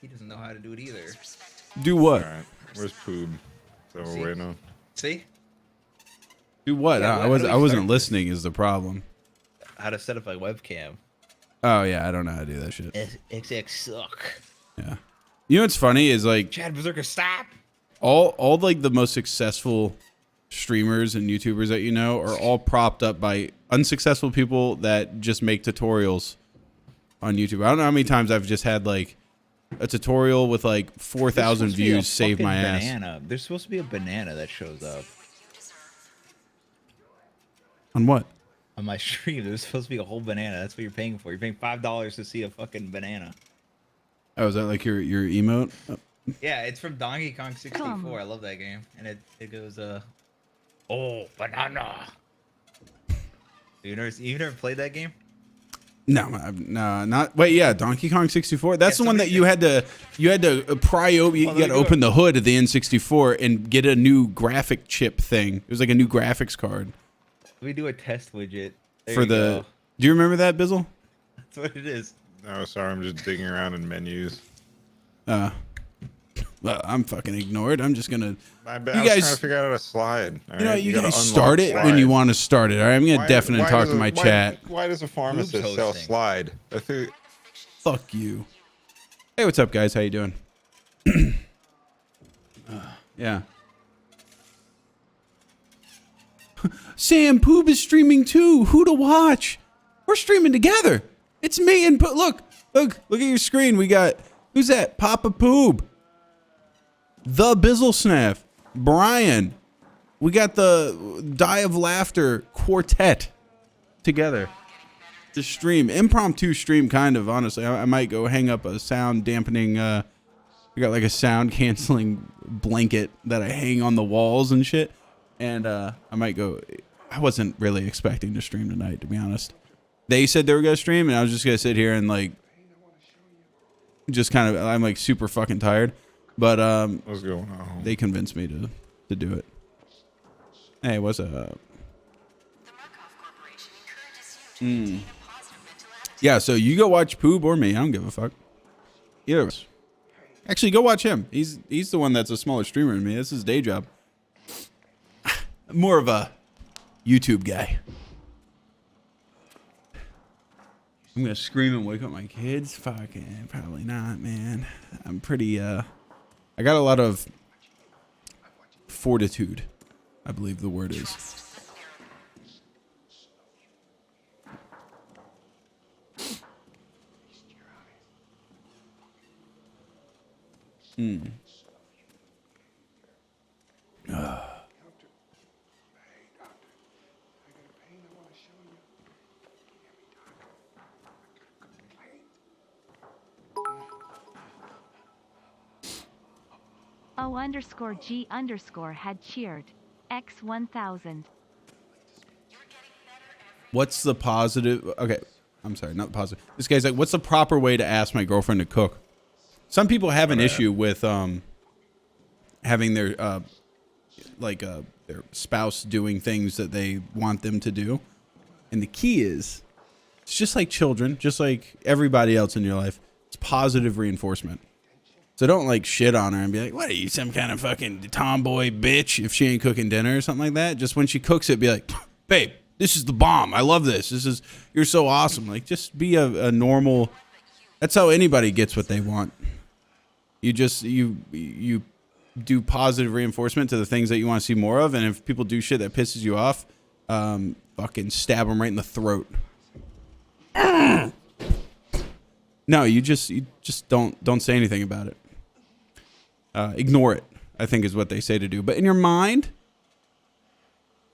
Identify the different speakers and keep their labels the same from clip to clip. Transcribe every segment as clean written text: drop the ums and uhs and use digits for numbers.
Speaker 1: he doesn't know how to do it either.
Speaker 2: Do what?
Speaker 3: All right. Where's Poob? So we're
Speaker 1: See?
Speaker 3: waiting on.
Speaker 1: See
Speaker 2: Do what?
Speaker 1: Yeah,
Speaker 2: I
Speaker 1: how do we
Speaker 2: wasn't
Speaker 1: start
Speaker 2: listening. Is the problem?
Speaker 1: how to set up a webcam.
Speaker 2: Oh yeah, I don't know how to do that shit.
Speaker 1: XX suck.
Speaker 2: Yeah. You know what's funny is like
Speaker 1: Chad Berserker, stop.
Speaker 2: all like the most successful streamers and YouTubers that you know are all propped up by unsuccessful people that just make tutorials on YouTube. I don't know how many times I've just had like a tutorial with like 4,000 views save my ass.
Speaker 1: There's supposed to be a banana that shows up
Speaker 2: On what?
Speaker 1: on my stream. There's supposed to be a whole banana. That's what you're paying for. You're paying $5 to see a fucking banana.
Speaker 2: Oh, is that like your emote? Oh.
Speaker 1: Yeah, it's from Donkey Kong 64. I love that game. And it goes oh, banana. You never played that game?
Speaker 2: No, no, not. Wait, yeah, Donkey Kong 64. That's
Speaker 1: Yeah,
Speaker 2: the one that you had to pry open. You got to open the hood of the N64 and get a new graphic chip thing. It was like a new graphics card.
Speaker 1: We do a test widget there
Speaker 2: For the.
Speaker 1: go.
Speaker 2: Do you remember that, Bizzle?
Speaker 1: That's what it is.
Speaker 3: Oh, sorry. I'm just digging around in menus.
Speaker 2: Well, I'm fucking ignored. I'm just gonna.
Speaker 3: I was
Speaker 2: You
Speaker 3: trying
Speaker 2: guys,
Speaker 3: to figure out how to slide. All
Speaker 2: you know,
Speaker 3: right?
Speaker 2: you
Speaker 3: gotta
Speaker 2: guys
Speaker 3: unlock
Speaker 2: start it when you
Speaker 3: slide.
Speaker 2: want to start it. All right, I'm gonna definitely talk to my chat.
Speaker 3: Why does a pharmacist sell
Speaker 1: hosting.
Speaker 3: slide? I think
Speaker 2: Fuck you. Hey, what's up, guys? How you doing? Yeah. Sam Poob is streaming too. Who to watch? We're streaming together. It's me and look at your screen. We got who's that? Papa Poob, the Bizzle Snaff, Brian. We got the Die of Laughter quartet together to stream. Impromptu stream, kind of, honestly. I might go hang up a sound dampening. We got like a sound canceling blanket that I hang on the walls and shit. And I might go. I wasn't really expecting to stream tonight, to be honest. They said they were gonna stream, and I was just gonna sit here and like, just kind of. I'm like super fucking tired, but
Speaker 3: what's going on?
Speaker 2: they convinced me to do it. Hey, what's up? Yeah, so you go watch Poob or me. I don't give a fuck. Either of us. Actually, go watch him. He's the one that's a smaller streamer than me. This is his day job. More of a YouTube guy. I'm gonna scream and wake up my kids. Fucking probably not, man. I'm pretty. I got a lot of fortitude, I believe the word is.
Speaker 4: O_G_ had cheered. X1000.
Speaker 2: What's the positive? Okay, I'm sorry, not positive. This guy's like, what's the proper way to ask my girlfriend to cook? Some people have an issue with having their their spouse doing things that they want them to do, and the key is, it's just like children, just like everybody else in your life. It's positive reinforcement. So don't like shit on her and be like, what are you, some kind of fucking tomboy bitch if she ain't cooking dinner or something like that. Just when she cooks it, be like, babe, this is the bomb. I love this. You're so awesome. Like, just be a normal. That's how anybody gets what they want. You do positive reinforcement to the things that you want to see more of. And if people do shit that pisses you off, fucking stab them right in the throat. No, you just don't say anything about it. Ignore it, I think is what they say to do. But in your mind,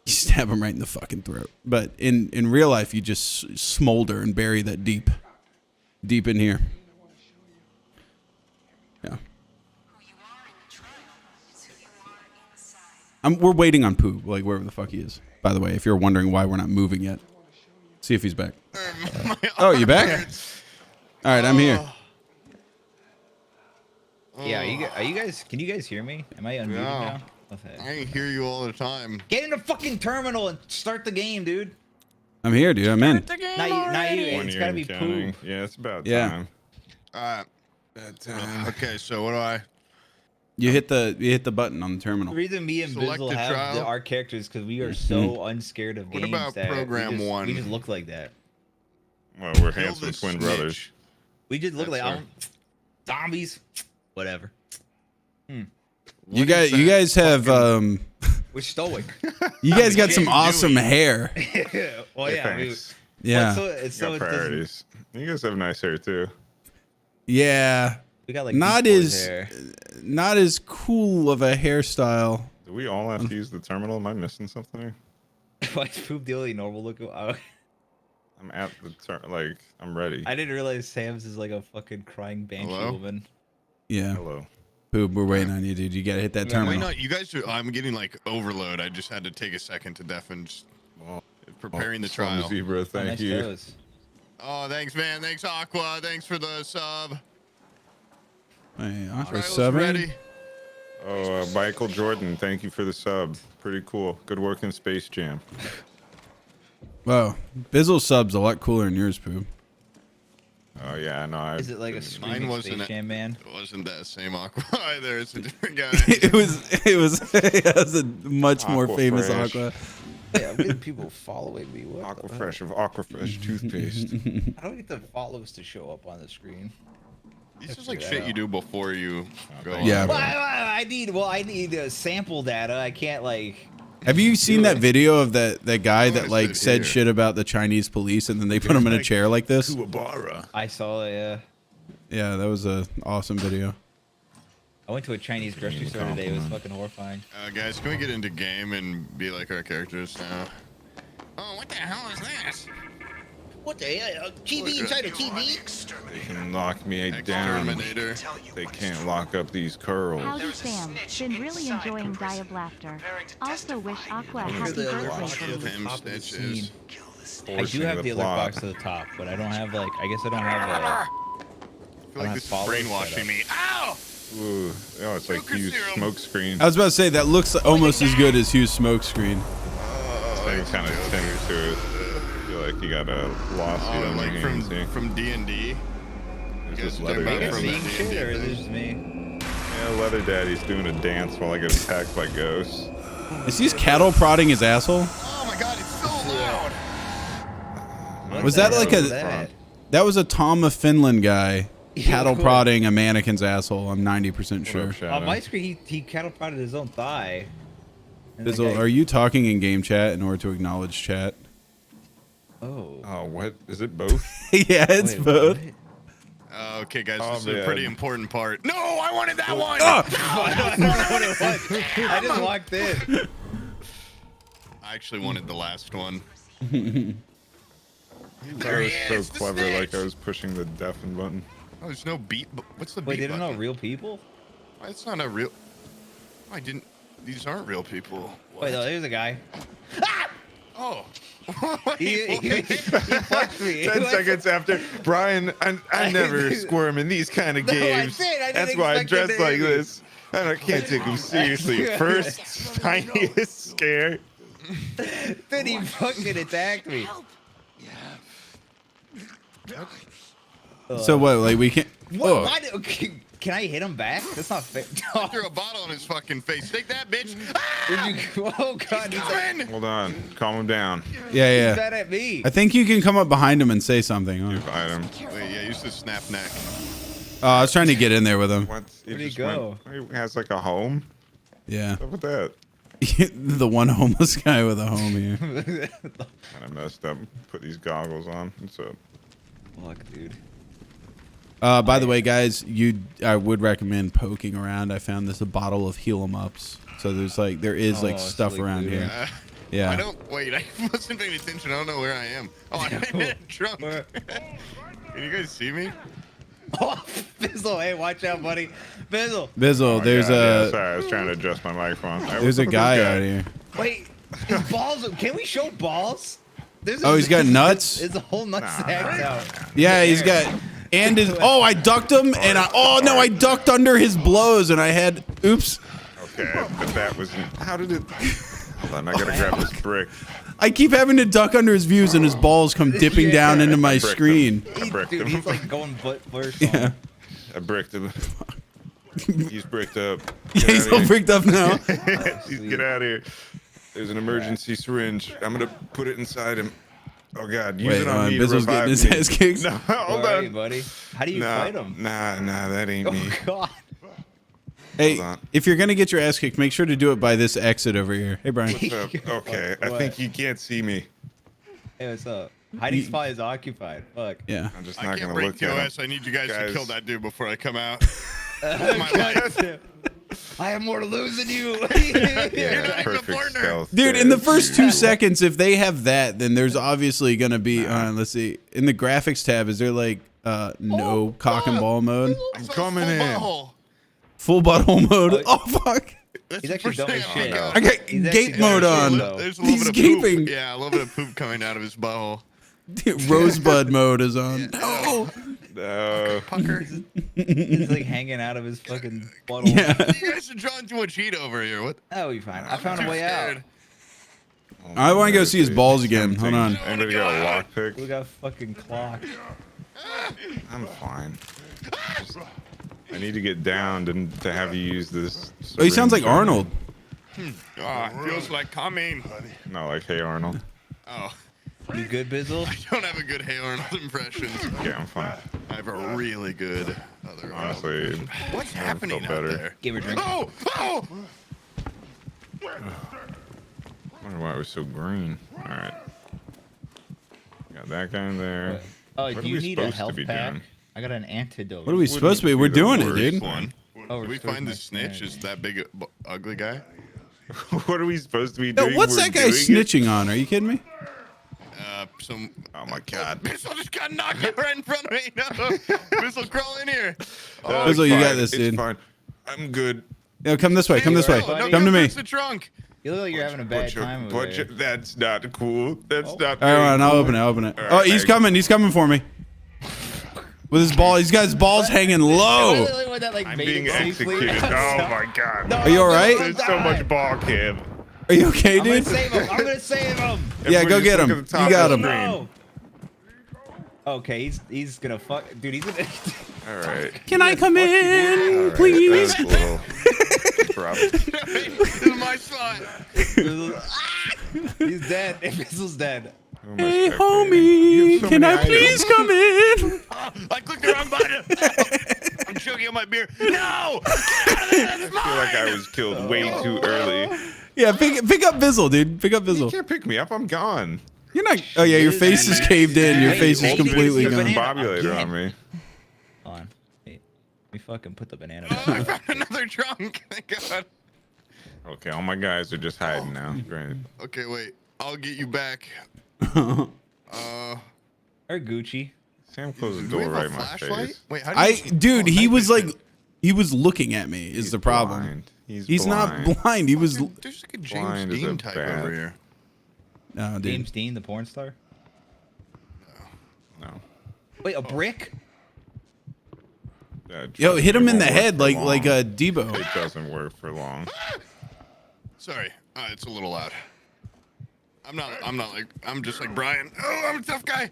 Speaker 2: you stab them right in the fucking throat. But in real life, you just smolder and bury that deep in here. Yeah. We're waiting on Pooh, like wherever the fuck he is. By the way, if you're wondering why we're not moving yet, see if he's back. Oh, you back? All right, I'm here.
Speaker 1: Yeah, are you guys? Can you guys hear me? Am I unmuted now? Okay.
Speaker 5: I hear you all the time.
Speaker 1: Get in the fucking terminal and start the game, dude.
Speaker 2: I'm here, dude. I'm in.
Speaker 1: Not you.
Speaker 3: When
Speaker 1: It's
Speaker 3: you're
Speaker 1: gotta be
Speaker 3: counting.
Speaker 1: Pooh.
Speaker 3: Yeah, it's about
Speaker 2: Yeah.
Speaker 3: time.
Speaker 5: Okay, so what do I?
Speaker 2: You hit the button on the
Speaker 1: The
Speaker 2: terminal.
Speaker 1: reason me and
Speaker 5: Select
Speaker 1: Bizzle
Speaker 5: a
Speaker 1: have
Speaker 5: trial.
Speaker 1: our characters because we are so unscared of
Speaker 5: What
Speaker 1: games
Speaker 5: about
Speaker 1: that
Speaker 5: program
Speaker 1: we
Speaker 5: one?
Speaker 1: just look like that.
Speaker 3: Well, we're
Speaker 5: Kill
Speaker 3: handsome
Speaker 5: the
Speaker 3: twin
Speaker 5: snitch.
Speaker 3: brothers.
Speaker 1: We just look
Speaker 5: That's
Speaker 1: like
Speaker 5: right.
Speaker 1: zombies. Whatever.
Speaker 2: You
Speaker 5: What
Speaker 2: guys,
Speaker 5: is
Speaker 2: you
Speaker 5: that
Speaker 2: guys have
Speaker 5: fucking-
Speaker 1: We're stoic.
Speaker 2: you guys got
Speaker 5: What
Speaker 2: some
Speaker 5: you
Speaker 2: awesome
Speaker 5: doing?
Speaker 2: hair.
Speaker 1: well,
Speaker 3: Hey,
Speaker 1: yeah. I mean,
Speaker 3: thanks.
Speaker 2: Yeah,
Speaker 1: it's so
Speaker 3: Got
Speaker 1: it doesn't-
Speaker 3: priorities. You guys have nice hair too.
Speaker 2: yeah.
Speaker 1: we got like
Speaker 2: Not
Speaker 1: Beach Boys
Speaker 2: as
Speaker 1: hair.
Speaker 2: not as cool of a hairstyle.
Speaker 3: Do we all have to use the terminal? Am I missing something?
Speaker 1: Why is Poop the only normal looking?
Speaker 3: I'm at the like I'm ready.
Speaker 1: I didn't realize Sam's is like a fucking crying banshee
Speaker 5: Hello?
Speaker 1: woman.
Speaker 2: Yeah,
Speaker 3: Hello.
Speaker 2: Poop, we're waiting on you, dude. You gotta hit that
Speaker 1: Yeah, why
Speaker 5: Why
Speaker 2: terminal.
Speaker 5: not? You guys are. I'm getting like overload. I just had to take a second to deafen. Just
Speaker 3: Well,
Speaker 5: preparing the
Speaker 3: Slum
Speaker 5: trial.
Speaker 3: Zebra,
Speaker 1: Oh,
Speaker 3: thank
Speaker 1: nice
Speaker 3: you.
Speaker 1: toes.
Speaker 5: Oh, thanks, man. Thanks, Aqua. Thanks for the sub.
Speaker 2: Hey,
Speaker 5: All
Speaker 2: Aqua
Speaker 5: right, let's
Speaker 2: subbing.
Speaker 5: ready.
Speaker 3: Oh, Michael Jordan, thank you for the sub. Pretty cool. Good work in Space Jam.
Speaker 2: Wow, Bizzle subs a lot cooler than yours, Poop.
Speaker 3: Oh yeah, no. I
Speaker 1: Is it like a
Speaker 5: Mine
Speaker 1: screaming
Speaker 5: wasn't
Speaker 1: Space
Speaker 5: it.
Speaker 1: Jam man?
Speaker 5: It wasn't that same Aqua either. It's a different guy.
Speaker 2: it was a much more
Speaker 3: Aqua
Speaker 2: famous
Speaker 3: Fresh.
Speaker 2: Aqua.
Speaker 1: Yeah, I'm getting people following me. What the heck?
Speaker 3: Aquafresh of Aquafresh toothpaste.
Speaker 1: I don't get the follows to show up on the screen.
Speaker 5: This is like
Speaker 1: that
Speaker 5: shit
Speaker 1: out.
Speaker 5: you do before you go.
Speaker 2: Yeah.
Speaker 5: on.
Speaker 1: Well, I need sample data. I can't like.
Speaker 2: Have you seen that video of that guy
Speaker 5: Oh,
Speaker 2: that
Speaker 5: I
Speaker 2: like
Speaker 5: said
Speaker 2: said
Speaker 5: here.
Speaker 2: shit about the Chinese police and then they put him in a chair like this?
Speaker 3: Kuwabara.
Speaker 1: I saw it.
Speaker 2: Yeah, that was a awesome video.
Speaker 1: I went to a Chinese grocery store today. It was fucking horrifying.
Speaker 5: Guys, can we get into game and be like our characters now? Oh, what the hell is this?
Speaker 1: What the hell? TV inside a TV?
Speaker 3: They can lock me down.
Speaker 5: Exterminator.
Speaker 3: They can't lock up these curls.
Speaker 4: Howdy Sam, been really enjoying Die of Laughter. Also wish Aqua a happy
Speaker 1: the
Speaker 4: birthday.
Speaker 1: box
Speaker 5: Lock
Speaker 1: of the
Speaker 5: them
Speaker 1: top of the
Speaker 5: snitches.
Speaker 1: scene. I do
Speaker 3: Forcing
Speaker 1: have the alert
Speaker 3: plot.
Speaker 1: box to the top, but I don't have like. I guess I don't have.
Speaker 5: I feel
Speaker 1: I
Speaker 5: like this is
Speaker 1: follow
Speaker 5: brainwashing
Speaker 1: setup.
Speaker 5: me. Ow!
Speaker 3: Ooh, oh, it's like
Speaker 5: Sugar
Speaker 3: huge
Speaker 5: serum.
Speaker 3: smoke screen.
Speaker 2: I was about to say that looks almost as good as Hugh's smokescreen.
Speaker 3: Same kind of tender to it. I feel like you got a lawsuit
Speaker 5: Oh,
Speaker 3: on your
Speaker 5: like
Speaker 3: hands here.
Speaker 5: from D&D.
Speaker 3: There's
Speaker 5: guys
Speaker 3: this
Speaker 5: are
Speaker 3: leather
Speaker 5: talking
Speaker 1: Am I
Speaker 5: about
Speaker 3: daddy.
Speaker 5: from
Speaker 1: seeing
Speaker 5: the
Speaker 1: shit, or is
Speaker 5: D&D
Speaker 1: it just me?
Speaker 3: Yeah, leather daddy's doing a dance while I get attacked by ghosts.
Speaker 2: Is he cattle prodding his asshole?
Speaker 5: Oh my god, it's so loud!
Speaker 1: What
Speaker 2: Was
Speaker 1: the
Speaker 2: that
Speaker 1: hell
Speaker 2: like
Speaker 1: is
Speaker 2: a-
Speaker 1: that?
Speaker 2: That was a Tom of Finland guy cattle
Speaker 1: cool.
Speaker 2: prodding a mannequin's asshole. I'm 90% sure.
Speaker 3: What up, Shadow?
Speaker 1: On my screen, he cattle prodded his own thigh. And the
Speaker 2: Bizzle,
Speaker 1: guy-
Speaker 2: are you talking in game chat in order to acknowledge chat?
Speaker 1: Oh.
Speaker 3: Oh, what? Is it both?
Speaker 2: Yeah, it's
Speaker 1: Wait,
Speaker 2: both.
Speaker 1: what?
Speaker 5: Okay, guys,
Speaker 3: Oh,
Speaker 5: this is a
Speaker 3: man.
Speaker 5: pretty important part. No, I wanted that one!
Speaker 2: Ah!
Speaker 1: I don't know what it was. I just walked in.
Speaker 5: I actually wanted the last one.
Speaker 3: That
Speaker 5: There
Speaker 3: was
Speaker 5: he
Speaker 3: so
Speaker 5: is, the
Speaker 3: clever, like
Speaker 5: snitch.
Speaker 3: I was pushing the deafen button.
Speaker 5: Oh, there's no beat. What's the
Speaker 1: Wait,
Speaker 5: beat
Speaker 1: they don't know
Speaker 5: button?
Speaker 1: real people?
Speaker 5: Why, it's not a real. I didn't. These aren't real people.
Speaker 1: Wait, no, there's a guy.
Speaker 5: Oh.
Speaker 1: He fucked me.
Speaker 3: 10 seconds after, Brian, I never squirm in these kind of
Speaker 1: No, I
Speaker 3: games.
Speaker 1: did. I didn't
Speaker 3: That's why I
Speaker 1: expect
Speaker 3: dress
Speaker 1: him to
Speaker 3: like
Speaker 1: hit me.
Speaker 3: this. And I can't take him seriously. First, tiniest scare.
Speaker 1: Then he fucking attacked me.
Speaker 2: So what? Like we can't.
Speaker 1: What?
Speaker 2: Oh.
Speaker 1: Why can I hit him back? That's not fair.
Speaker 5: Threw a bottle in his fucking face. Take that, bitch.
Speaker 1: Did you, oh god, he's
Speaker 5: Coming!
Speaker 3: Hold on. Calm him down.
Speaker 2: Yeah, yeah.
Speaker 1: mad at me.
Speaker 2: I think you can come up behind him and say something. Huh?
Speaker 3: Fight him.
Speaker 5: Wait, yeah, use the snap neck.
Speaker 2: I was trying to get in there with him.
Speaker 3: What?
Speaker 1: Where'd he go?
Speaker 3: He has like a home?
Speaker 2: Yeah.
Speaker 3: What's up with that?
Speaker 2: The one homeless guy with a home here.
Speaker 3: And I messed up. Put these goggles on. What's up?
Speaker 1: Fuck, dude.
Speaker 2: By the way, guys, I would recommend poking around. I found this a bottle of heal 'em ups. So there is like
Speaker 1: Oh,
Speaker 2: stuff
Speaker 1: sweet,
Speaker 2: around
Speaker 1: dude.
Speaker 2: here.
Speaker 5: I
Speaker 2: Yeah.
Speaker 5: don't. Wait, I wasn't paying attention. I don't know where I am. Oh, I'm in a trunk.
Speaker 1: Where-
Speaker 5: Can you guys see me?
Speaker 1: Oh, Bizzle, hey, watch out, buddy. Bizzle.
Speaker 2: Bizzle,
Speaker 3: Oh,
Speaker 2: there's
Speaker 3: God, yeah,
Speaker 2: a
Speaker 3: sorry, I was trying to adjust my microphone. Hey,
Speaker 2: there's
Speaker 3: what's
Speaker 2: a
Speaker 3: up with
Speaker 2: guy
Speaker 3: this
Speaker 2: out here.
Speaker 1: Wait, his balls. Can we show balls? There's
Speaker 2: Oh, he's got nuts?
Speaker 1: There's a whole nut sack out.
Speaker 2: Yeah, he's got and his. Oh, I ducked him, and I ducked under his blows, and I had. Oops.
Speaker 3: Okay, but that was. How did it? Hold on, I gotta grab this brick.
Speaker 2: I keep having to duck under his views, and his balls come dipping down into my
Speaker 3: Bricked him.
Speaker 2: screen.
Speaker 3: I bricked
Speaker 1: Dude,
Speaker 3: him.
Speaker 1: he's like going butt first.
Speaker 2: Yeah.
Speaker 3: I bricked him. He's bricked up.
Speaker 2: Yeah, he's all bricked up now.
Speaker 3: Get out of here. There's an emergency syringe. I'm gonna put it inside him. Oh God, use
Speaker 2: Wait,
Speaker 3: it on me to
Speaker 2: Bizzle's getting
Speaker 3: revive
Speaker 2: his
Speaker 3: me.
Speaker 2: ass kicked.
Speaker 3: No, hold
Speaker 1: Alright,
Speaker 3: on.
Speaker 1: buddy. How do you
Speaker 3: Nah,
Speaker 1: fight him?
Speaker 3: nah, that ain't me.
Speaker 1: Oh God.
Speaker 2: Hey,
Speaker 3: Hold on.
Speaker 2: if you're gonna get your ass kicked, make sure to do it by this exit over here. Hey, Brian.
Speaker 3: What's up? Okay, I
Speaker 1: What?
Speaker 3: think you can't see me.
Speaker 1: Hey, what's up? Hiding spot is occupied. Fuck.
Speaker 2: Yeah.
Speaker 3: I'm just
Speaker 5: I
Speaker 3: not
Speaker 5: can't
Speaker 3: gonna
Speaker 5: break
Speaker 3: look
Speaker 5: your
Speaker 3: at him.
Speaker 5: ass. I need you guys to
Speaker 3: Guys.
Speaker 5: kill that dude before I come out. My life.
Speaker 1: I have more to lose than you.
Speaker 5: You're not even a
Speaker 3: Perfect
Speaker 5: partner.
Speaker 3: stealth.
Speaker 2: Dude, in the
Speaker 3: there.
Speaker 2: first 2 seconds, if they have that, then there's obviously gonna be. Let's see. In the graphics tab, is there like no cock and ball mode,
Speaker 3: I'm
Speaker 5: So
Speaker 3: coming
Speaker 5: full
Speaker 3: in.
Speaker 5: butthole.
Speaker 2: full butthole mode? Oh fuck!
Speaker 5: That's
Speaker 1: He's
Speaker 5: the
Speaker 1: actually
Speaker 5: first
Speaker 1: dumb
Speaker 5: thing
Speaker 1: as
Speaker 5: I
Speaker 1: shit.
Speaker 5: pick up.
Speaker 2: I got
Speaker 1: He's
Speaker 2: gape
Speaker 1: actually
Speaker 2: mode
Speaker 1: dumb as
Speaker 2: on.
Speaker 1: shit, though.
Speaker 5: There's a little
Speaker 2: He's
Speaker 5: bit of
Speaker 2: gaping.
Speaker 5: poop. Yeah, a little bit of poop coming out of his butthole.
Speaker 2: Rosebud mode is on. No.
Speaker 3: No.
Speaker 5: Pucker.
Speaker 1: He's like hanging out of his fucking bottle.
Speaker 2: Yeah.
Speaker 5: You guys are drawing too much heat over here. What?
Speaker 1: That'll be fine. I found
Speaker 5: Too
Speaker 1: a way out.
Speaker 5: scared.
Speaker 2: I want to go see his balls again. Hold on.
Speaker 3: Anybody got a
Speaker 1: We
Speaker 3: lockpick?
Speaker 1: got fucking clocked.
Speaker 3: I'm fine. I need to get down to have you use this.
Speaker 2: Oh, he sounds like
Speaker 3: syringe.
Speaker 2: Arnold.
Speaker 5: Feels like coming.
Speaker 3: No, like hey Arnold.
Speaker 5: Oh,
Speaker 1: You good, Bizzle?
Speaker 5: I don't have a good Hey Arnold impression.
Speaker 3: Yeah, I'm fine.
Speaker 5: I have a really good other.
Speaker 3: Honestly,
Speaker 5: What's
Speaker 3: I
Speaker 5: happening
Speaker 3: feel
Speaker 5: out
Speaker 3: better.
Speaker 5: there?
Speaker 1: Give her a drink.
Speaker 5: Oh! Oh!
Speaker 3: I wonder why it was so green. All right. Got that guy in there.
Speaker 1: Oh,
Speaker 3: What
Speaker 1: do
Speaker 3: are
Speaker 1: you
Speaker 3: we
Speaker 1: need a
Speaker 3: supposed to
Speaker 1: health
Speaker 3: be
Speaker 1: pack?
Speaker 3: doing?
Speaker 1: I got an antidote.
Speaker 2: What are we supposed to be?
Speaker 3: be
Speaker 2: We're
Speaker 3: the
Speaker 2: doing it,
Speaker 3: worst
Speaker 2: dude.
Speaker 5: One.
Speaker 1: Oh,
Speaker 5: Did we
Speaker 1: restores
Speaker 5: find
Speaker 1: my
Speaker 5: the snitch?
Speaker 1: sanity.
Speaker 5: Is that big, ugly guy?
Speaker 3: What are we supposed to be
Speaker 2: Yo,
Speaker 3: doing?
Speaker 2: what's
Speaker 3: We're
Speaker 2: that guy
Speaker 3: doing it?
Speaker 2: snitching on? Are you kidding me?
Speaker 5: Some.
Speaker 3: Oh my God.
Speaker 5: Bissell just got knocked out right in front of me. No. Bissell, crawl in here.
Speaker 3: Oh,
Speaker 2: Bizzle,
Speaker 3: it's
Speaker 2: you got
Speaker 3: fine.
Speaker 2: this,
Speaker 3: It's
Speaker 2: dude.
Speaker 3: fine. I'm good.
Speaker 2: Yo, come this way. Come this way.
Speaker 5: Bizzle, no,
Speaker 2: Come to me.
Speaker 5: That's the trunk.
Speaker 1: You look like you're having a bad time over there.
Speaker 3: That's not cool. That's not.
Speaker 2: All right,
Speaker 3: very
Speaker 2: I'll
Speaker 3: cool.
Speaker 2: open it. I'll open it.
Speaker 3: All
Speaker 2: Oh,
Speaker 3: right,
Speaker 2: he's
Speaker 3: thanks.
Speaker 2: coming. He's coming for me. With his ball, he's got his balls hanging low.
Speaker 3: I'm being executed. Oh my God.
Speaker 1: No,
Speaker 2: Are you all right?
Speaker 3: There's so much ball cam.
Speaker 2: Are you okay,
Speaker 1: I'm gonna
Speaker 2: dude?
Speaker 1: save him. I'm gonna save him.
Speaker 2: Yeah, go
Speaker 3: Everybody
Speaker 2: get
Speaker 3: just
Speaker 2: him.
Speaker 3: look at the top
Speaker 2: You got
Speaker 3: of
Speaker 2: him.
Speaker 3: the screen.
Speaker 1: No. Okay, he's gonna fuck, dude. He's gonna.
Speaker 3: All right.
Speaker 2: Can I come
Speaker 3: All
Speaker 2: in,
Speaker 3: right,
Speaker 2: please?
Speaker 3: that's a little rough.
Speaker 5: This is my spot.
Speaker 1: He's dead. Bizzle's dead.
Speaker 3: Who am I
Speaker 2: Hey,
Speaker 3: spectating?
Speaker 2: homie,
Speaker 3: You have so
Speaker 2: can
Speaker 3: many
Speaker 2: I please come in?
Speaker 5: I clicked the wrong button. I'm choking on my beer. No!
Speaker 3: I feel like I was killed way too early.
Speaker 2: Yeah, pick up Bizzle, dude. Pick up
Speaker 3: You
Speaker 2: Bizzle.
Speaker 3: can't pick me up. I'm gone.
Speaker 2: You're not. Oh yeah, your face is caved in. Your
Speaker 1: Wait,
Speaker 2: face is
Speaker 1: wait,
Speaker 2: completely
Speaker 1: wait,
Speaker 2: gone.
Speaker 1: wait.
Speaker 3: Discombobulator on me.
Speaker 1: Hold on. Hey, we fucking put the banana
Speaker 5: Oh, I
Speaker 1: back.
Speaker 5: found another trunk. Thank God.
Speaker 3: Okay, all my guys are just hiding now. Great.
Speaker 5: Okay, wait. I'll get you back.
Speaker 1: Or Gucci.
Speaker 3: Sam closed the
Speaker 5: Do we
Speaker 3: door
Speaker 5: have
Speaker 3: right
Speaker 5: a
Speaker 3: in my
Speaker 5: flashlight?
Speaker 3: face.
Speaker 5: Wait, how do you...
Speaker 2: Dude,
Speaker 5: Oh,
Speaker 2: he
Speaker 5: night
Speaker 2: was like,
Speaker 5: vision.
Speaker 2: he was looking at me. Is
Speaker 3: He's
Speaker 2: the problem?
Speaker 3: blind.
Speaker 2: He's
Speaker 3: blind.
Speaker 2: not blind. He was.
Speaker 5: There's like a
Speaker 3: Blind
Speaker 5: James
Speaker 3: as a
Speaker 5: Dean type
Speaker 3: bat.
Speaker 5: over here.
Speaker 2: No, dude.
Speaker 1: James Dean, the porn star.
Speaker 3: No.
Speaker 1: Wait, a brick?
Speaker 2: Yo, hit him in the
Speaker 3: It won't work
Speaker 2: head
Speaker 3: for
Speaker 2: like
Speaker 3: long.
Speaker 2: Debo.
Speaker 3: It doesn't work for long.
Speaker 5: Sorry. It's a little loud. I'm just like Brian. Oh, I'm a tough guy.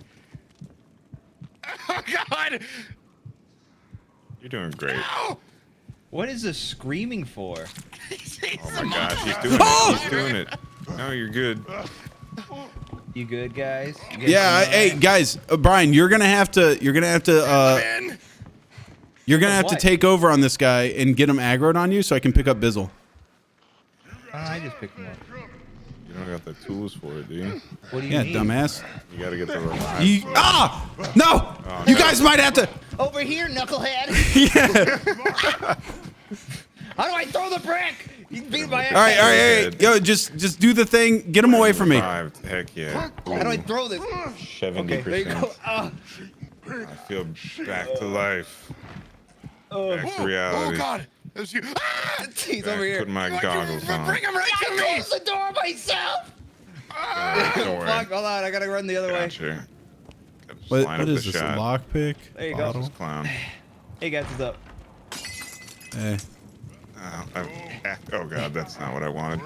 Speaker 5: Oh, God.
Speaker 3: You're doing great.
Speaker 5: Oh,
Speaker 1: What is this screaming for?
Speaker 3: Oh my gosh, he's doing it. He's doing it. No, you're good.
Speaker 1: You good, guys? You guys
Speaker 2: Yeah,
Speaker 1: doing
Speaker 2: hey
Speaker 1: alright?
Speaker 2: guys, Brian, you're gonna have to
Speaker 5: man.
Speaker 1: What?
Speaker 2: take over on this guy and get him aggroed on you so I can pick up Bizzle.
Speaker 1: I just picked him up.
Speaker 3: You don't got the tools for it, do you?
Speaker 1: What do you
Speaker 2: Yeah,
Speaker 1: need?
Speaker 2: dumbass.
Speaker 3: You gotta get the revive.
Speaker 2: No! You guys might have to.
Speaker 1: Over here, knucklehead.
Speaker 2: Yeah.
Speaker 1: How do I throw the brick? You beat my ass.
Speaker 2: All right. Yo, just do the thing. Get him away from me.
Speaker 3: Revived. Heck yeah.
Speaker 1: How do I throw this?
Speaker 3: 70%.
Speaker 1: Okay, there you go.
Speaker 3: I feel back to life.
Speaker 1: Oh,
Speaker 3: Back to
Speaker 5: Oh,
Speaker 3: reality.
Speaker 5: God. That was you. Ah!
Speaker 1: he's
Speaker 3: Back
Speaker 1: over here.
Speaker 3: Put my goggles on.
Speaker 5: Bring him right to me.
Speaker 1: Close the door myself.
Speaker 3: Don't worry.
Speaker 1: Fuck, hold on. I gotta run the other way.
Speaker 3: Gotcha. Gotta just
Speaker 2: What
Speaker 3: line
Speaker 2: what
Speaker 3: up
Speaker 2: is
Speaker 3: the
Speaker 2: this? A
Speaker 3: shot.
Speaker 2: lockpick?
Speaker 1: There you go.
Speaker 2: Bottle?
Speaker 3: Clown.
Speaker 1: Hey, guys, what's up?
Speaker 2: Hey.
Speaker 3: Oh god, that's not what I wanted.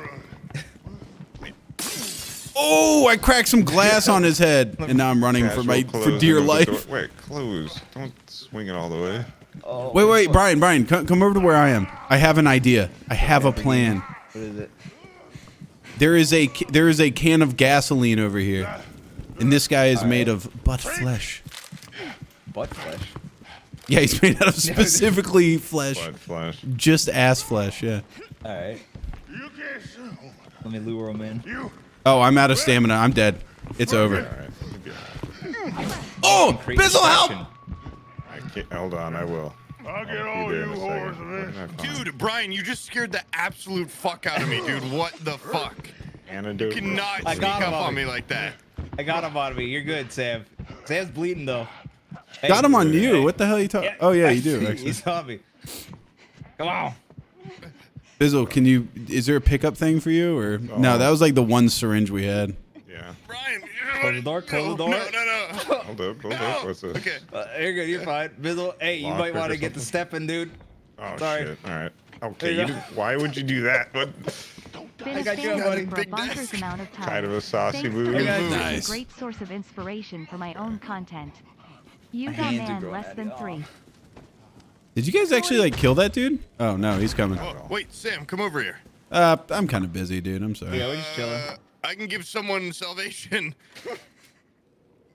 Speaker 2: Oh, I cracked some glass on his head, and now I'm running for
Speaker 3: Casual
Speaker 2: dear
Speaker 3: closing of the
Speaker 2: life.
Speaker 3: door. Wait, close. Don't swing it all the way.
Speaker 1: Oh,
Speaker 2: Wait, Brian, come over to where I am. I have an idea. I have a plan.
Speaker 1: What is it?
Speaker 2: There is a can of gasoline over here, and this guy is made of butt flesh.
Speaker 1: Butt flesh.
Speaker 2: Yeah, he's made out of specifically flesh.
Speaker 3: Blood flesh.
Speaker 2: Just ass flesh. Yeah.
Speaker 1: All right. Let me lure him in.
Speaker 2: Oh, I'm out of stamina. I'm dead. It's over.
Speaker 3: All right.
Speaker 2: Oh,
Speaker 1: Create
Speaker 2: Bizzle, help!
Speaker 1: distraction.
Speaker 3: I can't, hold on, I will.
Speaker 6: I'll get
Speaker 3: I'll
Speaker 6: all
Speaker 3: be there
Speaker 6: you
Speaker 3: in a
Speaker 6: whores
Speaker 3: second.
Speaker 6: of this.
Speaker 5: Dude, Brian, you just scared the absolute fuck out of me, dude. What the fuck?
Speaker 3: Antidote.
Speaker 5: You cannot
Speaker 1: I
Speaker 5: sneak
Speaker 1: got him
Speaker 5: up
Speaker 1: on
Speaker 5: on
Speaker 1: me.
Speaker 5: me like that.
Speaker 1: I got him on me. You're good, Sam. Sam's bleeding though. Hey,
Speaker 2: Got him on you. What the hell are you talking? Oh yeah, you do. Actually.
Speaker 1: He's on me. Come on.
Speaker 2: Bizzle, can you? Is there a pickup thing for you or no? That was like the one syringe we had.
Speaker 3: Yeah.
Speaker 5: Brian,
Speaker 1: Close the door. Close the door.
Speaker 5: No.
Speaker 3: Hold up. What's this?
Speaker 5: Okay.
Speaker 1: You're good. You're fine. Bizzle, hey, you
Speaker 3: Lock
Speaker 1: might
Speaker 3: pick
Speaker 1: want
Speaker 3: or
Speaker 1: to get the
Speaker 3: something?
Speaker 1: stepping, dude.
Speaker 3: Oh,
Speaker 1: Sorry.
Speaker 3: shit. All right.
Speaker 1: There
Speaker 3: Okay.
Speaker 1: you go.
Speaker 3: Why would you do that? What
Speaker 4: Been
Speaker 1: I
Speaker 4: a
Speaker 1: got you,
Speaker 4: fan of
Speaker 1: buddy.
Speaker 4: it for a
Speaker 5: Big
Speaker 4: bonkers
Speaker 5: desk.
Speaker 4: amount of time.
Speaker 3: kind of a saucy
Speaker 4: Thanks
Speaker 3: move?
Speaker 4: for
Speaker 1: Okay.
Speaker 4: being
Speaker 2: Nice.
Speaker 4: a great source of inspiration for my own content. You
Speaker 1: My
Speaker 4: got
Speaker 1: hands are
Speaker 4: man
Speaker 1: growing
Speaker 4: less
Speaker 1: out
Speaker 4: than
Speaker 1: of
Speaker 4: 3.
Speaker 2: Did you guys actually like kill that dude? Oh no, he's coming.
Speaker 5: Oh, wait, Sam, come over here.
Speaker 2: I'm kind of busy, dude. I'm sorry.
Speaker 1: Yeah, we're just chilling.
Speaker 5: I can give someone salvation.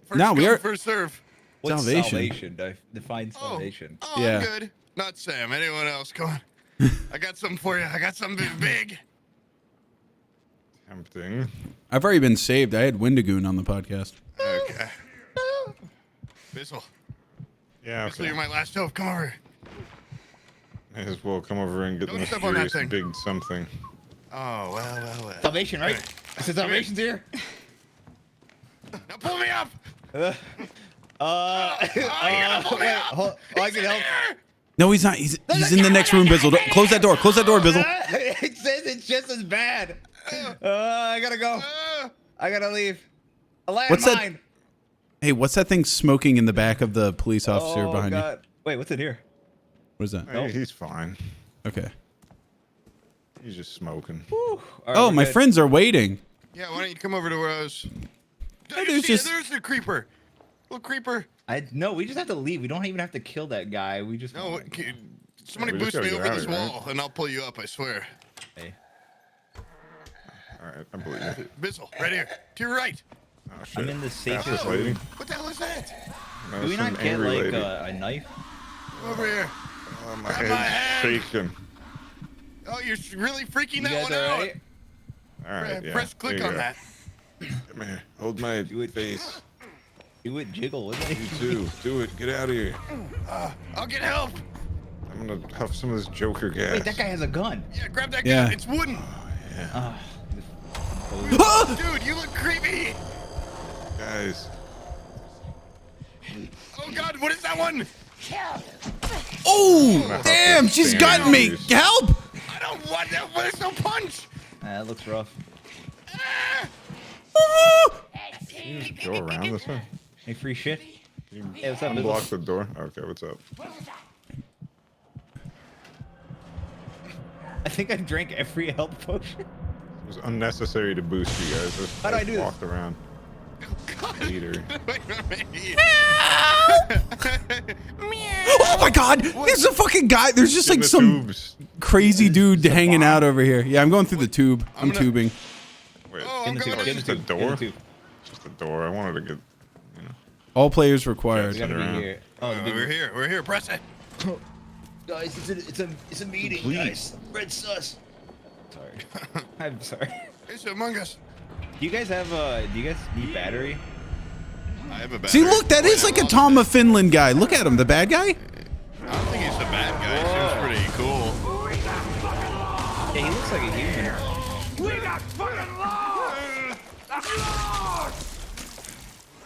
Speaker 5: First
Speaker 2: No, we
Speaker 5: come,
Speaker 2: are-
Speaker 5: first serve.
Speaker 1: What's
Speaker 2: Salvation.
Speaker 1: salvation? Define salvation.
Speaker 5: Oh,
Speaker 2: Yeah.
Speaker 5: I'm good. Not Sam. Anyone else? Come on. I got something for you. I got something big.
Speaker 3: Tempting.
Speaker 2: I've already been saved. I had Wendigoon on the podcast.
Speaker 5: Okay. Bizzle.
Speaker 3: Yeah.
Speaker 5: Bizzle, you're my last hope. Come over.
Speaker 3: May as well come over and get
Speaker 5: Don't
Speaker 3: the
Speaker 5: step on that
Speaker 3: mysterious
Speaker 5: thing.
Speaker 3: big something.
Speaker 5: Oh, well.
Speaker 1: Salvation, right? I said salvation's here.
Speaker 5: Now pull me up.
Speaker 1: Wait, hold, I can help.
Speaker 2: No, he's not. He's in the next room, Bizzle. Don't- Close that door. Close that door, Bizzle.
Speaker 1: It says it's just as bad. I gotta go. I gotta leave. A
Speaker 2: What's that?
Speaker 1: landmine.
Speaker 2: Hey, what's that thing smoking in the back of the police officer
Speaker 1: Oh,
Speaker 2: behind
Speaker 1: God. Wait, what's in here?
Speaker 2: you? What is that?
Speaker 3: Hey, he's fine.
Speaker 2: Okay.
Speaker 3: He's just smoking.
Speaker 1: Whew. All right,
Speaker 2: Oh,
Speaker 1: we're
Speaker 2: my
Speaker 1: good.
Speaker 2: friends are waiting.
Speaker 5: Yeah, why don't you come over to where I was?
Speaker 2: Hey,
Speaker 5: There's
Speaker 2: there's
Speaker 5: the creeper. Little creeper.
Speaker 1: No, we just have to leave. We don't even have to kill that guy. We just.
Speaker 5: No, somebody
Speaker 3: we just
Speaker 5: boost me
Speaker 3: gotta
Speaker 5: over
Speaker 3: get out
Speaker 5: this
Speaker 3: of here,
Speaker 5: wall, and I'll pull you up. I swear.
Speaker 1: Hey.
Speaker 3: All right, I believe you.
Speaker 5: Bizzle, right here, to your right.
Speaker 3: Oh shit.
Speaker 1: I'm in the safest
Speaker 3: Fastest lady.
Speaker 5: What the hell is that?
Speaker 3: No,
Speaker 1: Do we
Speaker 3: some
Speaker 1: not get
Speaker 3: angry
Speaker 1: like
Speaker 3: lady.
Speaker 1: a knife?
Speaker 5: Come over here.
Speaker 3: Oh, my
Speaker 5: Grab my
Speaker 3: head's
Speaker 5: hand.
Speaker 3: shaking.
Speaker 5: Oh, you're really freaking
Speaker 1: You
Speaker 5: that
Speaker 1: guys
Speaker 5: one
Speaker 1: all
Speaker 5: out.
Speaker 1: right?
Speaker 3: All right, yeah.
Speaker 5: Press click
Speaker 3: there you
Speaker 5: on
Speaker 3: go.
Speaker 5: that.
Speaker 3: Come here. Hold my
Speaker 1: Do it.
Speaker 3: face.
Speaker 1: Do it jiggle, isn't it?
Speaker 3: You too. Do it. Get out of here.
Speaker 5: I'll get help.
Speaker 3: I'm gonna huff some of this Joker gas.
Speaker 1: Wait, that guy has a gun.
Speaker 5: Yeah, grab that
Speaker 2: Yeah.
Speaker 5: gun. It's wooden.
Speaker 1: Ah.
Speaker 5: Dude, you look creepy.
Speaker 3: Guys.
Speaker 5: Oh God, what is that one?
Speaker 2: Oh, damn! She's gotten me. Help!
Speaker 5: I don't want that. What is no punch?
Speaker 1: That looks rough.
Speaker 3: Can you just go around this way?
Speaker 1: Any free shit?
Speaker 3: Can you
Speaker 1: Hey, what's up,
Speaker 3: unblock
Speaker 1: Bizzle?
Speaker 3: the door? Okay, what's up?
Speaker 1: I think I drank every health potion.
Speaker 3: It was unnecessary to boost you guys. Just,
Speaker 1: How do I
Speaker 3: like,
Speaker 1: do this?
Speaker 3: walked around. Leader.
Speaker 2: Oh my God! There's a fucking guy. There's just
Speaker 3: In
Speaker 2: like
Speaker 3: the
Speaker 2: some
Speaker 3: tubes.
Speaker 2: crazy dude hanging out over here. Yeah, I'm going through the tube. I'm
Speaker 5: gonna-
Speaker 2: tubing.
Speaker 3: Wait,
Speaker 5: Oh,
Speaker 1: In
Speaker 5: I'm
Speaker 1: the tube.
Speaker 5: going
Speaker 1: Get
Speaker 5: in.
Speaker 1: in the
Speaker 3: just
Speaker 1: tube.
Speaker 3: a
Speaker 1: Get in
Speaker 3: door?
Speaker 1: the tube.
Speaker 3: just a door. I wanted to get.
Speaker 2: All players required.
Speaker 1: We gotta be
Speaker 3: around.
Speaker 1: here. Oh, the big
Speaker 5: We're here. We're here. Press it.
Speaker 1: guys, it's a meeting,
Speaker 3: Please.
Speaker 1: guys. Red sus. Sorry. I'm sorry.
Speaker 5: It's Among Us.
Speaker 1: Do you guys have do you guys need battery?
Speaker 5: I have a battery.
Speaker 2: See, look, that is like a Tom of Finland guy. Look at him, the bad guy.
Speaker 5: I don't think he's a bad guy. He seems pretty cool.
Speaker 1: Yeah, he looks like a human.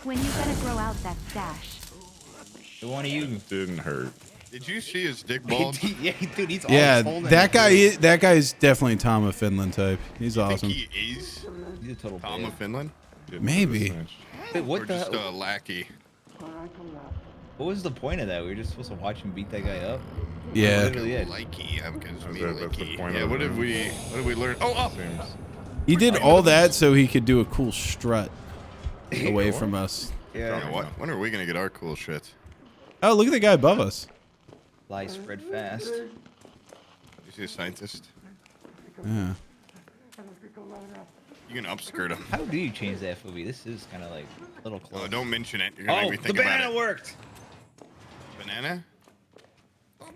Speaker 4: When you gonna grow out that stash?
Speaker 1: The one of you.
Speaker 3: Didn't hurt.
Speaker 5: Did you see his dick bulge?
Speaker 1: Yeah, dude, he's
Speaker 2: Yeah,
Speaker 1: always holding
Speaker 2: that
Speaker 1: it.
Speaker 2: guy. That guy's definitely Tom of Finland type. He's
Speaker 5: I think
Speaker 2: awesome.
Speaker 5: he is
Speaker 1: He's a total
Speaker 5: Tom
Speaker 1: babe.
Speaker 5: of Finland,
Speaker 3: Didn't
Speaker 2: Maybe.
Speaker 3: snitch.
Speaker 1: Wait, what
Speaker 5: or
Speaker 1: the?
Speaker 5: just a lackey.
Speaker 1: What was the point of that? We were just supposed to watch him beat that guy up.
Speaker 2: Yeah.
Speaker 1: Literally it.
Speaker 5: Likey, I'm because me
Speaker 3: That's the
Speaker 5: likey.
Speaker 3: point
Speaker 5: Yeah,
Speaker 3: of
Speaker 5: what
Speaker 3: the
Speaker 5: did
Speaker 3: game.
Speaker 5: we learn? Oh, up.
Speaker 3: Seems.
Speaker 2: He did all that so he could do a cool strut away from us.
Speaker 1: Yeah.
Speaker 5: Yeah, what? When are we gonna get our cool shit?
Speaker 2: Oh, look at the guy above us.
Speaker 1: Lies spread fast.
Speaker 5: You see a scientist?
Speaker 2: Yeah.
Speaker 5: You can upskirt him.
Speaker 1: How do you change that movie? This is kind of like a little close.
Speaker 5: Oh, don't mention it. You're gonna
Speaker 1: Oh,
Speaker 5: make me
Speaker 1: the
Speaker 5: think about
Speaker 1: banana
Speaker 5: it.
Speaker 1: worked.
Speaker 5: Banana? Oh,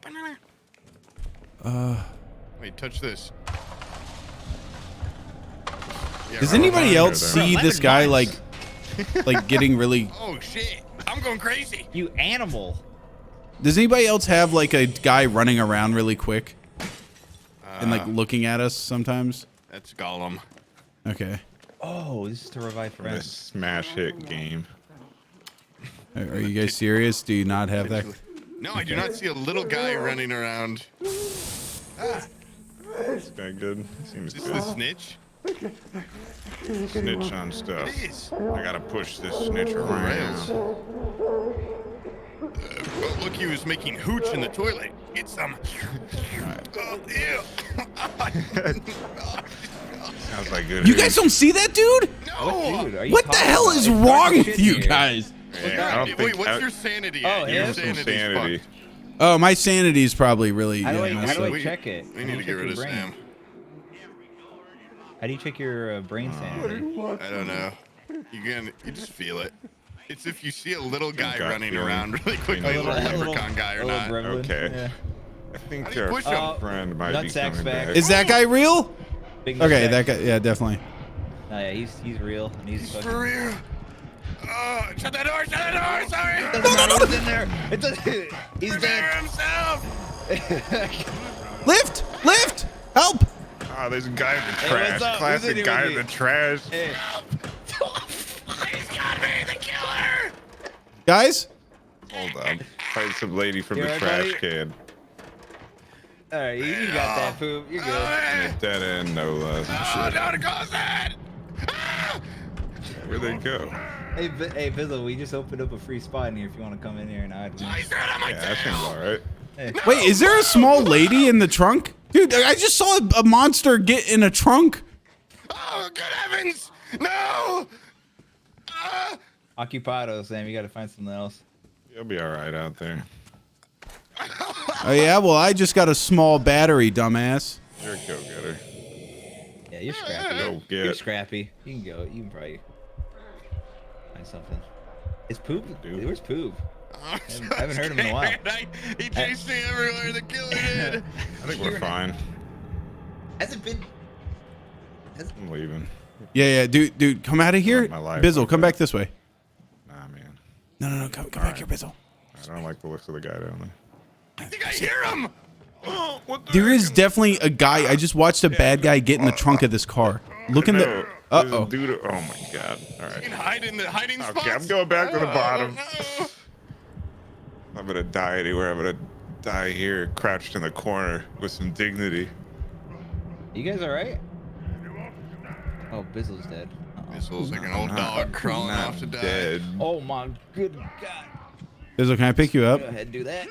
Speaker 5: banana. Wait, touch this. Yeah,
Speaker 2: Does
Speaker 5: right.
Speaker 2: anybody else
Speaker 3: Bro,
Speaker 2: see
Speaker 1: lemon
Speaker 2: this guy
Speaker 1: bites.
Speaker 2: like getting really?
Speaker 5: Oh shit! I'm going crazy.
Speaker 1: You animal.
Speaker 2: Does anybody else have like a guy running around really quick and like looking at us sometimes?
Speaker 5: That's Gollum.
Speaker 2: Okay.
Speaker 1: Oh, this is to revive
Speaker 3: This
Speaker 1: friends.
Speaker 3: smash hit game.
Speaker 2: Are you guys serious? Do you not have that?
Speaker 5: No, I do not see a little guy running around.
Speaker 3: This guy good? Seems
Speaker 5: Is this the
Speaker 3: good.
Speaker 5: snitch?
Speaker 3: Snitch on stuff.
Speaker 5: It is.
Speaker 3: I gotta push this snitch around.
Speaker 5: Oh, look, he was making hooch in the toilet. Get some. Oh, ew.
Speaker 3: Sounds like good.
Speaker 2: You guys don't see that, dude?
Speaker 5: No.
Speaker 1: Dude, are you
Speaker 2: What the
Speaker 1: talking
Speaker 2: hell
Speaker 1: about?
Speaker 2: is
Speaker 1: It's dark
Speaker 2: wrong
Speaker 1: as
Speaker 2: with
Speaker 1: shit
Speaker 2: you
Speaker 1: here.
Speaker 2: guys?
Speaker 3: Yeah, I don't
Speaker 5: Wait,
Speaker 3: think
Speaker 5: what's your sanity?
Speaker 1: Oh,
Speaker 5: at?
Speaker 1: yeah.
Speaker 5: Your
Speaker 3: Here's some
Speaker 5: sanity's
Speaker 3: sanity.
Speaker 5: fucked.
Speaker 2: Oh, my sanity's probably really.
Speaker 1: How do I,
Speaker 2: messed
Speaker 1: how do
Speaker 2: up.
Speaker 1: I check it?
Speaker 5: We
Speaker 1: How
Speaker 5: need
Speaker 1: do
Speaker 5: to
Speaker 1: you
Speaker 5: get
Speaker 1: check
Speaker 5: rid of
Speaker 1: your brain?
Speaker 5: Sam.
Speaker 1: How do you check your brain sanity?
Speaker 5: I don't know. You just feel it. It's if you see a little guy
Speaker 3: gut
Speaker 5: running
Speaker 3: feeling.
Speaker 5: around really quickly,
Speaker 3: A
Speaker 5: a
Speaker 3: little-
Speaker 5: little leprechaun guy or
Speaker 1: a little
Speaker 5: not.
Speaker 1: gremlin,
Speaker 3: Okay.
Speaker 1: yeah.
Speaker 3: I think
Speaker 5: How do you
Speaker 3: our
Speaker 5: push him?
Speaker 3: friend might be
Speaker 1: nutsack's
Speaker 3: coming
Speaker 1: back.
Speaker 3: back.
Speaker 2: Is that guy real?
Speaker 1: Big
Speaker 2: Okay,
Speaker 1: nutsack.
Speaker 2: that guy. Yeah, definitely.
Speaker 1: Oh, yeah, he's real and he's fucking.
Speaker 5: For real. Oh, shut that door! Shut that door! Sorry.
Speaker 1: Doesn't matter what's in there. It doesn't. He's
Speaker 5: Prepare
Speaker 1: dead.
Speaker 5: himself.
Speaker 2: Lift! Lift! Help!
Speaker 3: Oh, there's a guy in the
Speaker 1: Hey,
Speaker 3: trash.
Speaker 1: what's up? Who's in
Speaker 3: Classic
Speaker 1: here
Speaker 3: guy
Speaker 1: with
Speaker 3: in
Speaker 1: me?
Speaker 3: the trash.
Speaker 1: Hey,
Speaker 5: He's got me, the killer.
Speaker 2: Guys?
Speaker 3: Hold up. Fight some lady from
Speaker 1: You
Speaker 3: the
Speaker 1: alright,
Speaker 3: trash
Speaker 1: buddy?
Speaker 3: can.
Speaker 1: all right, you got that poop. You're good.
Speaker 5: Oh,
Speaker 3: Dead end, no less.
Speaker 5: don't cause that. Ah!
Speaker 3: Where'd they go?
Speaker 1: Hey, hey, Bizzle, we just opened up a free spot in here if you want to come in here and hide.
Speaker 5: He's right on my
Speaker 3: Yeah, that seems
Speaker 5: tail.
Speaker 3: alright.
Speaker 1: Hey.
Speaker 2: Wait, is there a small lady in the trunk? Dude, I just saw a monster get in a trunk.
Speaker 5: Oh, good heavens! No! Ah!
Speaker 1: Occupado, Sam. You got to find something else.
Speaker 3: You'll be alright out there.
Speaker 2: Oh, yeah? Well, I just got a small battery, dumbass.
Speaker 3: You're a go-getter.
Speaker 1: Yeah, you're scrappy.
Speaker 3: Go
Speaker 1: You're
Speaker 3: get.
Speaker 1: scrappy. You can go. You can probably find something. Is poop?
Speaker 3: Dude.
Speaker 1: Where's poop?
Speaker 5: I'm
Speaker 1: I haven't heard him in a while.
Speaker 5: scared. He chased me everywhere. The killer did.
Speaker 3: I think we're fine.
Speaker 1: Has it been?
Speaker 3: I'm leaving.
Speaker 2: Yeah, dude, come out of here.
Speaker 3: My life
Speaker 2: Bizzle,
Speaker 3: like
Speaker 2: come
Speaker 3: that.
Speaker 2: back this way.
Speaker 3: Nah, man.
Speaker 2: No, come back here, Bizzle.
Speaker 3: I don't like the looks of the guy down there.
Speaker 5: I think I hear him.
Speaker 3: Oh, what the
Speaker 2: There is definitely a guy. I just watched a bad guy get in the trunk of this car. Look in the.
Speaker 3: There's a
Speaker 2: Uh-oh.
Speaker 3: dude. Oh my god. All
Speaker 5: You can
Speaker 3: right.
Speaker 5: hide in the hiding spots.
Speaker 3: Okay, I'm going back to the
Speaker 5: Oh,
Speaker 3: bottom.
Speaker 5: no.
Speaker 3: I'm gonna die anywhere. I'm gonna die here, crouched in the corner with some dignity.
Speaker 1: You guys all right? Oh, Bizzle's dead. Uh-oh.
Speaker 5: This looks like an old dog crawling
Speaker 3: Not
Speaker 5: off to die.
Speaker 3: dead.
Speaker 1: Oh my good God.
Speaker 2: Bizzle, can I pick you
Speaker 1: Go
Speaker 2: up?
Speaker 1: ahead and do that.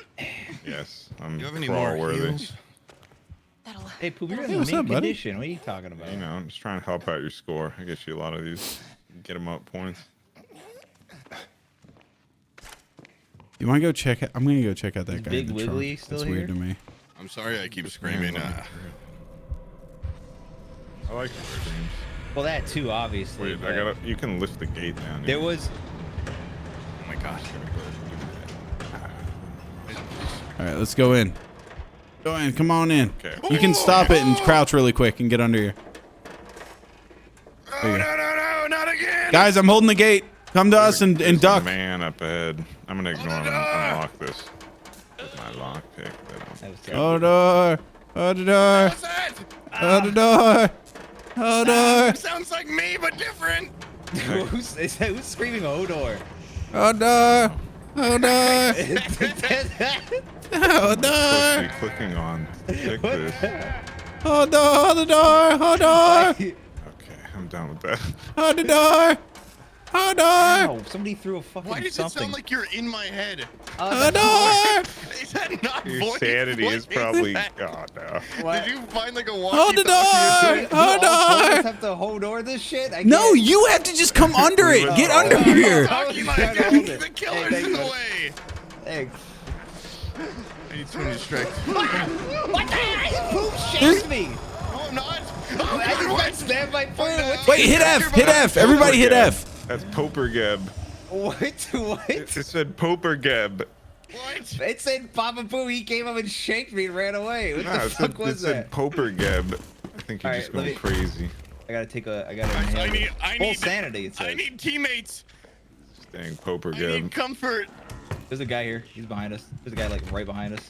Speaker 3: Yes, I'm
Speaker 5: Do you have any
Speaker 3: crawl
Speaker 5: more
Speaker 3: worthy.
Speaker 5: heals?
Speaker 1: Hey, Poop, you're
Speaker 2: Hey,
Speaker 1: in
Speaker 2: what's
Speaker 1: the
Speaker 2: up,
Speaker 1: main
Speaker 2: buddy?
Speaker 1: condition. What are you talking about?
Speaker 3: You know, I'm just trying to help out your score. I get you a lot of these. Get them up points.
Speaker 2: You want to go check it? I'm going to go check out that
Speaker 1: Is
Speaker 2: guy
Speaker 1: Big
Speaker 2: in the
Speaker 1: Wiggly
Speaker 2: trunk.
Speaker 1: still
Speaker 2: That's weird
Speaker 1: here?
Speaker 2: to me.
Speaker 5: I'm sorry I keep screaming.
Speaker 3: I like the games.
Speaker 1: Well, that too, obviously.
Speaker 3: Wait,
Speaker 1: but
Speaker 3: I gotta. You can lift the gate down.
Speaker 1: There was.
Speaker 5: Oh my gosh.
Speaker 2: All right, let's go in. Go in. Come on in.
Speaker 3: Okay.
Speaker 2: You can stop it and crouch really quick and get under here.
Speaker 5: Oh,
Speaker 2: There you go.
Speaker 5: no, not again.
Speaker 2: Guys, I'm holding the gate. Come to us and
Speaker 3: There's a
Speaker 2: duck.
Speaker 3: man up ahead. I'm gonna ignore him and unlock this with my lock pick.
Speaker 1: That was
Speaker 2: Hold the door. Hold the door.
Speaker 5: What's that?
Speaker 2: Hold the door. Hold the door.
Speaker 5: Sounds like me, but different.
Speaker 1: who's screaming Odor?
Speaker 2: Hold the door. Hold the door. Hold the
Speaker 3: Supposed to
Speaker 2: door.
Speaker 3: be clicking on. Pick this.
Speaker 2: Hold the door. Hold the door. Hold the door.
Speaker 3: Okay, I'm done with that.
Speaker 2: Hold the door. Hold the door.
Speaker 1: Ow, somebody threw a fucking
Speaker 5: Why does
Speaker 1: something.
Speaker 5: it sound like you're in my head?
Speaker 2: Hold the door.
Speaker 5: Is that not
Speaker 3: Your
Speaker 5: voice?
Speaker 3: sanity
Speaker 5: What
Speaker 3: is probably.
Speaker 5: that?
Speaker 3: Oh no.
Speaker 1: What?
Speaker 5: Did you find like a
Speaker 2: Hold the
Speaker 5: walkie-talkie?
Speaker 2: door. Hold
Speaker 1: Do all four of us
Speaker 2: the door.
Speaker 1: have to hold door this shit? I
Speaker 2: No,
Speaker 1: can't.
Speaker 2: you have to just come under it. Get under here.
Speaker 5: Talkie,
Speaker 1: Trying to hold it.
Speaker 5: the killer's
Speaker 1: Hey,
Speaker 5: in the
Speaker 1: thank
Speaker 5: way.
Speaker 1: Hey,
Speaker 5: need to distract.
Speaker 1: What the hell? Poop shakes me.
Speaker 5: Oh, I'm not.
Speaker 1: I just got stabbed by food.
Speaker 2: Wait, hit F. Hit F. Everybody hit F.
Speaker 3: That's Popergeb.
Speaker 1: What? What?
Speaker 3: It said Popergeb.
Speaker 5: What?
Speaker 1: It said Papa Poo. He came up and shaked me and ran away. What the fuck was
Speaker 3: it said
Speaker 1: that?
Speaker 3: Popergeb. I think you're
Speaker 1: All
Speaker 3: just
Speaker 1: right,
Speaker 3: going crazy.
Speaker 1: I gotta take a. I gotta.
Speaker 5: I
Speaker 1: inhale
Speaker 5: need
Speaker 1: full sanity. It says.
Speaker 5: I need teammates.
Speaker 3: Staying
Speaker 5: I need
Speaker 3: Popergeb.
Speaker 5: comfort.
Speaker 1: There's a guy here. He's behind us. There's a guy like right behind us.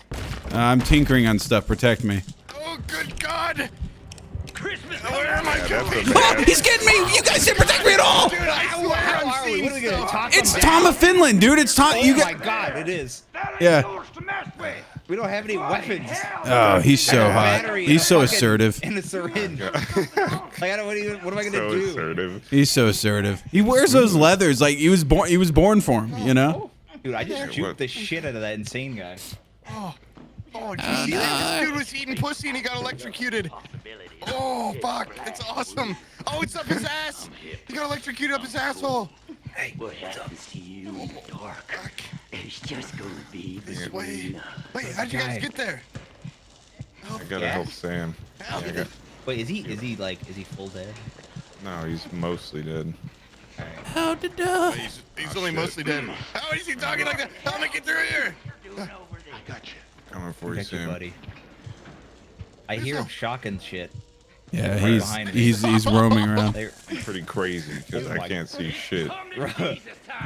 Speaker 2: I'm tinkering on stuff. Protect me.
Speaker 5: Oh, good God. Christmas. Where am I
Speaker 3: Yeah,
Speaker 5: going?
Speaker 3: that's a
Speaker 2: Oh,
Speaker 3: bad.
Speaker 2: he's getting me. You guys didn't protect me at all.
Speaker 5: Dude, I swear
Speaker 1: How
Speaker 5: I'm
Speaker 1: are we?
Speaker 5: seeing
Speaker 1: What are we gonna
Speaker 5: stuff.
Speaker 1: talk
Speaker 2: It's
Speaker 1: him
Speaker 2: Tom
Speaker 1: down?
Speaker 2: of Finland, dude. It's Tom.
Speaker 1: Oh
Speaker 2: You
Speaker 1: my
Speaker 2: got.
Speaker 1: God! It is.
Speaker 2: Yeah.
Speaker 1: We don't have any weapons.
Speaker 2: Oh, he's so hot.
Speaker 1: Battery
Speaker 2: He's
Speaker 1: and
Speaker 2: so
Speaker 1: a fucking-
Speaker 2: assertive.
Speaker 1: And a syringe. Like I don't. What am I gonna
Speaker 3: So
Speaker 1: do?
Speaker 3: assertive.
Speaker 2: He's so assertive. He wears those leathers like he was born. He was born for him. You know.
Speaker 1: Dude, I just
Speaker 3: what?
Speaker 1: juked the shit out of that insane guy.
Speaker 5: Oh, did you see that? This dude was eating pussy and he got electrocuted. Oh, fuck. It's awesome. Oh, it's up his ass. He got electrocuted up his asshole.
Speaker 6: What happens to you in the dark? It's just gonna be
Speaker 5: This
Speaker 6: the
Speaker 5: way. Wait, how'd you guys get there?
Speaker 3: I gotta help Sam. Yeah, I got,
Speaker 1: Wait, is he full dead?
Speaker 3: no, he's mostly dead.
Speaker 2: How did
Speaker 5: He's only
Speaker 3: shit.
Speaker 5: mostly dead. How is he talking like that? How am I get through here?
Speaker 3: Coming for you,
Speaker 1: Thank you,
Speaker 3: Sam.
Speaker 1: buddy. I hear him shocking shit.
Speaker 2: Yeah,
Speaker 1: Right
Speaker 2: he's
Speaker 1: behind me.
Speaker 2: he's roaming around.
Speaker 1: They're-
Speaker 3: Pretty crazy because
Speaker 1: Oh
Speaker 3: I
Speaker 1: my
Speaker 3: can't see shit.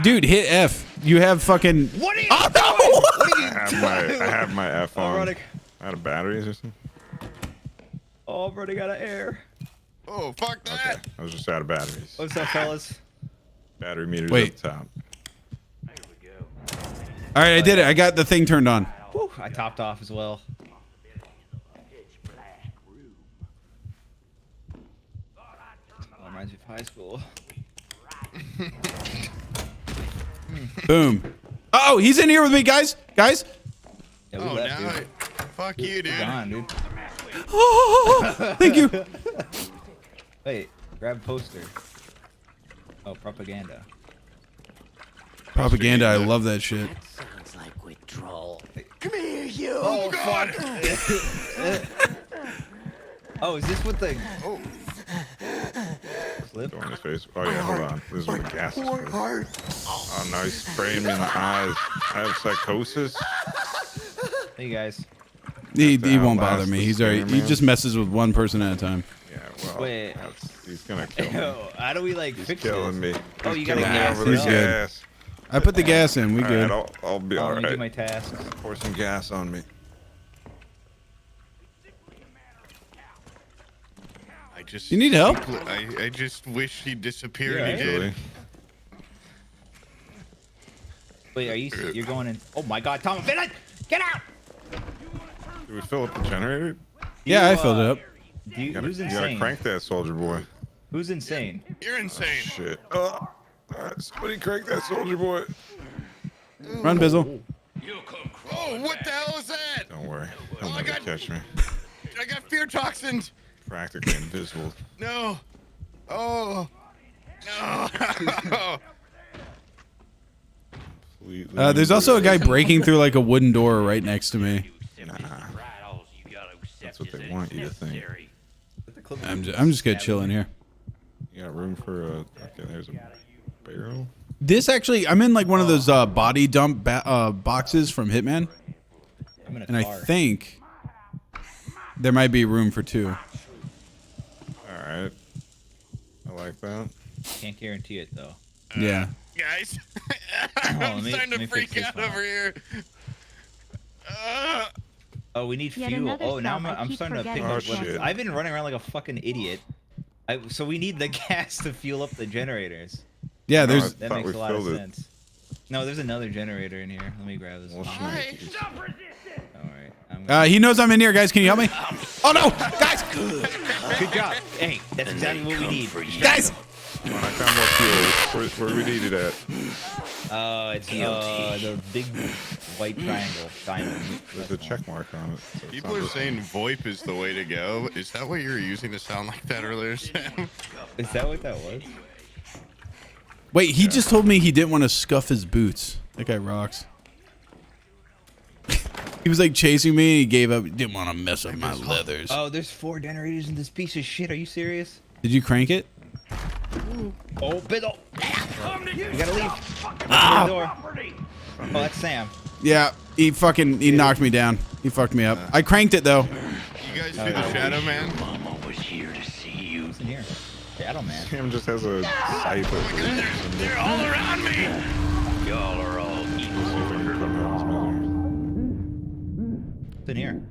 Speaker 2: Dude, hit F. You have fucking.
Speaker 1: What are you
Speaker 2: Oh,
Speaker 1: doing?
Speaker 2: no!
Speaker 1: What are you
Speaker 3: I have my F on.
Speaker 1: running.
Speaker 3: Out of batteries or something?
Speaker 1: Oh, I'm running out of air.
Speaker 5: Oh, fuck
Speaker 3: Okay,
Speaker 5: that.
Speaker 3: I was just out of batteries.
Speaker 1: What's up, fellas?
Speaker 3: Battery meters
Speaker 2: Wait.
Speaker 3: up top.
Speaker 2: All right, I did it. I got the thing turned on.
Speaker 1: Whew, I topped off as well. Oh, reminds me of high school.
Speaker 2: Boom. Oh, he's in here with me, guys. Guys.
Speaker 1: Yeah, we
Speaker 5: Oh,
Speaker 1: left,
Speaker 5: now.
Speaker 1: dude.
Speaker 5: Fuck you, dude.
Speaker 1: We're gone, dude.
Speaker 2: Oh, thank you.
Speaker 1: Wait, grab poster. Oh, propaganda.
Speaker 2: Propaganda. I love that shit.
Speaker 6: sounds like withdrawal.
Speaker 5: Come here, you.
Speaker 1: Oh, fuck. Oh, is this what the...
Speaker 5: Oh,
Speaker 1: Clip?
Speaker 3: Go in his face. Oh yeah, hold on. This is where the gas is. For. Oh no, he's spraying me in the eyes. I have psychosis.
Speaker 1: Hey, guys.
Speaker 2: He
Speaker 3: That
Speaker 2: won't
Speaker 3: outlast
Speaker 2: bother me.
Speaker 3: the
Speaker 2: He's already.
Speaker 3: scare,
Speaker 2: He
Speaker 3: man.
Speaker 2: just messes with one person at a time.
Speaker 3: Yeah, well,
Speaker 1: Wait.
Speaker 3: he's gonna kill me.
Speaker 1: Yo, how do we, like,
Speaker 3: He's
Speaker 1: fix
Speaker 3: killing
Speaker 1: this?
Speaker 3: me.
Speaker 1: Oh,
Speaker 3: He's
Speaker 1: you gotta
Speaker 3: killing me
Speaker 1: gas
Speaker 3: over
Speaker 1: it
Speaker 3: the
Speaker 1: up.
Speaker 3: gas.
Speaker 2: I put the gas in. We
Speaker 3: All
Speaker 2: good.
Speaker 3: right, I'll be
Speaker 1: Oh,
Speaker 3: all
Speaker 1: let me do
Speaker 3: right.
Speaker 1: my tasks.
Speaker 3: Pour some gas on me.
Speaker 5: I just.
Speaker 2: You need help?
Speaker 5: I just wish he disappeared.
Speaker 1: Yeah,
Speaker 5: He
Speaker 1: right?
Speaker 5: did.
Speaker 3: Really?
Speaker 1: Wait, are you... You're going in... Oh, my God, Tom, Finland! Get out!
Speaker 3: Did we fill up the generator?
Speaker 2: Yeah, I filled it up.
Speaker 1: Do you, who's
Speaker 3: You gotta
Speaker 1: insane?
Speaker 3: crank that soldier boy.
Speaker 1: Who's insane?
Speaker 5: You're insane.
Speaker 3: Shit. All right, somebody crank that soldier boy.
Speaker 2: Run, Bizzle.
Speaker 5: Oh, what the hell is that?
Speaker 3: Don't worry. He'll
Speaker 5: Oh, I
Speaker 3: never
Speaker 5: got-
Speaker 3: catch me.
Speaker 5: I got fear toxins.
Speaker 3: Practically invisible.
Speaker 5: No. Oh. No.
Speaker 3: Completely
Speaker 2: There's also a guy breaking through like a wooden door right next to me.
Speaker 3: That's what they want you to think.
Speaker 2: I'm just gonna chill in here.
Speaker 3: You got room for a... Okay, there's a barrel.
Speaker 2: This actually, I'm in like one of those body dump boxes from Hitman,
Speaker 1: I'm in a
Speaker 2: and I
Speaker 1: car.
Speaker 2: think there might be room for two.
Speaker 3: All right. I like that.
Speaker 1: Can't guarantee it, though.
Speaker 2: Yeah.
Speaker 5: Guys.
Speaker 1: let
Speaker 5: I'm
Speaker 1: me-
Speaker 5: starting
Speaker 1: let me
Speaker 5: to
Speaker 1: fix
Speaker 5: freak
Speaker 1: this
Speaker 5: out
Speaker 1: one.
Speaker 5: over here.
Speaker 1: Oh, we need
Speaker 4: Yet
Speaker 1: fuel.
Speaker 4: another
Speaker 1: Oh, now
Speaker 4: self I
Speaker 1: I'm
Speaker 4: keep
Speaker 1: starting to pick
Speaker 4: forgetting
Speaker 1: up
Speaker 3: to
Speaker 1: weapons.
Speaker 3: check.
Speaker 1: I've been running around like a fucking idiot. So we need the gas to fuel up the generators.
Speaker 2: Yeah,
Speaker 3: No,
Speaker 2: there's.
Speaker 3: I
Speaker 1: That
Speaker 3: thought
Speaker 1: makes
Speaker 3: we
Speaker 1: a lot of
Speaker 3: filled it.
Speaker 1: sense. No, there's another generator in here. Let me grab this
Speaker 3: Well,
Speaker 1: one.
Speaker 3: shit.
Speaker 1: All right. I'm gonna...
Speaker 2: He knows I'm in here, guys. Can you help me? Oh no, guys!
Speaker 1: Good job. Hey, that's exactly what we need.
Speaker 2: Guys!
Speaker 3: Come on, I found more fuel. Where we need it at?
Speaker 1: It's the big white triangle diamond.
Speaker 3: There's a check mark on it. So it's
Speaker 5: People
Speaker 3: not
Speaker 5: are
Speaker 3: this
Speaker 5: saying VoIP is the way to go. Is that what you were using to sound like that earlier, Sam?
Speaker 1: Is that what that was?
Speaker 2: Wait, he just told me he didn't want to scuff his boots. That guy rocks. He was like chasing me. He gave up. He didn't want to mess up my leathers.
Speaker 1: Oh, there's 4 generators in this piece of shit. Are you serious?
Speaker 2: Did you crank it?
Speaker 1: Oh, Bizzle. You gotta leave. Ah. The door. Oh, that's Sam.
Speaker 2: Yeah, he knocked me down. He fucked me up. I cranked it though.
Speaker 5: You guys see the Shadow Man?
Speaker 6: Mama was here to see you.
Speaker 1: What's in here? Shadow Man.
Speaker 3: Sam just has a scythe.
Speaker 5: They're all around me.
Speaker 6: Y'all are all evil.
Speaker 1: What's in here?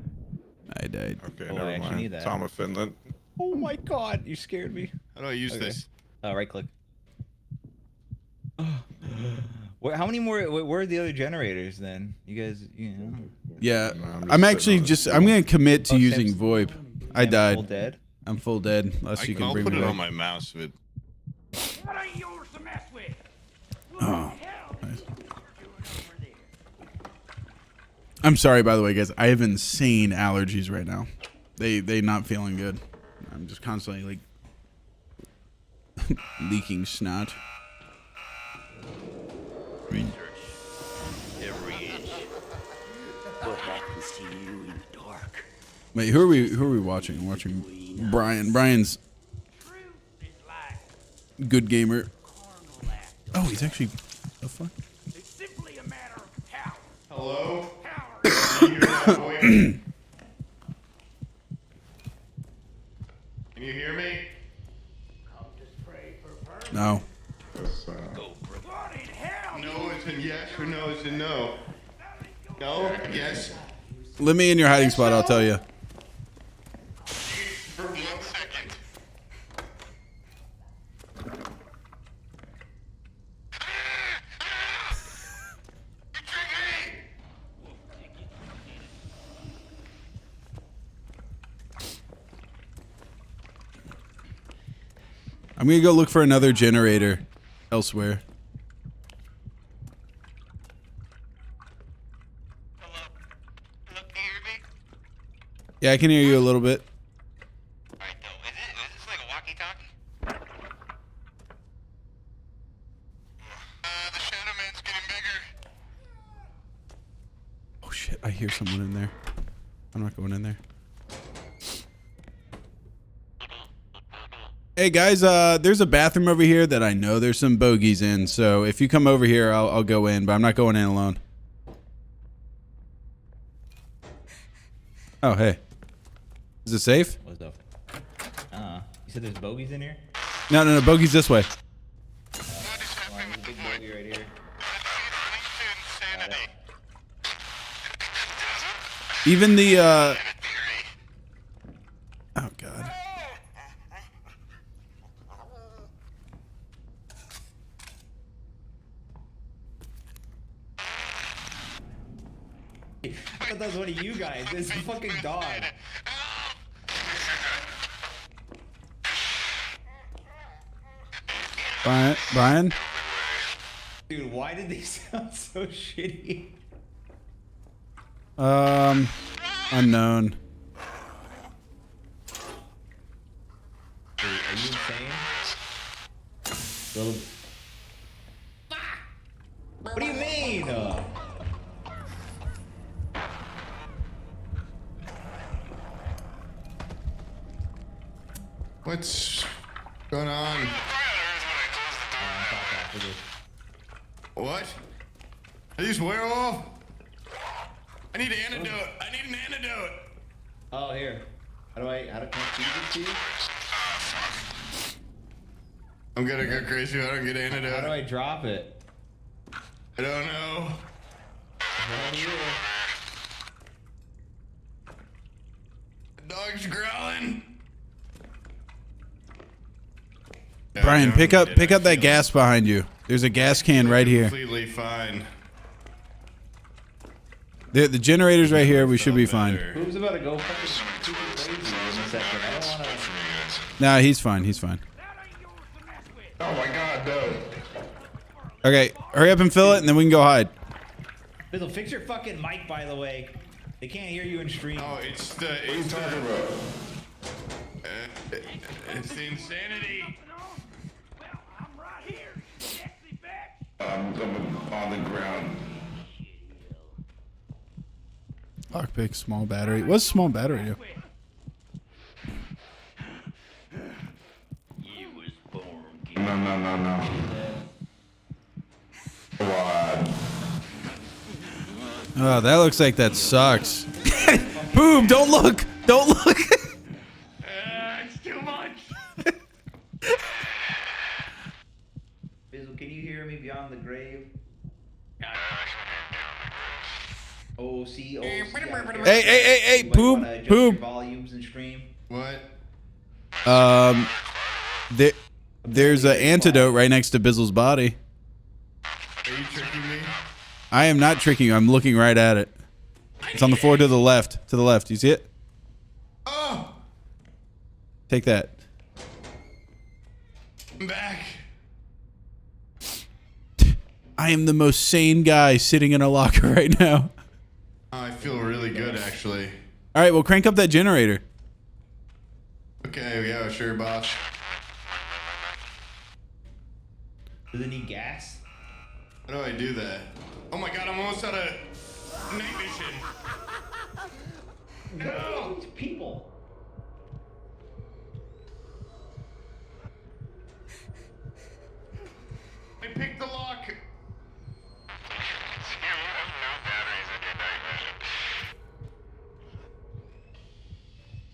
Speaker 2: I died.
Speaker 3: Okay,
Speaker 1: Oh, I
Speaker 3: never
Speaker 1: actually
Speaker 3: mind.
Speaker 1: need that.
Speaker 3: Tom of Finland.
Speaker 1: Oh my god, you scared me.
Speaker 5: How do I use this?
Speaker 1: Right click. How many more? Where are the other generators then? You guys, you know.
Speaker 2: Yeah,
Speaker 3: I'm
Speaker 2: I'm
Speaker 3: just
Speaker 2: actually
Speaker 3: sitting on
Speaker 2: I'm gonna commit to
Speaker 1: Oh,
Speaker 2: using
Speaker 1: Sam's-
Speaker 2: VoIP. I
Speaker 1: Sam's
Speaker 2: died.
Speaker 1: full dead.
Speaker 2: I'm full dead. Unless you can
Speaker 5: I'll
Speaker 2: bring
Speaker 5: put
Speaker 2: me
Speaker 5: it
Speaker 2: back.
Speaker 5: on my mouse. But
Speaker 2: Oh. Nice. I'm sorry, by the way, guys. I have insane allergies right now. They not feeling good. I'm just constantly like leaking snot.
Speaker 6: Research every inch. What happens to you in the dark?
Speaker 2: Wait, who are we watching? I'm watching Brian. Brian's good gamer. Oh, he's actually the fuck.
Speaker 5: hello. Can you hear that voice? Can you hear me?
Speaker 2: No.
Speaker 5: No is a yes or no is a no. No, yes.
Speaker 2: Let me in your hiding spot. I'll tell you.
Speaker 5: For 1 second.
Speaker 2: I'm gonna go look for another generator elsewhere.
Speaker 5: Hello? Hello, can you hear me?
Speaker 2: Yeah, I can hear you a little bit.
Speaker 5: Alright, though. Is this like a walkie-talkie? The Shadow Man's getting bigger.
Speaker 2: Oh shit! I hear someone in there. I'm not going in there. Hey guys, there's a bathroom over here that I know there's some bogeys in. So if you come over here, I'll go in, but I'm not going in alone. Oh hey, is it safe?
Speaker 1: What's up? You said there's bogeys in here?
Speaker 2: No, bogeys this way.
Speaker 1: There's a big bogey right here.
Speaker 2: Even the oh god.
Speaker 1: I thought that was one of you guys. It's a fucking dog.
Speaker 2: Brian?
Speaker 1: Dude, why did they sound so shitty?
Speaker 2: Unknown.
Speaker 1: Are you insane? Little... What do you mean?
Speaker 5: What's going on? What? Are these werewolf? I need an antidote. I need an antidote.
Speaker 1: Oh, here. How can I feed it to you?
Speaker 5: I'm gonna go crazy if I don't get an
Speaker 1: How do
Speaker 5: antidote.
Speaker 1: I drop it?
Speaker 5: I don't know.
Speaker 1: Right here.
Speaker 5: The dog's growling.
Speaker 2: Brian, pick up that gas behind you. There's a gas can right here.
Speaker 5: Completely fine.
Speaker 2: The generator's right here. We should be fine.
Speaker 1: Who's about to go fucking crazy in a second? I don't wanna...
Speaker 2: Nah, he's fine. He's fine.
Speaker 5: Oh my god, no.
Speaker 2: Okay, hurry up and fill it, and then we can go hide.
Speaker 1: Bizzle, fix your fucking mic, by the way. They can't hear you in stream.
Speaker 5: Oh, it's the. What are you talking about? It's the insanity.
Speaker 3: I'm on the ground.
Speaker 2: Lockpick, small battery. What's small battery do?
Speaker 6: You was born
Speaker 3: No. What?
Speaker 2: Oh, that looks like that sucks. Boom! Don't look! Don't look!
Speaker 6: It's too much.
Speaker 1: Bizzle, can you hear me beyond the grave? OC.
Speaker 2: Hey, poop, poop.
Speaker 1: Volumes and stream.
Speaker 5: What?
Speaker 2: There's an antidote right next to Bizzle's body.
Speaker 5: Are you tricking me?
Speaker 2: I am not tricking you. I'm looking right at it. It's on the floor to the left. To the left. You see it?
Speaker 5: Oh!
Speaker 2: Take that.
Speaker 5: I'm back.
Speaker 2: I am the most sane guy sitting in a locker right now.
Speaker 5: Oh, I feel really good, actually.
Speaker 2: All right, well, crank up that generator.
Speaker 5: Okay, yeah, sure, boss.
Speaker 1: Does it need gas?
Speaker 5: How do I do that? Oh my god, I'm almost out of night vision. No!
Speaker 1: It's people.
Speaker 5: I picked the lock.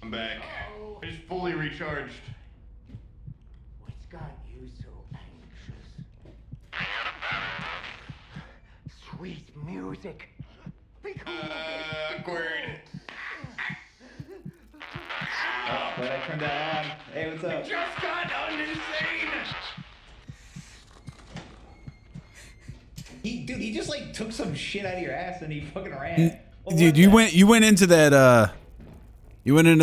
Speaker 5: I'm back. I just fully recharged.
Speaker 6: What's got you so anxious? Sweet music.
Speaker 5: Awkward.
Speaker 1: But I turned that on. Hey, what's up?
Speaker 5: Just got insane.
Speaker 1: He just like took some shit out of your ass and he fucking ran. What
Speaker 2: Dude,
Speaker 1: was
Speaker 2: you
Speaker 1: that?
Speaker 2: went into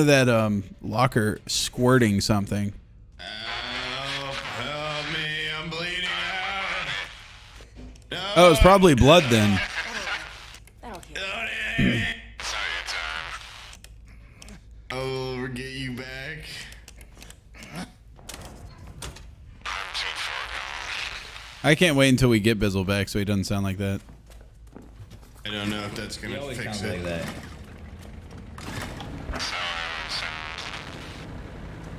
Speaker 2: that locker squirting something.
Speaker 5: Help me, I'm bleeding out. No.
Speaker 2: Oh, it's probably blood then.
Speaker 5: I'll get you back.
Speaker 2: I can't wait until we get Bizzle back so he doesn't sound like that.
Speaker 5: I don't know if that's
Speaker 1: He
Speaker 5: gonna
Speaker 1: always
Speaker 5: fix
Speaker 1: sounds
Speaker 5: it.
Speaker 1: like that.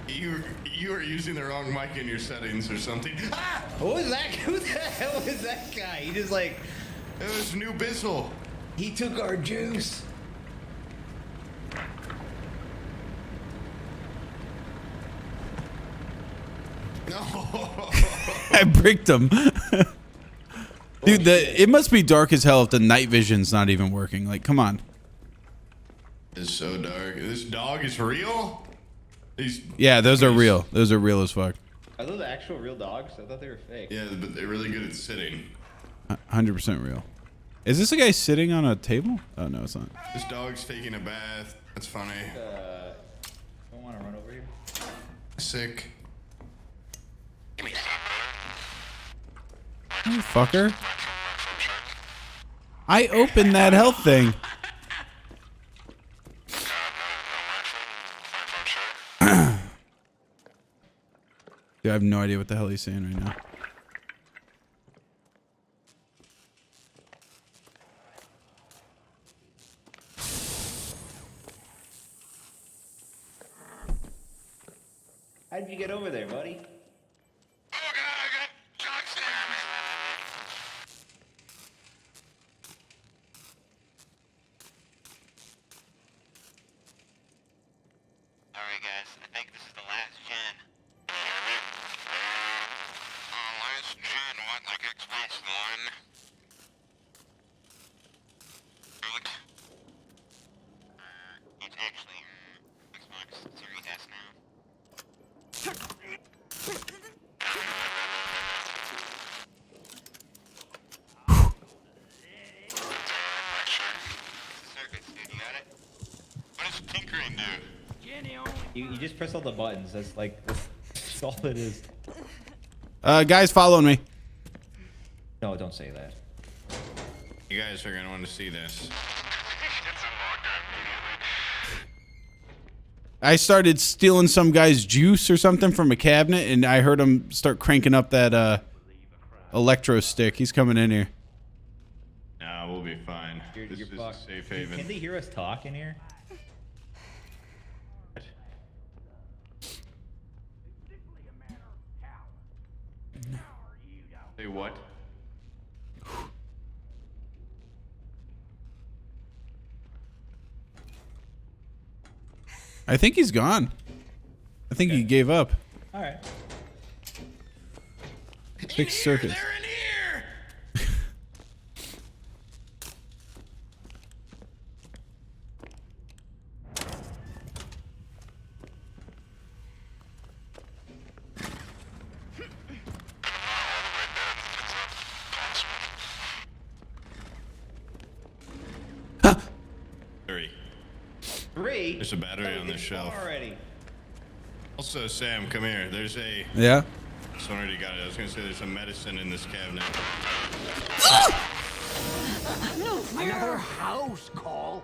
Speaker 5: You are using the wrong mic in your settings or something. Ah!
Speaker 1: What was that? Who the hell was that guy? He just like
Speaker 5: It was new Bizzle.
Speaker 1: he took our juice.
Speaker 5: No.
Speaker 2: I bricked him. Dude, it must be dark as hell if the night vision's not even working. Like, come on.
Speaker 5: It's so dark. This dog is real?
Speaker 2: Yeah, those are real. Those are real as fuck.
Speaker 1: Are those actual real dogs? I thought they were fake.
Speaker 5: Yeah, but they're really good at sitting.
Speaker 2: 100% real. Is this a guy sitting on a table? Oh, no, it's not.
Speaker 5: This dog's taking a bath. That's funny.
Speaker 1: Don't want to run over here.
Speaker 5: Sick.
Speaker 2: You fucker. I opened that health thing. Dude, I have no idea what the hell he's saying right now.
Speaker 1: How'd you get over there, buddy?
Speaker 7: Alright guys, I think this is the last gen. Last gen, what? Like Xbox One? Right? It's actually Xbox Series S now. Circuits, dude, you got it? What does tinkering do?
Speaker 1: You just press all the buttons. That's all it is.
Speaker 2: Guys following me.
Speaker 1: No, don't say that.
Speaker 5: You guys are gonna want to see this.
Speaker 2: I started stealing some guy's juice or something from a cabinet, and I heard him start cranking up that electro stick. He's coming in here.
Speaker 5: Nah, we'll be fine.
Speaker 1: You're
Speaker 5: This
Speaker 1: you're
Speaker 5: is a
Speaker 1: fucked.
Speaker 5: safe
Speaker 1: Dude,
Speaker 5: haven.
Speaker 1: can they hear us talk in here?
Speaker 5: Say what?
Speaker 2: I think he's gone. I think he gave up.
Speaker 1: All right.
Speaker 2: Fixed circuits.
Speaker 5: They're in here.
Speaker 1: Three.
Speaker 5: There's a battery on this shelf.
Speaker 1: Already.
Speaker 5: Also, Sam, come here. There's a.
Speaker 2: Yeah.
Speaker 5: Someone already got it. I was gonna say there's a medicine in this cabinet.
Speaker 6: Another house call.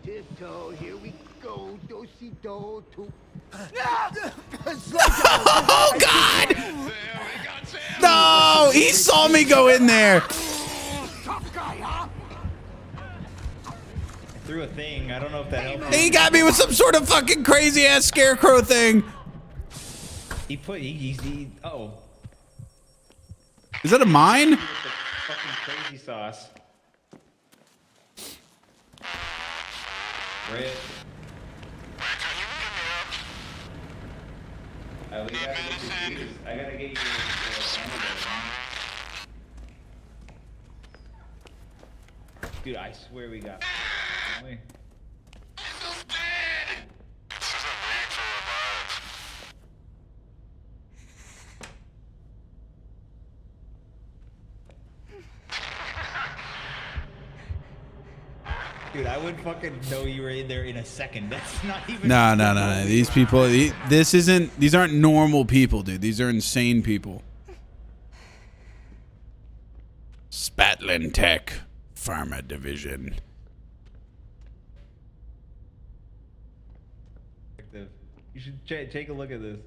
Speaker 6: Tiptoe, here we go. Do-si-do to.
Speaker 2: Oh God!
Speaker 5: Sam, they got Sam.
Speaker 2: No, he saw me go in there.
Speaker 6: Tough guy, huh?
Speaker 1: Threw a thing. I don't know if that helped.
Speaker 2: He got me with some sort of fucking crazy ass scarecrow thing.
Speaker 1: He put. Oh.
Speaker 2: Is that a mine?
Speaker 1: With the fucking crazy sauce. Rip. I gotta get your antidote, man. Dude, I swear we got. Wait. Dude, I would fucking know you were in there in a second. That's not even.
Speaker 2: No. These people, these aren't normal people, dude. These are insane people. Spatlin Tech Pharma Division.
Speaker 1: You should take a look at this.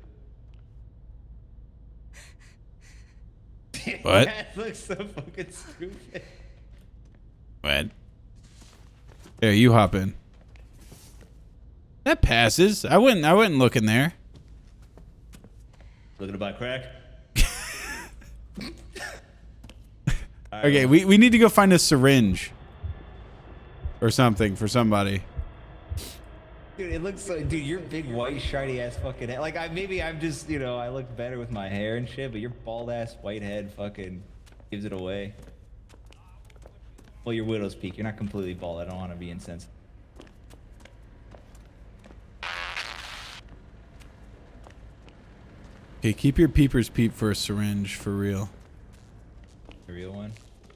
Speaker 2: What?
Speaker 1: That looks so fucking stupid.
Speaker 2: What? Here, you hop in. That passes. I wouldn't look in there.
Speaker 1: Looking to buy crack?
Speaker 2: Okay, we need to go find a syringe. Or something for somebody.
Speaker 1: Dude, it looks like, dude, your big white shiny ass fucking head. Like, maybe I'm just, I look better with my hair and shit, but your bald ass white head fucking gives it away. Well, your widow's peak. You're not completely bald. I don't want to be insensitive.
Speaker 2: Okay, keep your peepers peep for a syringe for real.
Speaker 1: The real one.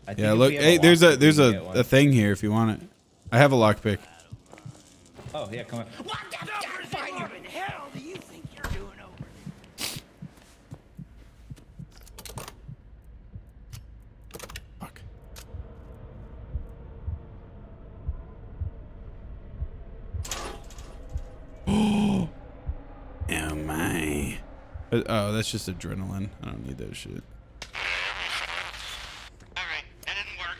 Speaker 1: I think
Speaker 2: Yeah,
Speaker 1: if
Speaker 2: look.
Speaker 1: we have
Speaker 2: Hey, there's
Speaker 1: lockpick, we can get
Speaker 2: a
Speaker 1: one.
Speaker 2: thing here if you want it. I have a lockpick.
Speaker 1: Oh yeah, come on.
Speaker 6: What the hell do you think you're doing over there?
Speaker 2: Fuck. Oh my. Oh, that's just adrenaline. I don't need that shit.
Speaker 7: Alright, that didn't work.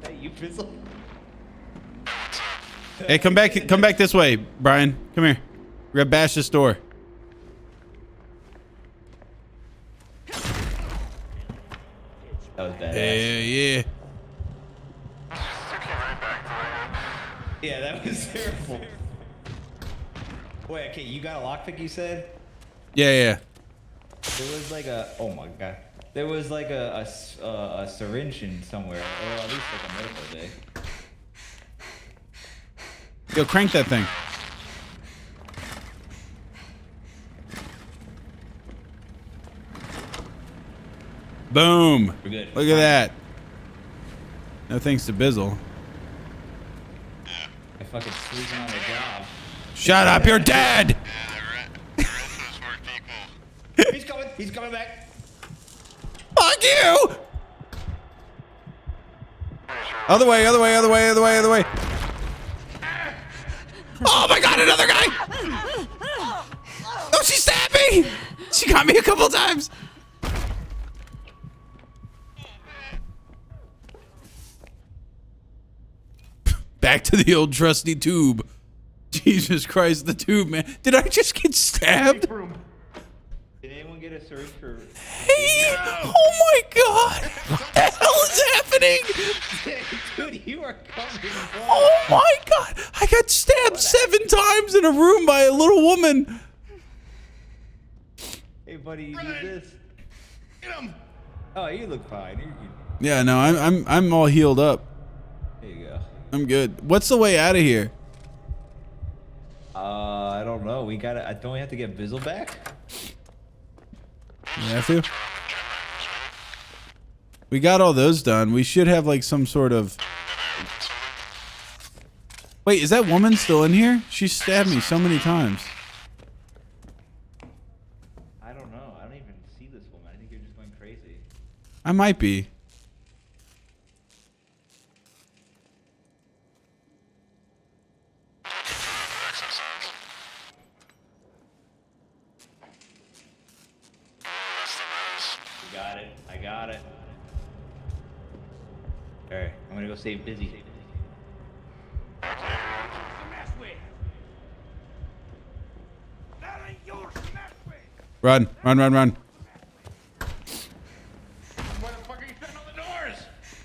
Speaker 1: Hey, you fizzle.
Speaker 2: Hey, come back this way, Brian. Come here. We're gonna bash this door.
Speaker 1: That was badass.
Speaker 2: Yeah.
Speaker 1: Yeah, that was terrible. Wait, okay, you got a lockpick, you said?
Speaker 2: Yeah.
Speaker 1: There was like a, oh my god. There was like a syringe in somewhere, or at least like a medical bay.
Speaker 2: Yo, crank that thing. Boom.
Speaker 1: We're good.
Speaker 2: Look at that. No thanks to Bizzle.
Speaker 1: I fucking sleeping on the job.
Speaker 2: Shut up, you're dead!
Speaker 7: Yeah, the rest of us worked equal.
Speaker 1: He's coming back.
Speaker 2: Fuck you! Other way, other way, other way, other way, other way. Oh my God, another guy! Oh, she stabbed me! She got me a couple times. Back to the old trusty tube. Jesus Christ, the tube, man. Did I just get stabbed?
Speaker 1: Did anyone get a search for?
Speaker 2: Hey! No. Oh my God! What the hell is happening?
Speaker 1: Dude, you are coming.
Speaker 2: Oh my God! I got stabbed 7 times in a room by a little woman.
Speaker 1: Hey, buddy, you do this.
Speaker 5: Get him.
Speaker 1: Oh, you look fine.
Speaker 2: Yeah, no, I'm all healed up.
Speaker 1: There you go.
Speaker 2: I'm good. What's the way out of here?
Speaker 1: I don't know. We gotta. Don't we have to get Bizzle back?
Speaker 2: You have to? We got all those done. We should have like some sort of... Wait, is that woman still in here? She stabbed me so many times.
Speaker 1: I don't know. I don't even see this woman. I think you're just going crazy.
Speaker 2: I might be.
Speaker 1: Got it. I got it. Alright, I'm gonna go save Busy.
Speaker 2: Run, run, run, run.
Speaker 5: What the fuck are you sitting on the doors?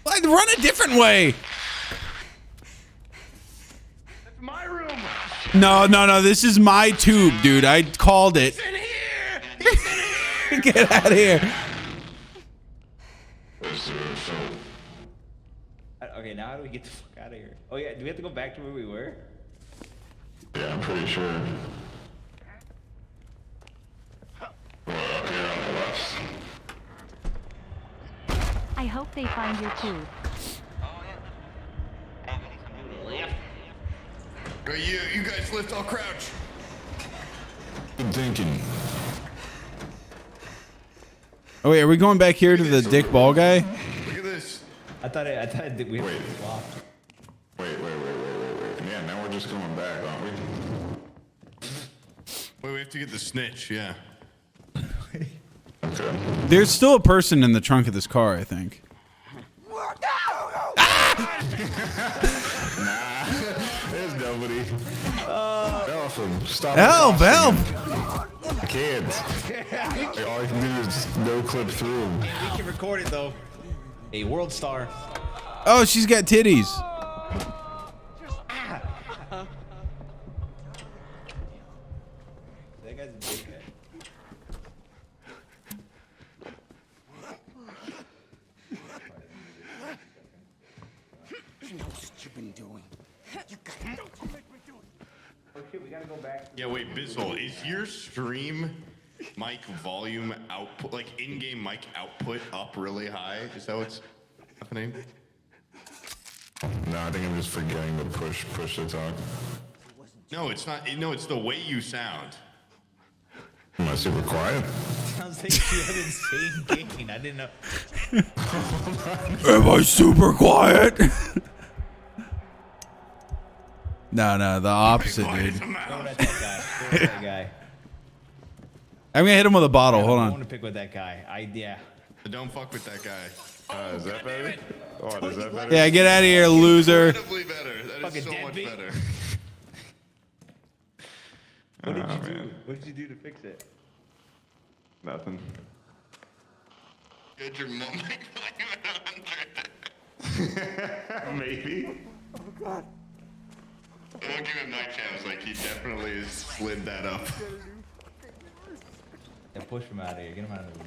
Speaker 2: Like, run a different way.
Speaker 5: That's my room.
Speaker 2: No, no, no. This is my tube, dude. I called it.
Speaker 5: He's in here. He's in here.
Speaker 2: Get out of here.
Speaker 1: Okay, now how do we get the fuck out of here? Oh yeah, do we have to go back to where we were?
Speaker 7: Yeah, I'm pretty sure.
Speaker 4: I hope they find your tube.
Speaker 5: You guys lift, I'll crouch.
Speaker 7: Good thinking.
Speaker 2: Oh wait, are we going back here to the dick ball guy?
Speaker 5: Look at this.
Speaker 1: I thought that we
Speaker 7: Wait.
Speaker 1: swapped.
Speaker 7: Wait. Yeah, now we're just going back, aren't we?
Speaker 5: Wait, we have to get the snitch, yeah.
Speaker 7: Okay.
Speaker 2: There's still a person in the trunk of this car, I think.
Speaker 7: There's nobody. Awesome. Stop.
Speaker 2: Help, help!
Speaker 7: I can't. Like, all I can do is no clip through them.
Speaker 1: We can record it though. A world star.
Speaker 2: Oh, she's got titties.
Speaker 1: That guy's a big guy.
Speaker 6: You know what you've been doing. You got it.
Speaker 1: Oh shit, we gotta go back.
Speaker 5: Yeah, wait, Bizzle, is your stream mic volume output, like in-game mic output, up really high? Is that what's happening?
Speaker 7: No, I think I'm just forgetting to push the talk.
Speaker 5: No, it's not. No, it's the way you sound.
Speaker 7: Am I super quiet?
Speaker 1: Sounds like you have insane gain. I didn't know.
Speaker 2: Am I super quiet? No, the opposite, dude.
Speaker 1: Going at that guy. Going at that guy.
Speaker 2: I'm gonna hit him with a bottle. Hold
Speaker 1: I
Speaker 2: on.
Speaker 1: want to pick with that guy. Yeah.
Speaker 5: Don't fuck with that guy.
Speaker 7: Is that better? Oh, is that better?
Speaker 2: Yeah, get out of here, loser.
Speaker 5: Incredibly better. That
Speaker 1: Fucking
Speaker 5: is so much
Speaker 1: deadbeat.
Speaker 5: better.
Speaker 1: What did you do?
Speaker 7: man.
Speaker 1: What did you do to fix it?
Speaker 7: Nothing.
Speaker 5: Get your mom mic
Speaker 7: Maybe.
Speaker 5: Don't give him night channels. Like he definitely has slid that up.
Speaker 1: Yeah, push him out of here. Get him out of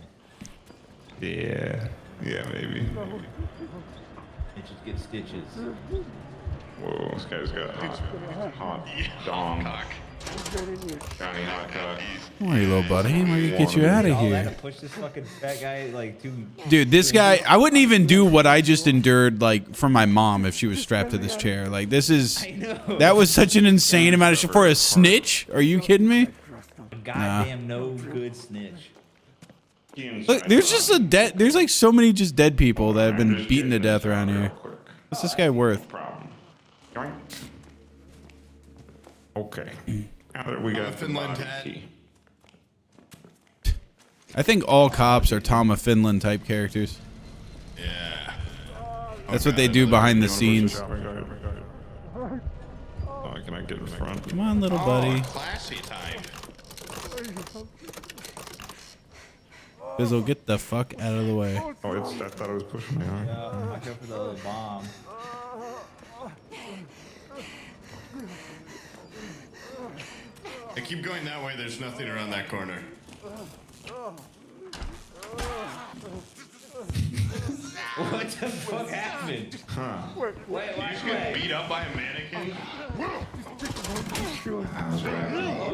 Speaker 7: Yeah.
Speaker 1: here.
Speaker 7: Yeah, maybe.
Speaker 1: And just get stitches.
Speaker 7: Whoa, this guy's got hot dong.
Speaker 5: Cock.
Speaker 7: Johnny hot cock.
Speaker 2: Don't worry, little buddy. I'm gonna get you out of
Speaker 1: All that to
Speaker 2: here.
Speaker 1: push this fucking fat guy like to.
Speaker 2: Dude, this guy, I wouldn't even do what I just endured, like, from my mom if she was strapped to this chair. Like, this is,
Speaker 1: I know.
Speaker 2: that was such an insane amount of shit. For a snitch? Are you kidding me?
Speaker 1: Goddamn no good snitch.
Speaker 2: Look, there's just there's like so many just dead people that have been beaten to death around here. What's this guy worth?
Speaker 3: Problem. Yoink. Okay. Now that we got the
Speaker 5: Finland
Speaker 3: body
Speaker 5: hat.
Speaker 3: key.
Speaker 2: I think all cops are Tom of Finland type characters.
Speaker 5: Yeah.
Speaker 2: That's what they do behind the
Speaker 3: You wanna push
Speaker 2: scenes.
Speaker 3: the shopping cart? Oh, can I get in front?
Speaker 2: Come on, little buddy.
Speaker 5: Classy type.
Speaker 2: Bizzle, get the fuck out of the way.
Speaker 3: Oh, I thought it was pushing me. Alright.
Speaker 1: Watch out for the bomb.
Speaker 5: I keep going that way. There's nothing around that corner.
Speaker 1: What the fuck happened? Wait,
Speaker 5: You just get beat up by a mannequin?
Speaker 1: Oh,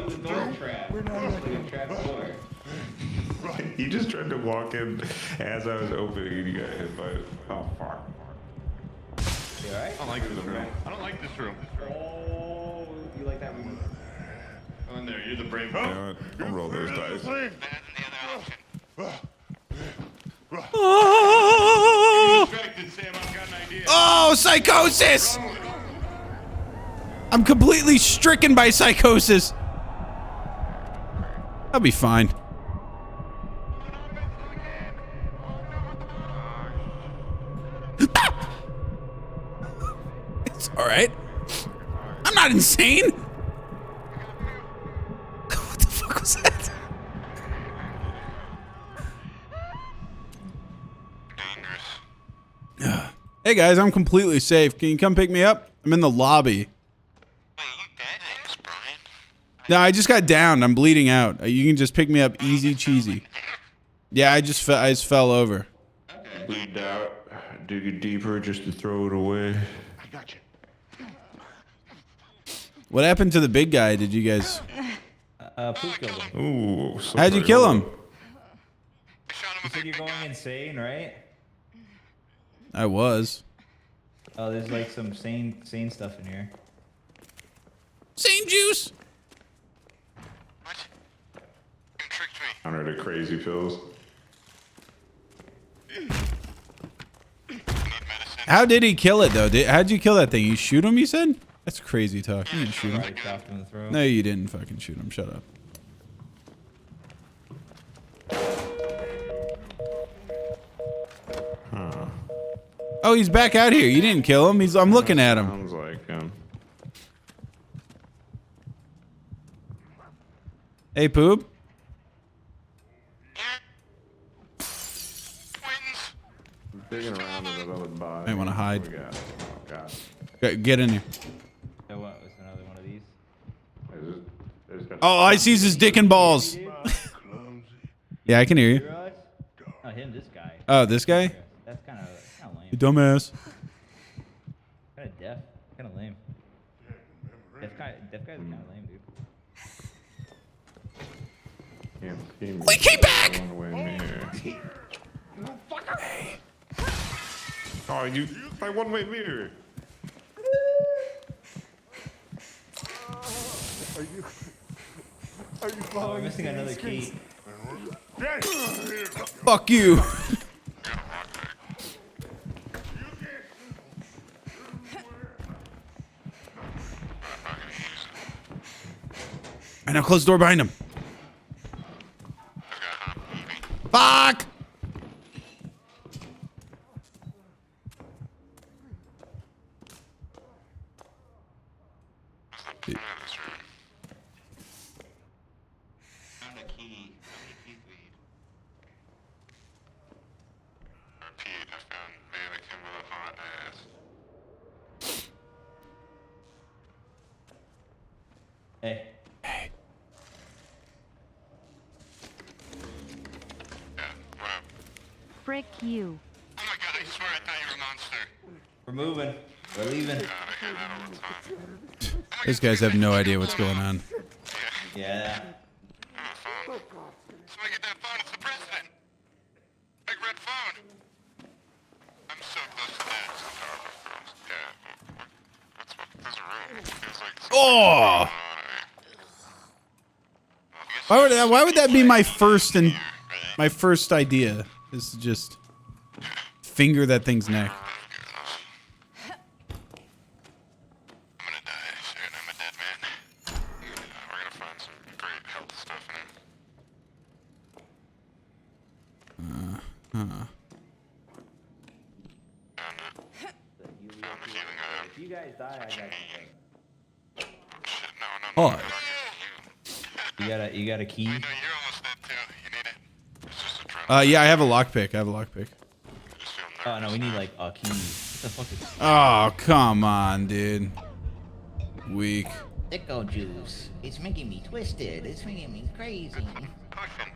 Speaker 1: the door trap. It's like a trap door.
Speaker 3: He just tried to walk in as I was opening and he got hit by it. Oh, fuck.
Speaker 1: You alright?
Speaker 5: I don't like this room. I don't like this room.
Speaker 1: Oh, you like that room?
Speaker 5: Go in there. You're the brave
Speaker 3: You
Speaker 5: one.
Speaker 3: know what? I'll roll those dice.
Speaker 2: Oh,
Speaker 5: Distracted, Sam. I've got an idea.
Speaker 2: oh, psychosis! I'm completely stricken by psychosis. I'll be fine. It's all right. I'm not insane. What the fuck was that? Hey guys, I'm completely safe. Can you come pick me up? I'm in the lobby. No, I just got downed. I'm bleeding out. You can just pick me up easy cheesy. Yeah, I just fell over.
Speaker 3: Bleed out. Dig it deeper just to throw it away.
Speaker 5: I got you.
Speaker 2: What happened to the big guy? Did you guys?
Speaker 1: Poop killed him.
Speaker 3: Ooh.
Speaker 2: How'd you kill him?
Speaker 1: You said you're going insane, right?
Speaker 2: I was.
Speaker 1: Oh, there's like some sane stuff in here.
Speaker 2: Same juice.
Speaker 5: What? You tricked me.
Speaker 3: 100 of crazy pills.
Speaker 5: Need medicine.
Speaker 2: How did he kill it though? How'd you kill that thing? You shoot him? You said? That's crazy talk. You didn't shoot him.
Speaker 1: Probably chopped him in the throat.
Speaker 2: No, you didn't fucking shoot him. Shut up. Oh, he's back out here. You didn't kill him. I'm looking at him.
Speaker 3: Sounds like
Speaker 2: Hey, Poop.
Speaker 5: Twins.
Speaker 3: digging around in another body.
Speaker 2: Might wanna hide.
Speaker 3: What we got? Oh, God.
Speaker 2: Get in here.
Speaker 1: So what was another one of these?
Speaker 3: I just got
Speaker 2: Oh, all I see is his dick and balls. Yeah, I can hear you.
Speaker 1: Realize? Oh, him, this guy.
Speaker 2: Oh, this guy?
Speaker 1: That's kind of lame.
Speaker 2: You dumbass.
Speaker 1: Kind of deaf. Kind of lame. Deaf guys are kind of lame, dude.
Speaker 3: Can't see me.
Speaker 2: We came back!
Speaker 3: One way mirror. Oh, you my one-way mirror.
Speaker 1: Oh, we're missing another key.
Speaker 2: Fuck you. And now close the door behind him. Fuck!
Speaker 5: Found a key. How many keys we need? Repeat, I found mannequin with a hot ass.
Speaker 1: Hey.
Speaker 5: Yeah, wow.
Speaker 4: Frick you.
Speaker 5: Oh my god, I swear I thought you were a monster.
Speaker 1: We're moving. We're leaving.
Speaker 5: God, I hear that all the time.
Speaker 2: These guys have no idea what's going on.
Speaker 1: Yeah.
Speaker 5: Oh, phone. Somebody get that phone, it's the president. Big red phone. I'm so close to that. So powerful. Yeah. What's this room? It feels like
Speaker 2: Oh! Why would that be my first idea? Is to just finger that thing's neck.
Speaker 1: If you guys die, I got you.
Speaker 5: No,
Speaker 2: Oh.
Speaker 1: You got a key?
Speaker 5: I know you're almost dead too. You need it. It's just a trap.
Speaker 2: Yeah, I have a lockpick. I have a lockpick.
Speaker 5: Just feel
Speaker 1: Oh no,
Speaker 5: nervous
Speaker 1: we need
Speaker 5: now.
Speaker 1: like a key. What the fuck is
Speaker 2: Oh, come on, dude. Weak.
Speaker 1: Sicko juice? It's making me twisted. It's making me crazy.
Speaker 5: Fucking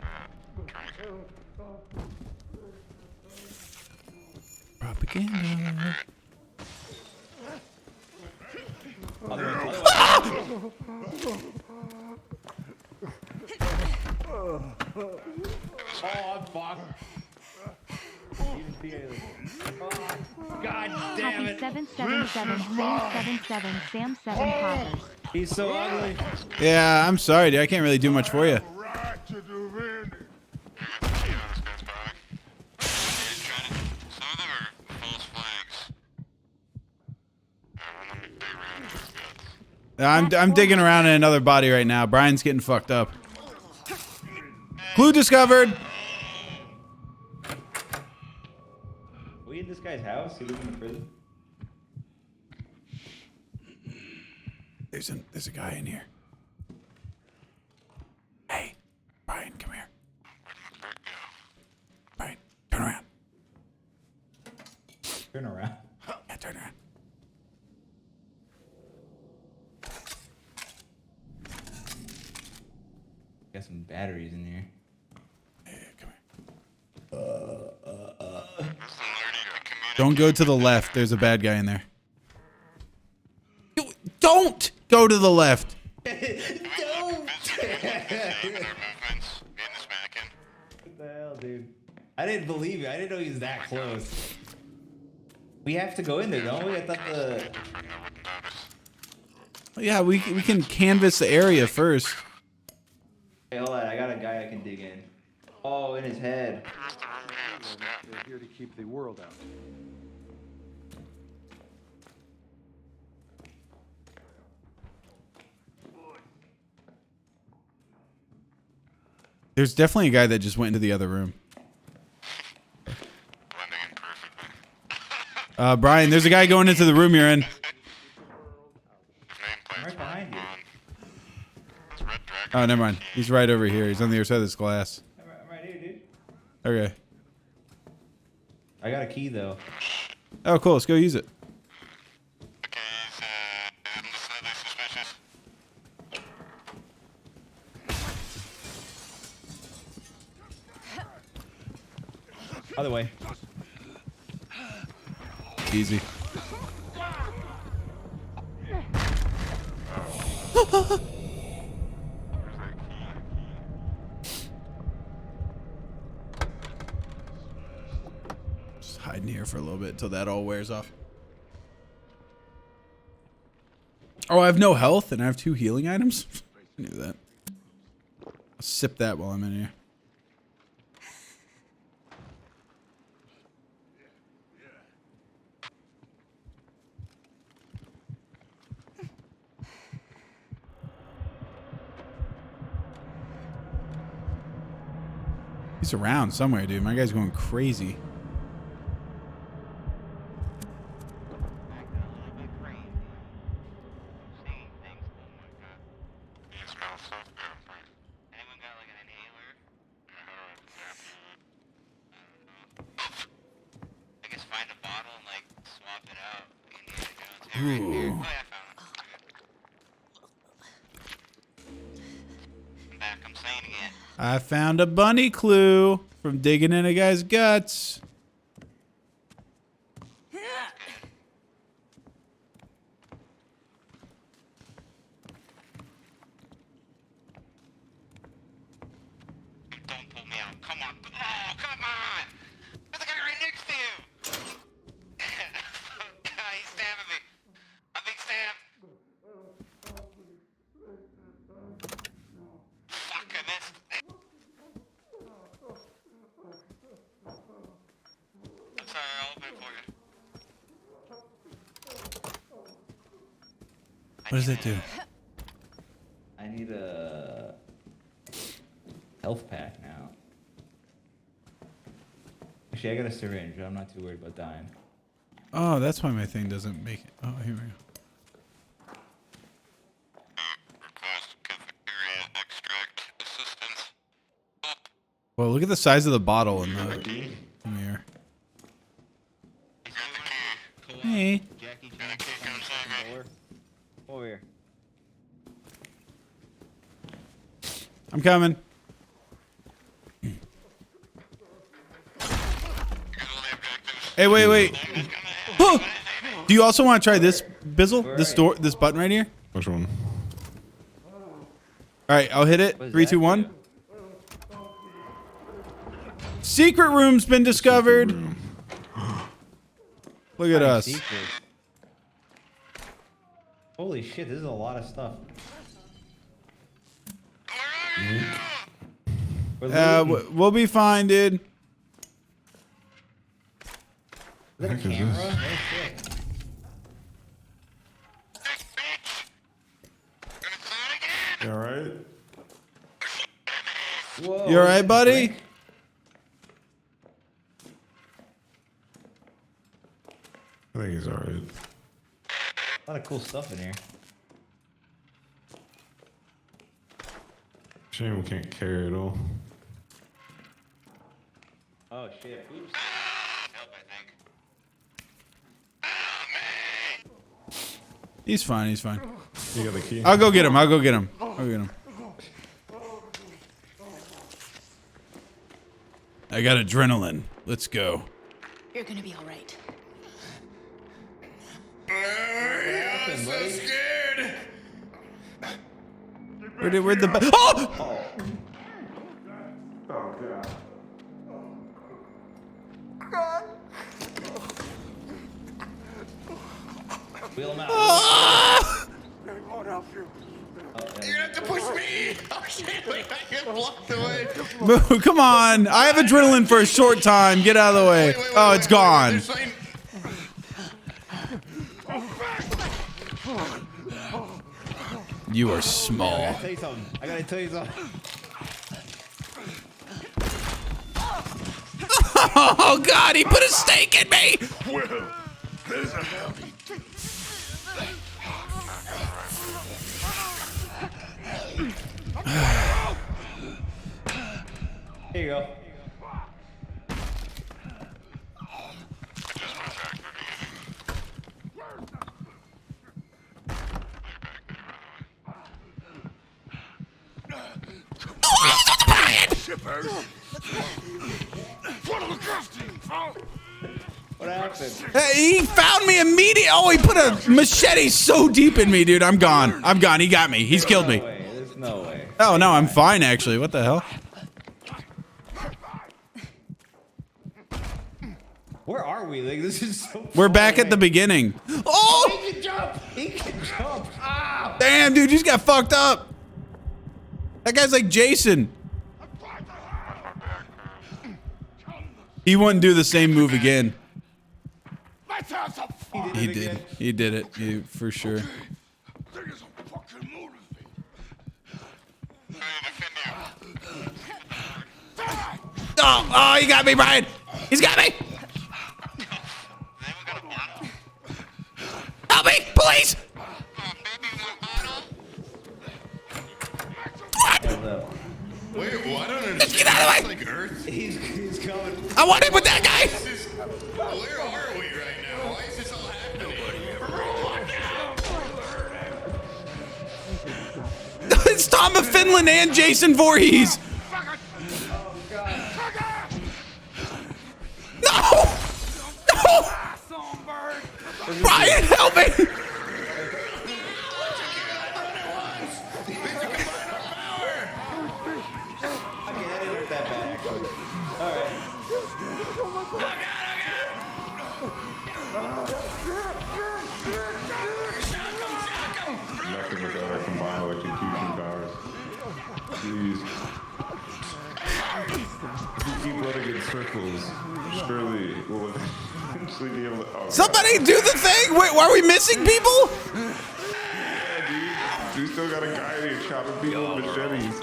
Speaker 5: drink.
Speaker 2: Propaganda.
Speaker 1: Other way. Oh, I'm fucked. Even feel- Oh, God damn
Speaker 4: Happy
Speaker 1: it.
Speaker 4: 777, May 77, Sam 7 Poppers.
Speaker 1: He's so ugly.
Speaker 2: Yeah, I'm sorry, dude. I can't really do much for you.
Speaker 5: Right to do anything. You're gonna have to see how this guy's back. Some of them are false flags. Let me dig around in his guts.
Speaker 2: I'm digging around in another body right now. Brian's getting fucked up. Clue discovered.
Speaker 1: Are we in this guy's house? He lives in the prison?
Speaker 2: There's a guy in here. Hey, Brian, come here. Brian, turn around.
Speaker 1: Turn around.
Speaker 2: Yeah, turn around.
Speaker 1: Got some batteries in here.
Speaker 2: Yeah, come here.
Speaker 5: That's the nerdy community.
Speaker 2: Don't go to the left. There's a bad guy in there. Don't go to the left.
Speaker 1: Don't! What the hell, dude? I didn't believe you. I didn't know he was that close. We have to go in there, don't we? I thought the...
Speaker 2: Yeah, we can canvass the area first.
Speaker 1: Hey, hold on. I got a guy I can dig in. Oh, in his head.
Speaker 8: They're here to keep the world out.
Speaker 2: There's definitely a guy that just went into the other room.
Speaker 5: Blending in perfectly.
Speaker 2: Brian, there's a guy going into the room you're in.
Speaker 1: I'm right behind you.
Speaker 5: It's Red Dragon.
Speaker 2: Oh, never mind. He's right over here. He's on the other side of this glass.
Speaker 1: I'm right here, dude.
Speaker 2: Okay.
Speaker 1: I got a key, though.
Speaker 2: Oh, cool. Let's go use it.
Speaker 5: Okay, he's slightly suspicious.
Speaker 1: Other way.
Speaker 2: Easy. Just hiding here for a little bit until that all wears off. Oh, I have no health and I have 2 healing items? I knew that. I'll sip that while I'm in here. He's around somewhere, dude. My guy's going crazy.
Speaker 6: Acting a little bit crazy. Seeing things. Oh my god.
Speaker 5: He smells so good.
Speaker 6: Anyone got like an inhaler? I guess find a bottle and like swap it out. Indiana Jones. Hey, right here. Oh yeah, I found it. I'm back. I'm saying it.
Speaker 2: I found a bunny clue from digging in a guy's guts.
Speaker 5: Don't pull me out. Come on. Oh, come on. There's a guy right next to you. He's stabbing me. I'm being stabbed. Fuck, I missed. I'm sorry, I'll open it for you.
Speaker 2: What does it do?
Speaker 1: I need a health pack now. Actually, I got a syringe. I'm not too worried about dying.
Speaker 2: Oh, that's why my thing doesn't make it. Oh, here we go.
Speaker 5: Request cafeteria extract assistance.
Speaker 2: Well, look at the size of the bottle in the mirror.
Speaker 5: You got the key.
Speaker 2: Hey.
Speaker 1: Jackie,
Speaker 5: Got a key, come save me.
Speaker 1: Over here.
Speaker 2: I'm coming. Hey, wait. Oh! Do you also want to try this, Bizzle? This button right here?
Speaker 3: Which one?
Speaker 2: All right, I'll hit it.
Speaker 1: What does
Speaker 2: 3,
Speaker 1: that
Speaker 2: 2, 1.
Speaker 1: do?
Speaker 2: Secret room's been discovered. Look at us.
Speaker 1: Secrets. Holy shit, this is a lot of stuff. We're looting.
Speaker 2: We'll be fine, dude.
Speaker 1: Is that a camera? Oh shit.
Speaker 3: You alright?
Speaker 1: Whoa,
Speaker 2: You all
Speaker 1: is
Speaker 2: right,
Speaker 1: that
Speaker 2: buddy?
Speaker 1: drink?
Speaker 3: I think he's alright.
Speaker 1: A lot of cool stuff in here.
Speaker 3: Shame we can't carry it all.
Speaker 1: Oh shit. Oops.
Speaker 5: Help, I think.
Speaker 2: He's fine. He's fine.
Speaker 3: You got the key?
Speaker 2: I'll go get him. I got adrenaline. Let's go.
Speaker 9: You're gonna be all right.
Speaker 1: I'm so
Speaker 5: scared.
Speaker 2: Where'd the oh!
Speaker 1: Wheel him out.
Speaker 2: Ah!
Speaker 5: You're gonna have to push me. Oh shit! Like, I get blocked away.
Speaker 2: Boo, come on. I have adrenaline for a short time. Get out of the way. Oh, it's gone.
Speaker 5: There's something-
Speaker 2: You are
Speaker 1: I
Speaker 2: small.
Speaker 1: gotta tell you something.
Speaker 2: Oh, God. He put a stake in me.
Speaker 5: Well, there's a healthy.
Speaker 1: Here you go. What happened?
Speaker 2: Hey, he found me immediately. Oh, he put a machete so deep in me, dude. I'm gone. He got me. He's killed me.
Speaker 1: No way. There's no way.
Speaker 2: Oh, no, I'm fine, actually. What the hell?
Speaker 1: Where are we? Like, this is so
Speaker 2: We're
Speaker 1: far
Speaker 2: back at
Speaker 1: away.
Speaker 2: the beginning. Oh!
Speaker 1: He can jump! He can jump! Ah!
Speaker 2: Damn, dude, you just got fucked up. That guy's like Jason. He wouldn't do the same move again. He did. He did it. For sure. Oh, he got me, Brian. He's got me. Help me, please.
Speaker 5: Wait, well, I don't understand.
Speaker 2: Let's get out of the way.
Speaker 5: Like Earth?
Speaker 1: He's coming.
Speaker 2: I want it with that guy.
Speaker 5: Where are we right now? Why is this all happening?
Speaker 2: It's Tom of Finland and Jason Voorhees. No! No! Brian, help me!
Speaker 1: Okay, that didn't hurt that bad, actually. Alright.
Speaker 3: Nothing with our combined electrocution powers. Please. If you keep running in circles, surely we'll eventually be able to. Oh,
Speaker 2: Somebody do the thing! Wait, are we missing people?
Speaker 3: yeah, dude. We still got a guy here chopping people with machetes.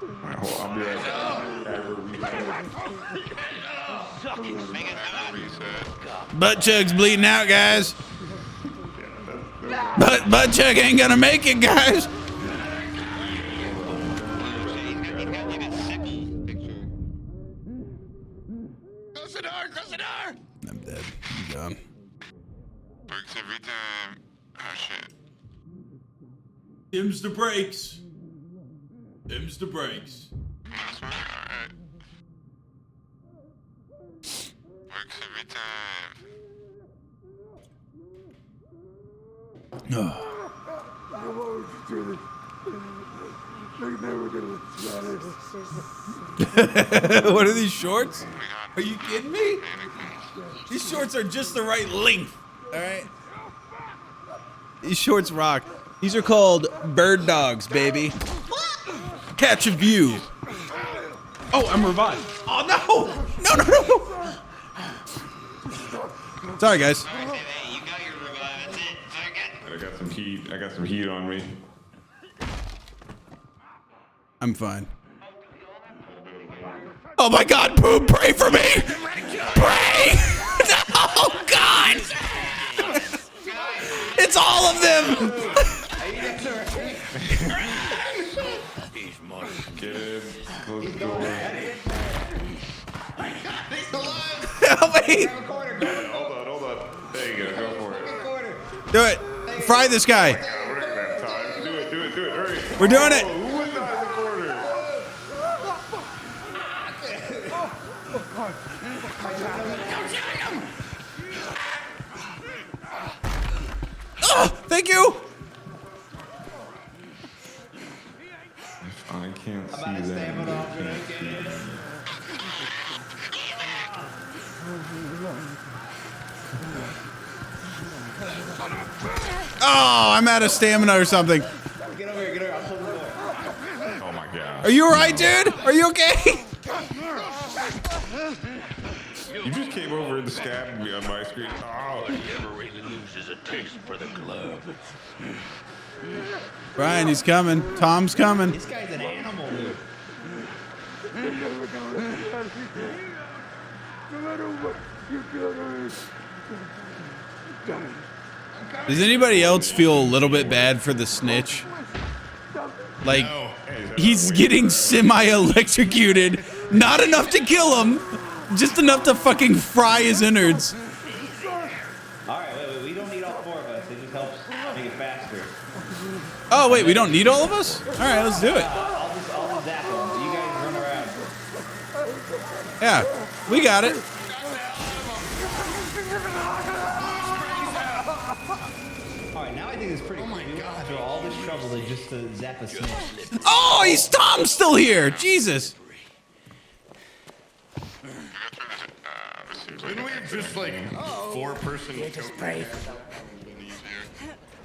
Speaker 3: Alright, hold on, I'll be right back.
Speaker 2: Butt chug's bleeding out, guys. Butt chug ain't gonna make it, guys.
Speaker 5: Close the door! Close the door!
Speaker 2: I'm dead. I'm gone.
Speaker 5: Works every time. Oh shit.
Speaker 2: Them's the brakes. Them's the brakes.
Speaker 5: Last one? Alright. Works every time.
Speaker 2: What are these shorts? Are you kidding me? These shorts are just the right length. All right. These shorts rock. These are called bird dogs, baby. Catch a view. Oh, I'm revived. Oh no! No! Sorry, guys.
Speaker 5: You got your revive. That's it.
Speaker 3: I got some heat. I got some heat on me.
Speaker 2: I'm fine. Oh my God, Poop, pray for me! Pray! Oh God! It's all of them!
Speaker 3: Get in. Close the door.
Speaker 2: Help me!
Speaker 3: Hold on. There you go. Go for it.
Speaker 2: Do it. Fry this guy.
Speaker 3: We're gonna have time. Do it. Hurry.
Speaker 2: We're doing it.
Speaker 3: Who was that in the corner?
Speaker 2: Oh, thank you.
Speaker 3: I can't see that.
Speaker 2: Oh, I'm out of stamina or something.
Speaker 1: Get over here. I'll close the door.
Speaker 3: Oh my God.
Speaker 2: Are you alright, dude? Are you okay?
Speaker 3: You just came over and stabbed me on my screen. Oh.
Speaker 6: Never really loses a taste for the glove.
Speaker 2: Brian, he's coming. Tom's coming.
Speaker 1: This guy's an animal, dude.
Speaker 2: Does anybody else feel a little bit bad for the snitch? Like, he's getting semi-electrocuted. Not enough to kill him. Just enough to fucking fry his innards.
Speaker 1: Alright, wait. We don't need all four of us. It just helps make it faster.
Speaker 2: Oh, wait, we don't need all of us? Alright, let's do it.
Speaker 1: I'll just zap them. You guys run around.
Speaker 2: Yeah, we got it.
Speaker 1: Alright, now I think it's pretty cool. After all this trouble to zap a snitch.
Speaker 2: Oh, Tom's still here. Jesus.
Speaker 5: Couldn't we just like four-person?
Speaker 6: Just pray.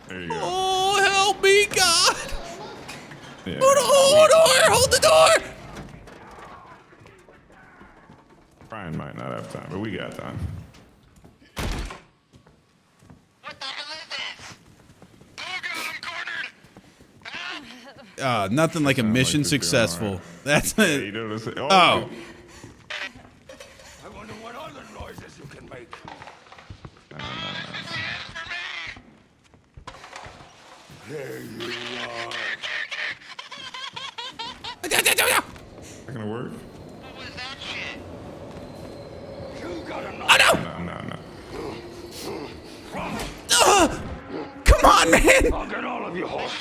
Speaker 3: There you go.
Speaker 2: Oh, help me, God.
Speaker 3: Yeah.
Speaker 2: Hold the door.
Speaker 3: Brian might not have time, but we got time.
Speaker 5: What the hell is this? Oh God, I'm cornered.
Speaker 2: Nothing like a
Speaker 3: Sound like
Speaker 2: mission
Speaker 3: you're doing
Speaker 2: successful.
Speaker 3: all right.
Speaker 2: That's
Speaker 3: You
Speaker 2: it.
Speaker 3: notice it?
Speaker 2: Oh.
Speaker 6: I wonder what other noises you can make. There you are.
Speaker 3: Not gonna work?
Speaker 5: What was that shit?
Speaker 6: You got enough.
Speaker 2: Oh, no.
Speaker 3: No.
Speaker 2: Come on, man.
Speaker 6: I'll get all of you hooked.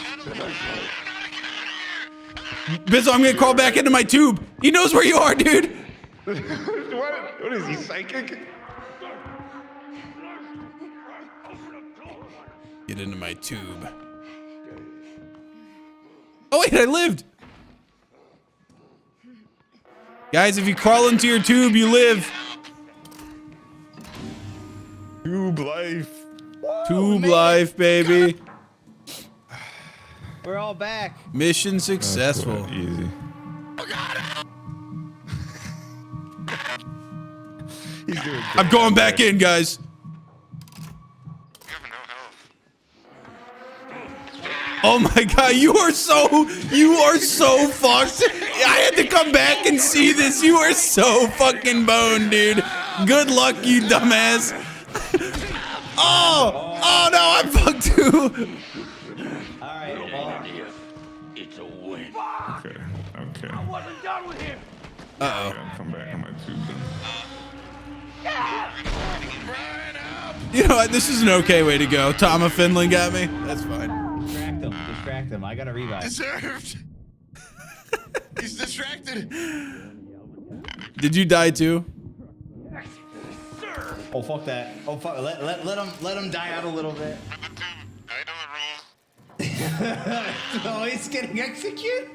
Speaker 2: Bizzo, I'm gonna crawl back into my tube. He knows where you are, dude.
Speaker 3: What is he, psychic?
Speaker 2: Get into my tube. Oh, wait, I lived. Guys, if you crawl into your tube, you live.
Speaker 3: Tube life.
Speaker 2: Tube life, baby.
Speaker 1: We're all back.
Speaker 2: Mission successful.
Speaker 3: Easy. He's doing good.
Speaker 2: I'm going back in, guys.
Speaker 5: You have no health.
Speaker 2: Oh my God, you are so fucked. I had to come back and see this. You are so fucking boned, dude. Good luck, you dumbass. Oh no, I'm fucked too.
Speaker 1: All right, well,
Speaker 6: It's a win.
Speaker 3: Okay. Okay.
Speaker 2: Uh-oh.
Speaker 3: Gotta come back on my tube then.
Speaker 2: You know what? This is an okay way to go. Tom of Finland got me. That's fine.
Speaker 1: distract him. I gotta revive.
Speaker 5: Deserved. He's distracted.
Speaker 2: Did you die too?
Speaker 1: Oh fuck that. Oh fuck. Let him die out a little bit.
Speaker 5: I know the rules.
Speaker 1: Oh, he's getting executed.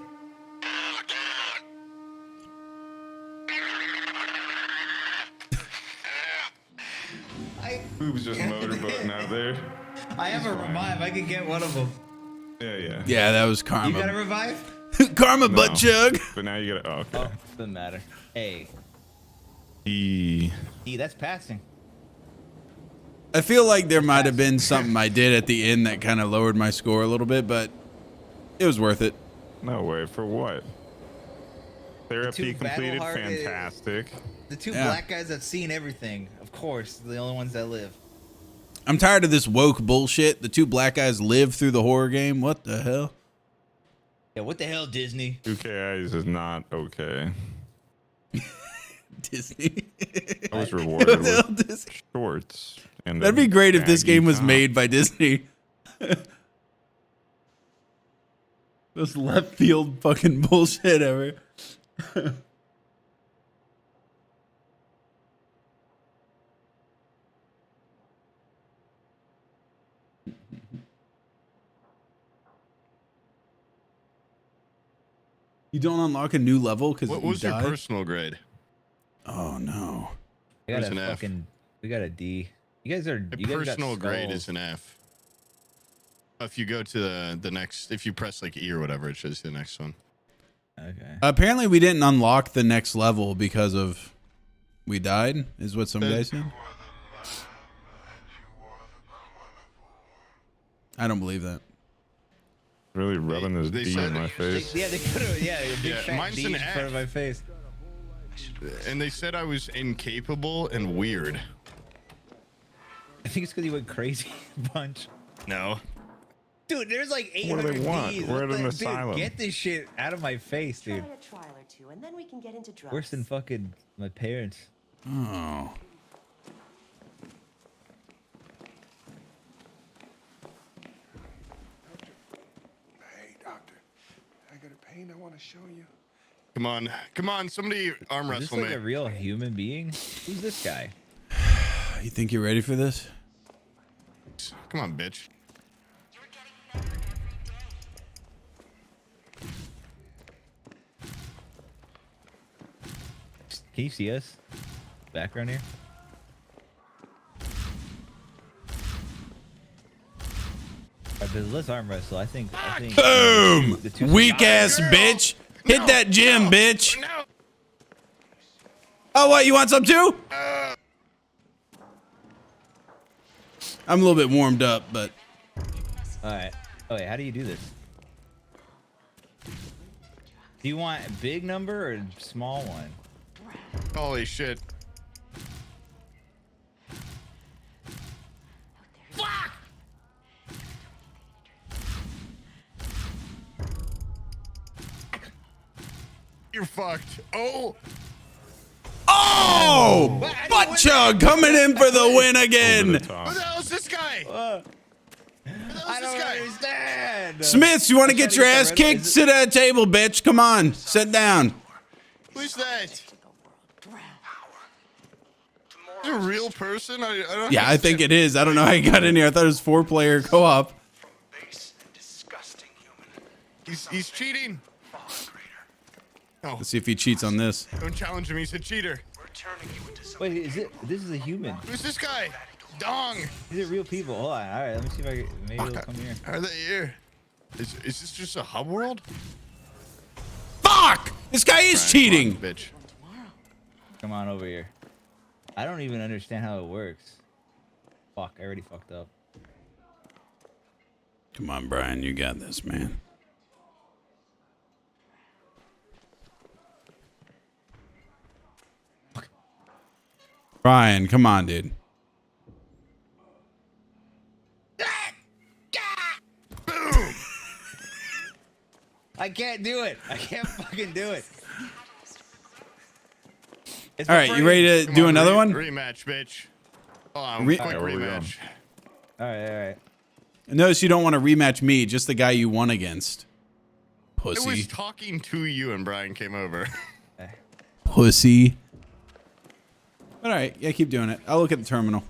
Speaker 3: Boob's just motorboating out there.
Speaker 1: I have a revive. I can get one of them.
Speaker 3: Yeah.
Speaker 2: Yeah, that was
Speaker 1: You
Speaker 2: karma.
Speaker 1: got a revive?
Speaker 2: Karma butt chug.
Speaker 3: But now you gotta. Oh, okay.
Speaker 1: Oh, doesn't matter. Hey,
Speaker 3: E.
Speaker 1: that's passing.
Speaker 2: I feel like there might have been something I did at the end that kind of lowered my score a little bit, but it was worth it.
Speaker 3: No way. For what? Therapy
Speaker 1: two
Speaker 3: completed.
Speaker 1: battle-hardened-
Speaker 3: Fantastic.
Speaker 1: The two
Speaker 2: Yeah.
Speaker 1: black guys have seen everything. Of course, the only ones that live.
Speaker 2: I'm tired of this woke bullshit. The two black guys live through the horror game. What the hell?
Speaker 1: Yeah, what the hell, Disney?
Speaker 3: 2KIs is not okay.
Speaker 2: Disney.
Speaker 3: I was rewarded
Speaker 2: What the hell,
Speaker 3: with
Speaker 2: Disney?
Speaker 3: shorts. And
Speaker 2: That'd be great if this
Speaker 3: baggy
Speaker 2: game was
Speaker 3: top.
Speaker 2: made by Disney. This left field fucking bullshit ever. You don't unlock a new level because
Speaker 5: What
Speaker 2: you
Speaker 5: was your
Speaker 2: died?
Speaker 5: personal grade?
Speaker 2: Oh no.
Speaker 1: We got
Speaker 5: Where's
Speaker 1: a
Speaker 5: an F?
Speaker 1: fucking. We got a D. You guys are.
Speaker 5: A
Speaker 1: You guys got
Speaker 5: personal grade
Speaker 1: skulls.
Speaker 5: is an F. If you go to the next, if you press like E or whatever, it shows you the next one.
Speaker 1: Okay.
Speaker 2: Apparently we didn't unlock the next level because of we died, is what some guy said. I don't believe that.
Speaker 3: Really rubbing this
Speaker 5: they
Speaker 3: D
Speaker 5: said-
Speaker 3: in my face.
Speaker 1: Yeah, they put a a big
Speaker 5: Yeah,
Speaker 1: fat
Speaker 5: mine's
Speaker 1: D
Speaker 5: an
Speaker 1: in front of
Speaker 5: F.
Speaker 1: my face.
Speaker 5: And they said I was incapable and weird.
Speaker 1: I think it's because you went crazy a bunch.
Speaker 5: No.
Speaker 1: Dude, there's like
Speaker 3: What do
Speaker 1: 800
Speaker 3: they want?
Speaker 1: Ds.
Speaker 3: We're
Speaker 1: What
Speaker 3: at an
Speaker 1: the-
Speaker 3: asylum.
Speaker 1: Dude, get this shit out of my face, dude.
Speaker 10: Try a trial or two, and then we can get into drugs.
Speaker 1: Worse than fucking my parents.
Speaker 2: Oh.
Speaker 8: Hey, doctor. I got a pain I want to show you.
Speaker 5: Come on, somebody arm
Speaker 1: Is this
Speaker 5: wrestle
Speaker 1: like
Speaker 5: me.
Speaker 1: a real human being? Who's this guy?
Speaker 2: You think you're ready for this?
Speaker 5: Come on, bitch.
Speaker 1: Can you see us? Background here? Alright, but let's arm wrestle. I think.
Speaker 2: Boom!
Speaker 1: the two-
Speaker 2: Weak ass bitch! Hit that gym, bitch! Oh, what? You want some too? I'm a little bit warmed up, but
Speaker 1: Alright. Oh wait, how do you do this? Do you want a big number or a small one?
Speaker 5: Holy shit. You're fucked. Oh!
Speaker 2: oh, butt chug coming in for the win
Speaker 3: Over
Speaker 2: again.
Speaker 3: the top.
Speaker 5: Who the hell is this guy? Who the hell
Speaker 1: I
Speaker 5: is
Speaker 1: don't
Speaker 5: this guy?
Speaker 1: understand.
Speaker 2: Smiths, you want to get your ass
Speaker 1: trying to get the red-
Speaker 2: kicked? Sit at a table, bitch. Come on, sit down.
Speaker 5: Who's that? Is it a real person? I don't
Speaker 2: Yeah, I think it is. I don't know how you got in here. I thought it was 4-player co-op.
Speaker 8: Base and disgusting human.
Speaker 5: He's cheating. Oh,
Speaker 2: Let's see if he cheats on this.
Speaker 5: don't challenge him. He's a cheater.
Speaker 8: We're turning you into something.
Speaker 1: Wait, is it? This is a human.
Speaker 5: Who's this guy? Dong.
Speaker 1: These are real people. Hold on. All right, let me see if I can. Maybe it'll come here.
Speaker 5: Are they here? Is this just a hub world?
Speaker 2: Fuck! This guy is
Speaker 5: Right,
Speaker 2: cheating.
Speaker 5: come on, bitch.
Speaker 1: Come on over here. I don't even understand how it works. Fuck, I already fucked up.
Speaker 2: Come on, Brian. You got this, man. Brian, come on, dude.
Speaker 1: I can't do it. I can't fucking do it. It's
Speaker 2: All
Speaker 1: my
Speaker 2: right, you
Speaker 1: brain.
Speaker 2: ready to do another one?
Speaker 3: Rematch, bitch. Hold on,
Speaker 2: Re-
Speaker 3: quick
Speaker 2: Alright,
Speaker 7: where we
Speaker 3: rematch.
Speaker 1: All right.
Speaker 2: Notice you don't want to rematch me, just the guy you won against.
Speaker 3: I
Speaker 2: Pussy.
Speaker 3: was talking to you and Brian came over.
Speaker 2: Pussy. All right, yeah, keep doing it. I'll look at the terminal.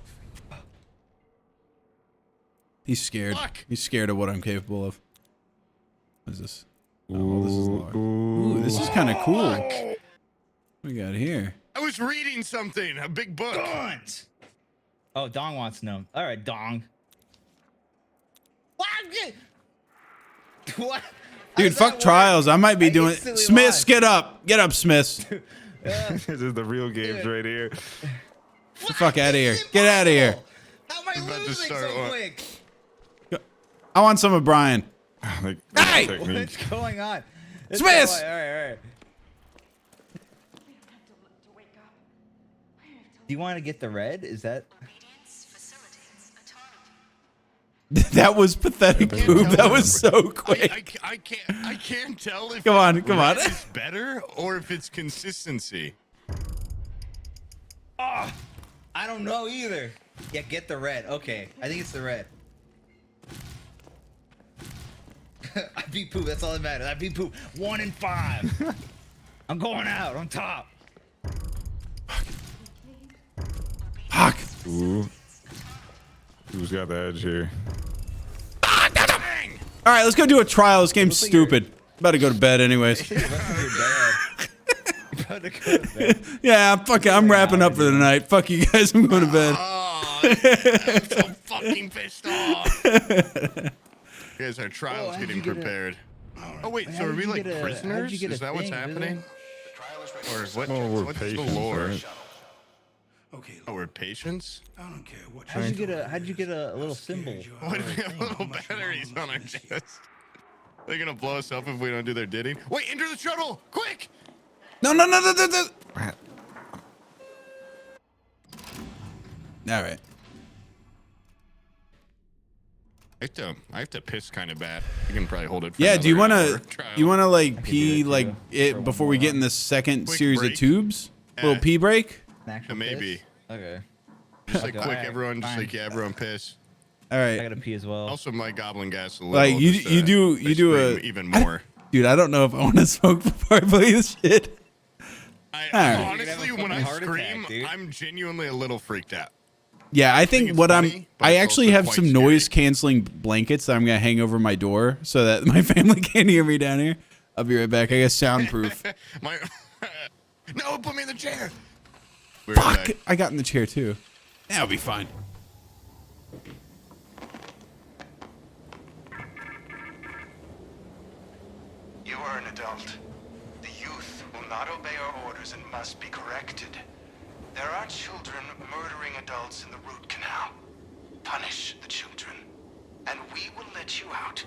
Speaker 2: He's scared.
Speaker 3: Fuck.
Speaker 2: He's scared of what I'm capable of. What is this? Oh, this is large. Ooh, this is kind of cool. What we got here?
Speaker 3: I was reading something, a big book.
Speaker 1: Guns. Oh, Dong wants to know. All right, Dong. What?
Speaker 2: Dude, fuck trials. I might be doing.
Speaker 1: instantly
Speaker 2: Smiths,
Speaker 1: lost.
Speaker 2: get up. Get up, Smiths.
Speaker 3: This is the real games right here.
Speaker 2: Get the fuck out of here. Get out of here.
Speaker 1: How am I
Speaker 3: about to
Speaker 1: losing
Speaker 3: start
Speaker 1: so
Speaker 3: one.
Speaker 1: quick?
Speaker 2: I want some of Brian.
Speaker 3: Like,
Speaker 2: Hey!
Speaker 1: What's going on?
Speaker 2: Smiths!
Speaker 1: All right. Do you want to get the red? Is that?
Speaker 2: That was pathetic, Boob. That was so quick.
Speaker 3: I can't tell if
Speaker 2: Come on.
Speaker 3: red is better or if it's consistency.
Speaker 1: Oh, I don't know either. Yeah, get the red. Okay, I think it's the red. I beat Poop. That's all that matters. I beat Poop. 1 in 5. I'm going out on top.
Speaker 2: Fuck.
Speaker 3: Ooh. Who's got the edge here?
Speaker 2: All right, let's go do a trial. This game's stupid. About to go to bed anyways.
Speaker 1: You're about to go to bed.
Speaker 2: Yeah, fuck it. I'm wrapping up for the night. Fuck you guys. I'm going to bed.
Speaker 3: Oh, I'm so fucking pissed off. You guys, our trial's getting prepared. Oh wait, so are we like prisoners? Is that what's happening? Or what?
Speaker 7: we're
Speaker 3: What's the
Speaker 7: patients,
Speaker 3: lore?
Speaker 7: right?
Speaker 8: Okay,
Speaker 3: Oh, we're patients?
Speaker 8: I don't care what
Speaker 1: How'd you get a little symbol?
Speaker 3: What if we have little batteries on our chest? They're gonna blow us up if we don't do their bidding. Wait, enter the shuttle! Quick!
Speaker 2: No. All right.
Speaker 3: I have to piss kind of bad. You can probably hold it for
Speaker 2: Yeah, do you want
Speaker 3: another hour.
Speaker 2: to
Speaker 3: Trial.
Speaker 2: you want to like pee
Speaker 1: too,
Speaker 2: like it before we get in the second
Speaker 3: Quick
Speaker 2: series
Speaker 3: break.
Speaker 2: of tubes?
Speaker 3: Yeah.
Speaker 2: Little pee break?
Speaker 1: An actual
Speaker 3: Maybe.
Speaker 1: piss? Okay.
Speaker 3: Just like
Speaker 1: Okay,
Speaker 3: quick,
Speaker 1: alright,
Speaker 3: everyone, just
Speaker 1: fine.
Speaker 3: like, yeah, everyone piss.
Speaker 2: All
Speaker 1: I
Speaker 2: right.
Speaker 1: gotta pee as well.
Speaker 3: Also, my goblin gas a little.
Speaker 2: Like you
Speaker 3: just,
Speaker 2: you do
Speaker 3: they
Speaker 2: you do a
Speaker 3: scream even more.
Speaker 2: Dude, I don't know if I want to smoke before I play this shit.
Speaker 3: I,
Speaker 2: Alright.
Speaker 3: honestly,
Speaker 1: You're gonna have a
Speaker 3: when I
Speaker 1: fucking heart
Speaker 3: scream,
Speaker 1: attack, dude.
Speaker 3: I'm genuinely a little freaked out.
Speaker 2: Yeah, I think
Speaker 3: it's
Speaker 2: what
Speaker 3: funny, but
Speaker 2: I
Speaker 3: it's
Speaker 2: actually
Speaker 3: also
Speaker 2: have
Speaker 3: quite
Speaker 2: some
Speaker 3: scary.
Speaker 2: noise canceling blankets that I'm gonna hang over my door so that my family can't hear me down here. I'll be right back. I guess soundproof.
Speaker 3: My no, put me in the chair. We're right
Speaker 2: Fuck!
Speaker 3: back.
Speaker 2: I got in the chair too. That'll be fine.
Speaker 5: You are an adult. The youth will not obey our orders and must be corrected. There are children murdering adults in the root canal. Punish the children, and we will let you out.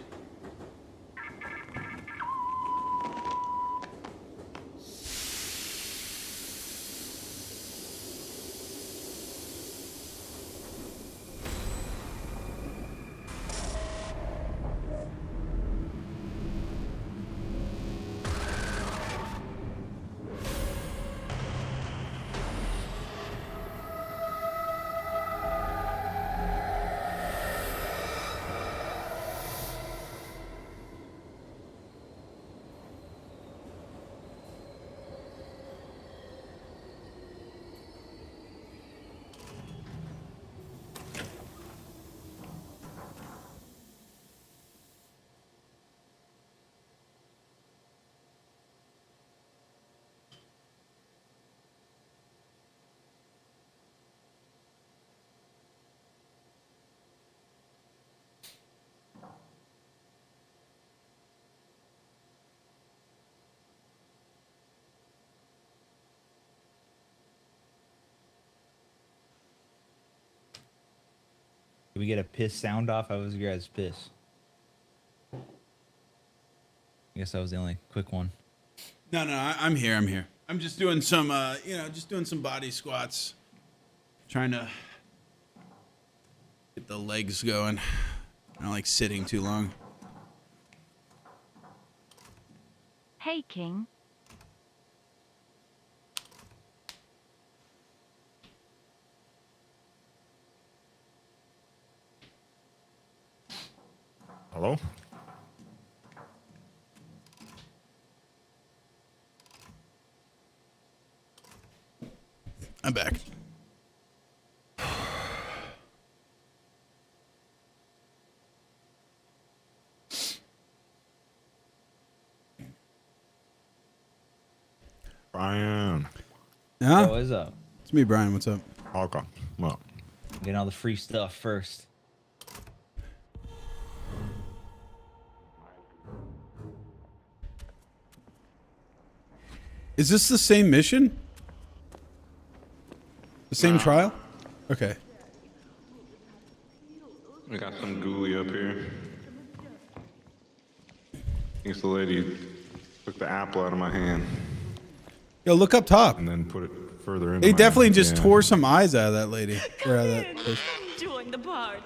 Speaker 1: Did we get a piss sound off? How was your guys' piss? I guess that was the only quick one.
Speaker 2: No, I'm here. I'm here. I'm just doing some, just doing some body squats. Trying to get the legs going. I don't like sitting too long.
Speaker 4: Hey, King.
Speaker 7: Hello?
Speaker 2: I'm back.
Speaker 7: Brian.
Speaker 2: Yeah?
Speaker 1: What is up?
Speaker 2: It's me, Brian. What's up?
Speaker 7: Okay. Well,
Speaker 1: Getting all the free stuff first.
Speaker 2: Is this the same mission? The same trial? Okay.
Speaker 11: We got some ghoulie up here. I guess the lady took the apple out of my hand
Speaker 2: Yo, look up top.
Speaker 7: and then put it further in.
Speaker 2: They definitely just tore some eyes out of that lady. Or out of that person.
Speaker 9: Join the party.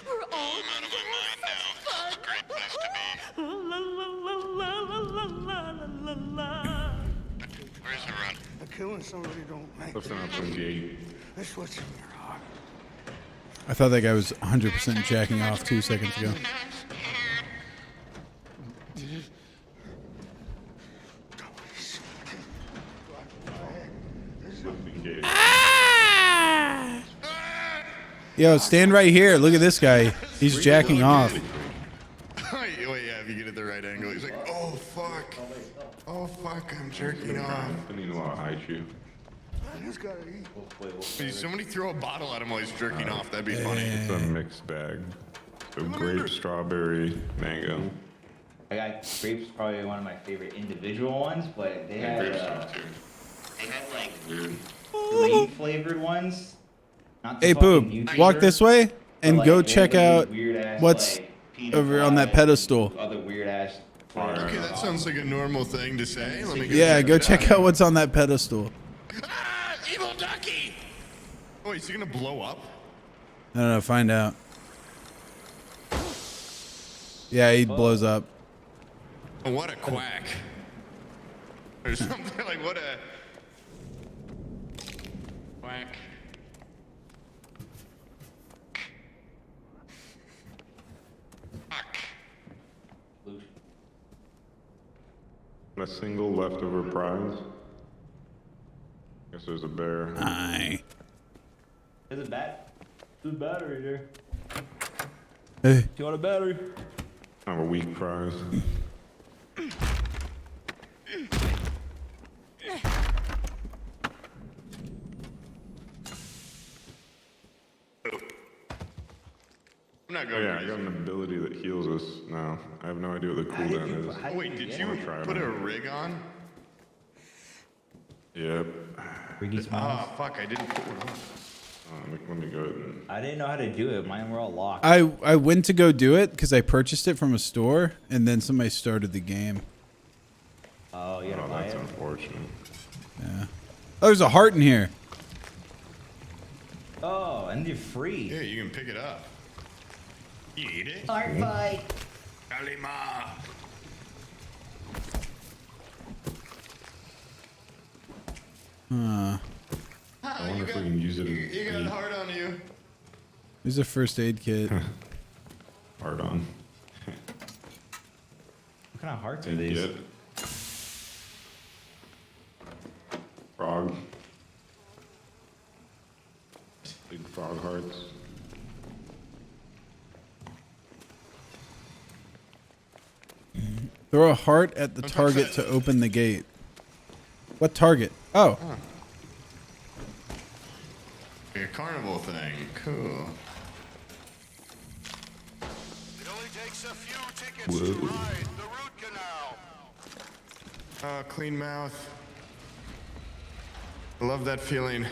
Speaker 9: We're all
Speaker 5: I'm out of my mind now. This is a great place to be.
Speaker 9: la la la la la la la la la.
Speaker 5: Where's the run?
Speaker 8: Killing somebody don't make
Speaker 11: Lifting up some gate.
Speaker 8: That's what's in your heart.
Speaker 2: I thought that guy was 100% jacking off 2 seconds ago.
Speaker 11: Lifting gate.
Speaker 2: Yo, stand right here. Look at this guy. He's jacking off.
Speaker 3: Wait, yeah, if you get it the right angle, he's like, oh fuck. Oh fuck, I'm jerking off.
Speaker 11: I need a lot of high shoe.
Speaker 8: I just gotta eat.
Speaker 3: Hey, somebody throw a bottle at him while he's jerking off. That'd be funny.
Speaker 11: It's a mixed bag. So grape, strawberry, mango.
Speaker 1: I got grapes, probably one of my favorite individual ones, but they had like green flavored ones. Not the
Speaker 2: Hey,
Speaker 1: fucking
Speaker 2: Poop, walk
Speaker 1: YouTuber,
Speaker 2: this way
Speaker 1: but,
Speaker 2: and
Speaker 1: like,
Speaker 2: go
Speaker 1: they
Speaker 2: check
Speaker 1: had,
Speaker 2: out
Speaker 1: like, weird-ass,
Speaker 2: what's
Speaker 1: like, peanut
Speaker 2: over on that
Speaker 1: pie,
Speaker 2: pedestal.
Speaker 1: Other weird ass.
Speaker 3: Okay, that sounds like a normal thing to say. Let me
Speaker 2: Yeah, go
Speaker 3: it
Speaker 2: check out what's on that pedestal.
Speaker 3: Ah, evil ducky! Oh, is he gonna blow up?
Speaker 2: I don't know, find out. Yeah, he blows up.
Speaker 3: Oh, what a quack. Or something like, what a... Quack. Fuck.
Speaker 11: A single leftover prize. Guess there's a bear.
Speaker 2: Aye.
Speaker 1: There's a bat. There's a battery there.
Speaker 2: Hey.
Speaker 1: Do you want a battery?
Speaker 11: I have a weak prize.
Speaker 3: I'm not
Speaker 11: Oh,
Speaker 3: going
Speaker 11: yeah, I got an ability that heals us now. I have no idea what the cooldown is.
Speaker 3: Oh, wait, did you
Speaker 11: try it
Speaker 3: put
Speaker 11: out.
Speaker 3: a rig on?
Speaker 11: Yep.
Speaker 1: Riggy Smiles.
Speaker 3: Oh, fuck, I didn't put one on.
Speaker 11: Let me go ahead and...
Speaker 1: I didn't know how to do it. Mine were all locked.
Speaker 2: I went to go do it because I purchased it from a store and then somebody started the game.
Speaker 1: Oh, you gotta
Speaker 11: Oh,
Speaker 1: buy
Speaker 11: that's
Speaker 1: it.
Speaker 11: unfortunate.
Speaker 2: Yeah. Oh, there's a heart in here.
Speaker 1: Oh, and you're free.
Speaker 3: Yeah, you can pick it up. You eat it?
Speaker 1: Heart fight.
Speaker 3: Kalima!
Speaker 11: I wonder if we can use it
Speaker 3: You got
Speaker 11: as
Speaker 3: hard on you.
Speaker 2: There's a first aid kit.
Speaker 11: hard on.
Speaker 1: What kind of hearts are
Speaker 11: And
Speaker 1: these?
Speaker 11: get frog. Big frog hearts.
Speaker 2: Throw a heart at the target to open the gate. What target? Oh.
Speaker 3: Like a carnival thing. Cool.
Speaker 5: It only takes a few tickets to ride the root canal.
Speaker 3: Clean mouth. I love that feeling.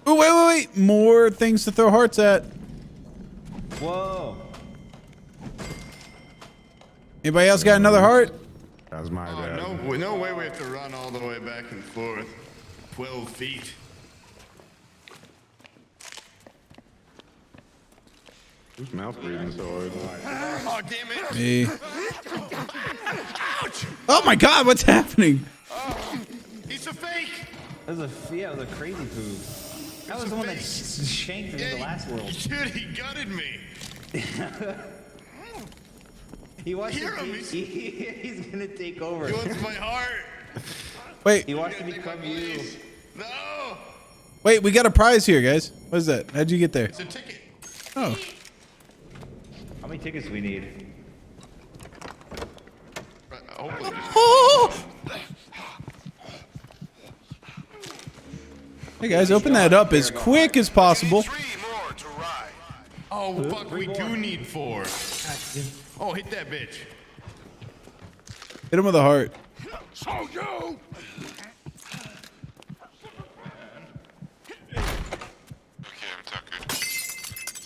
Speaker 2: Oh, wait. More things to throw hearts at.
Speaker 1: Whoa.
Speaker 2: Anybody else got another heart?
Speaker 7: That's my bad.
Speaker 3: No way we have to run all the way back and forth. 12 feet.
Speaker 11: Who's mouth breathing so hard?
Speaker 3: Oh, damn it.
Speaker 2: Me.
Speaker 3: Ouch.
Speaker 2: Oh my God, what's happening?
Speaker 3: He's a fake.
Speaker 1: That was it was a crazy poop. That was the one that shanked me in the last world.
Speaker 3: Dude, he gutted me.
Speaker 1: He wants
Speaker 3: Hear
Speaker 1: to
Speaker 3: him,
Speaker 1: he's gonna take over.
Speaker 3: He wants my heart.
Speaker 2: Wait,
Speaker 1: He wants to become you.
Speaker 3: No.
Speaker 2: wait, we got a prize here, guys. What is that? How'd you get there?
Speaker 3: It's a ticket.
Speaker 2: Oh,
Speaker 1: How many tickets do we need?
Speaker 3: Hopefully just
Speaker 2: oh! Hey guys, open that up as quick as possible.
Speaker 3: Oh, fuck, we do need 4. Oh, hit that bitch.
Speaker 2: Hit him with a heart.
Speaker 8: So you!
Speaker 5: Okay, I'm tuckered.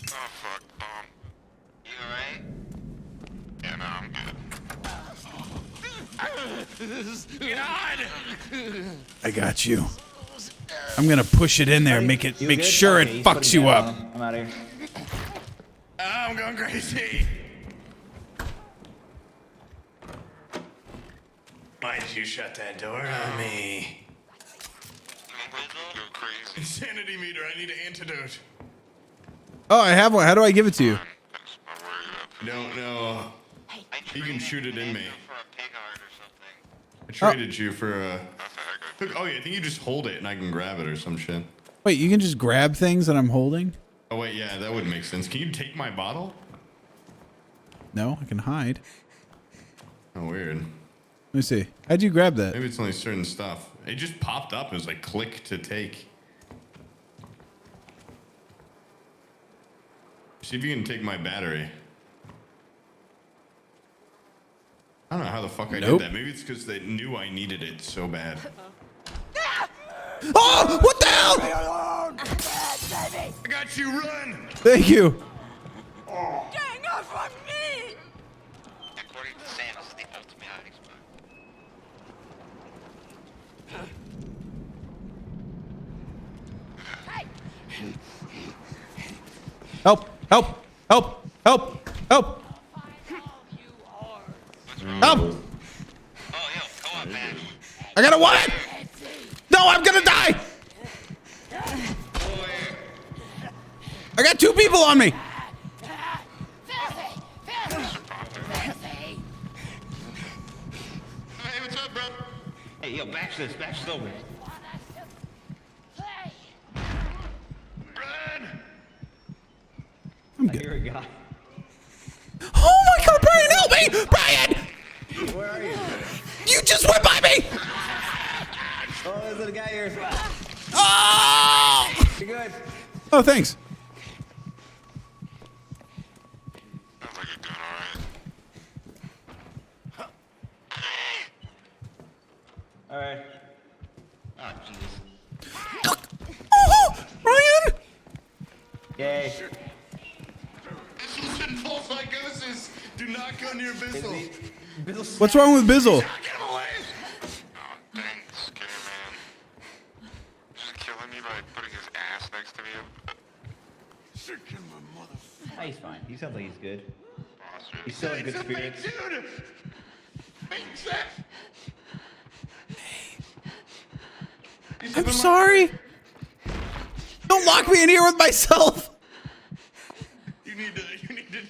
Speaker 5: Oh, fuck. You alright? Yeah, no, I'm good. God!
Speaker 2: I got you. I'm gonna push it in there, make
Speaker 1: You
Speaker 2: sure
Speaker 1: good? Okay,
Speaker 2: it
Speaker 1: he's putting
Speaker 2: fucks you
Speaker 1: that
Speaker 2: up.
Speaker 1: on. I'm out of here.
Speaker 3: I'm going crazy. Why did you shut that door on me?
Speaker 5: Go crazy.
Speaker 3: Insanity meter, I need an antidote.
Speaker 2: Oh, I have one. How do I give it to you?
Speaker 5: That's my worry about.
Speaker 3: Don't know. You can shoot it in me.
Speaker 5: For a pig heart or something.
Speaker 3: I traded you for a... Oh, yeah, I think you just hold it and I can grab it or some shit.
Speaker 2: Wait, you can just grab things that I'm holding?
Speaker 3: Oh, wait, yeah, that would make sense. Can you take my bottle?
Speaker 2: No, I can hide.
Speaker 3: Oh, weird.
Speaker 2: Let me see. How'd you grab that?
Speaker 3: Maybe it's only certain stuff. It just popped up. It was like click to take. See if you can take my battery. I don't know how the fuck I did that. Maybe it's because they knew I needed it so bad.
Speaker 2: Oh, what the hell?
Speaker 3: I got you, run!
Speaker 2: Thank you.
Speaker 9: Gang off from me!
Speaker 5: According to Sam, this is the ultimate hiding spot.
Speaker 2: Help, help, help, help, help. Help!
Speaker 5: Oh, yo, come on, man.
Speaker 2: I got a what? No, I'm gonna die! I got 2 people on me!
Speaker 5: Hey, what's up, bro?
Speaker 1: Hey, yo, bash this over.
Speaker 5: Run!
Speaker 2: I'm
Speaker 1: I
Speaker 2: good.
Speaker 1: hear a guy.
Speaker 2: Oh my God, Brian, help me! Brian!
Speaker 1: Where are you?
Speaker 2: You just went by me!
Speaker 1: Oh, there's a guy here.
Speaker 2: Oh!
Speaker 1: You good?
Speaker 2: Oh, thanks.
Speaker 5: Sounds like you're doing alright.
Speaker 1: Alright. Oh, Jesus.
Speaker 2: Oh, Brian!
Speaker 1: Yay.
Speaker 3: Bizzle and full psychosis. Do not go near Bizzle.
Speaker 2: What's wrong with Bizzle?
Speaker 3: Get him away!
Speaker 5: Oh, dang, skinny man. Just killing me by putting his ass next to me.
Speaker 1: Oh, he's fine. He sounds like he's good.
Speaker 5: Bastard.
Speaker 1: He's still in good spirits.
Speaker 3: Dude! Fake Seth!
Speaker 2: I'm sorry. Don't lock me in here with myself.
Speaker 3: You need to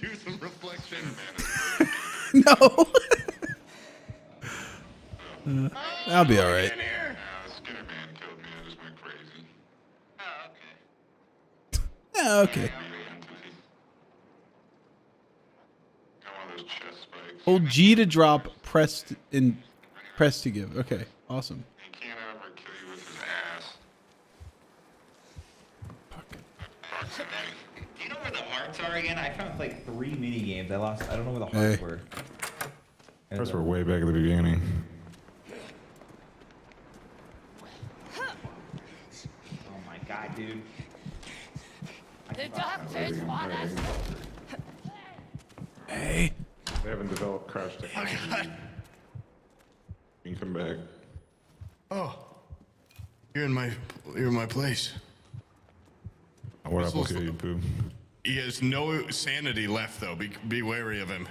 Speaker 3: do some reflection.
Speaker 2: No. I'll be all right.
Speaker 3: In here.
Speaker 5: The skinny man killed me. I just went crazy. Oh, okay.
Speaker 2: Yeah, okay.
Speaker 5: Got one of those chest spikes.
Speaker 2: Hold G to drop, press to give. Okay, awesome.
Speaker 5: He can't ever kill you with his ass.
Speaker 1: Do you know where the hearts are again? I found like 3 mini games. I don't know where the hearts
Speaker 2: Hey.
Speaker 1: were.
Speaker 11: First, we're way back at the beginning.
Speaker 1: Oh my God, dude.
Speaker 9: The doctors want us.
Speaker 2: Hey.
Speaker 11: They haven't developed crash technology.
Speaker 3: Oh, God.
Speaker 11: You can come back.
Speaker 3: Oh. You're in my place.
Speaker 11: What up will kill you, Pooh?
Speaker 3: He has no sanity left, though. Be wary of him.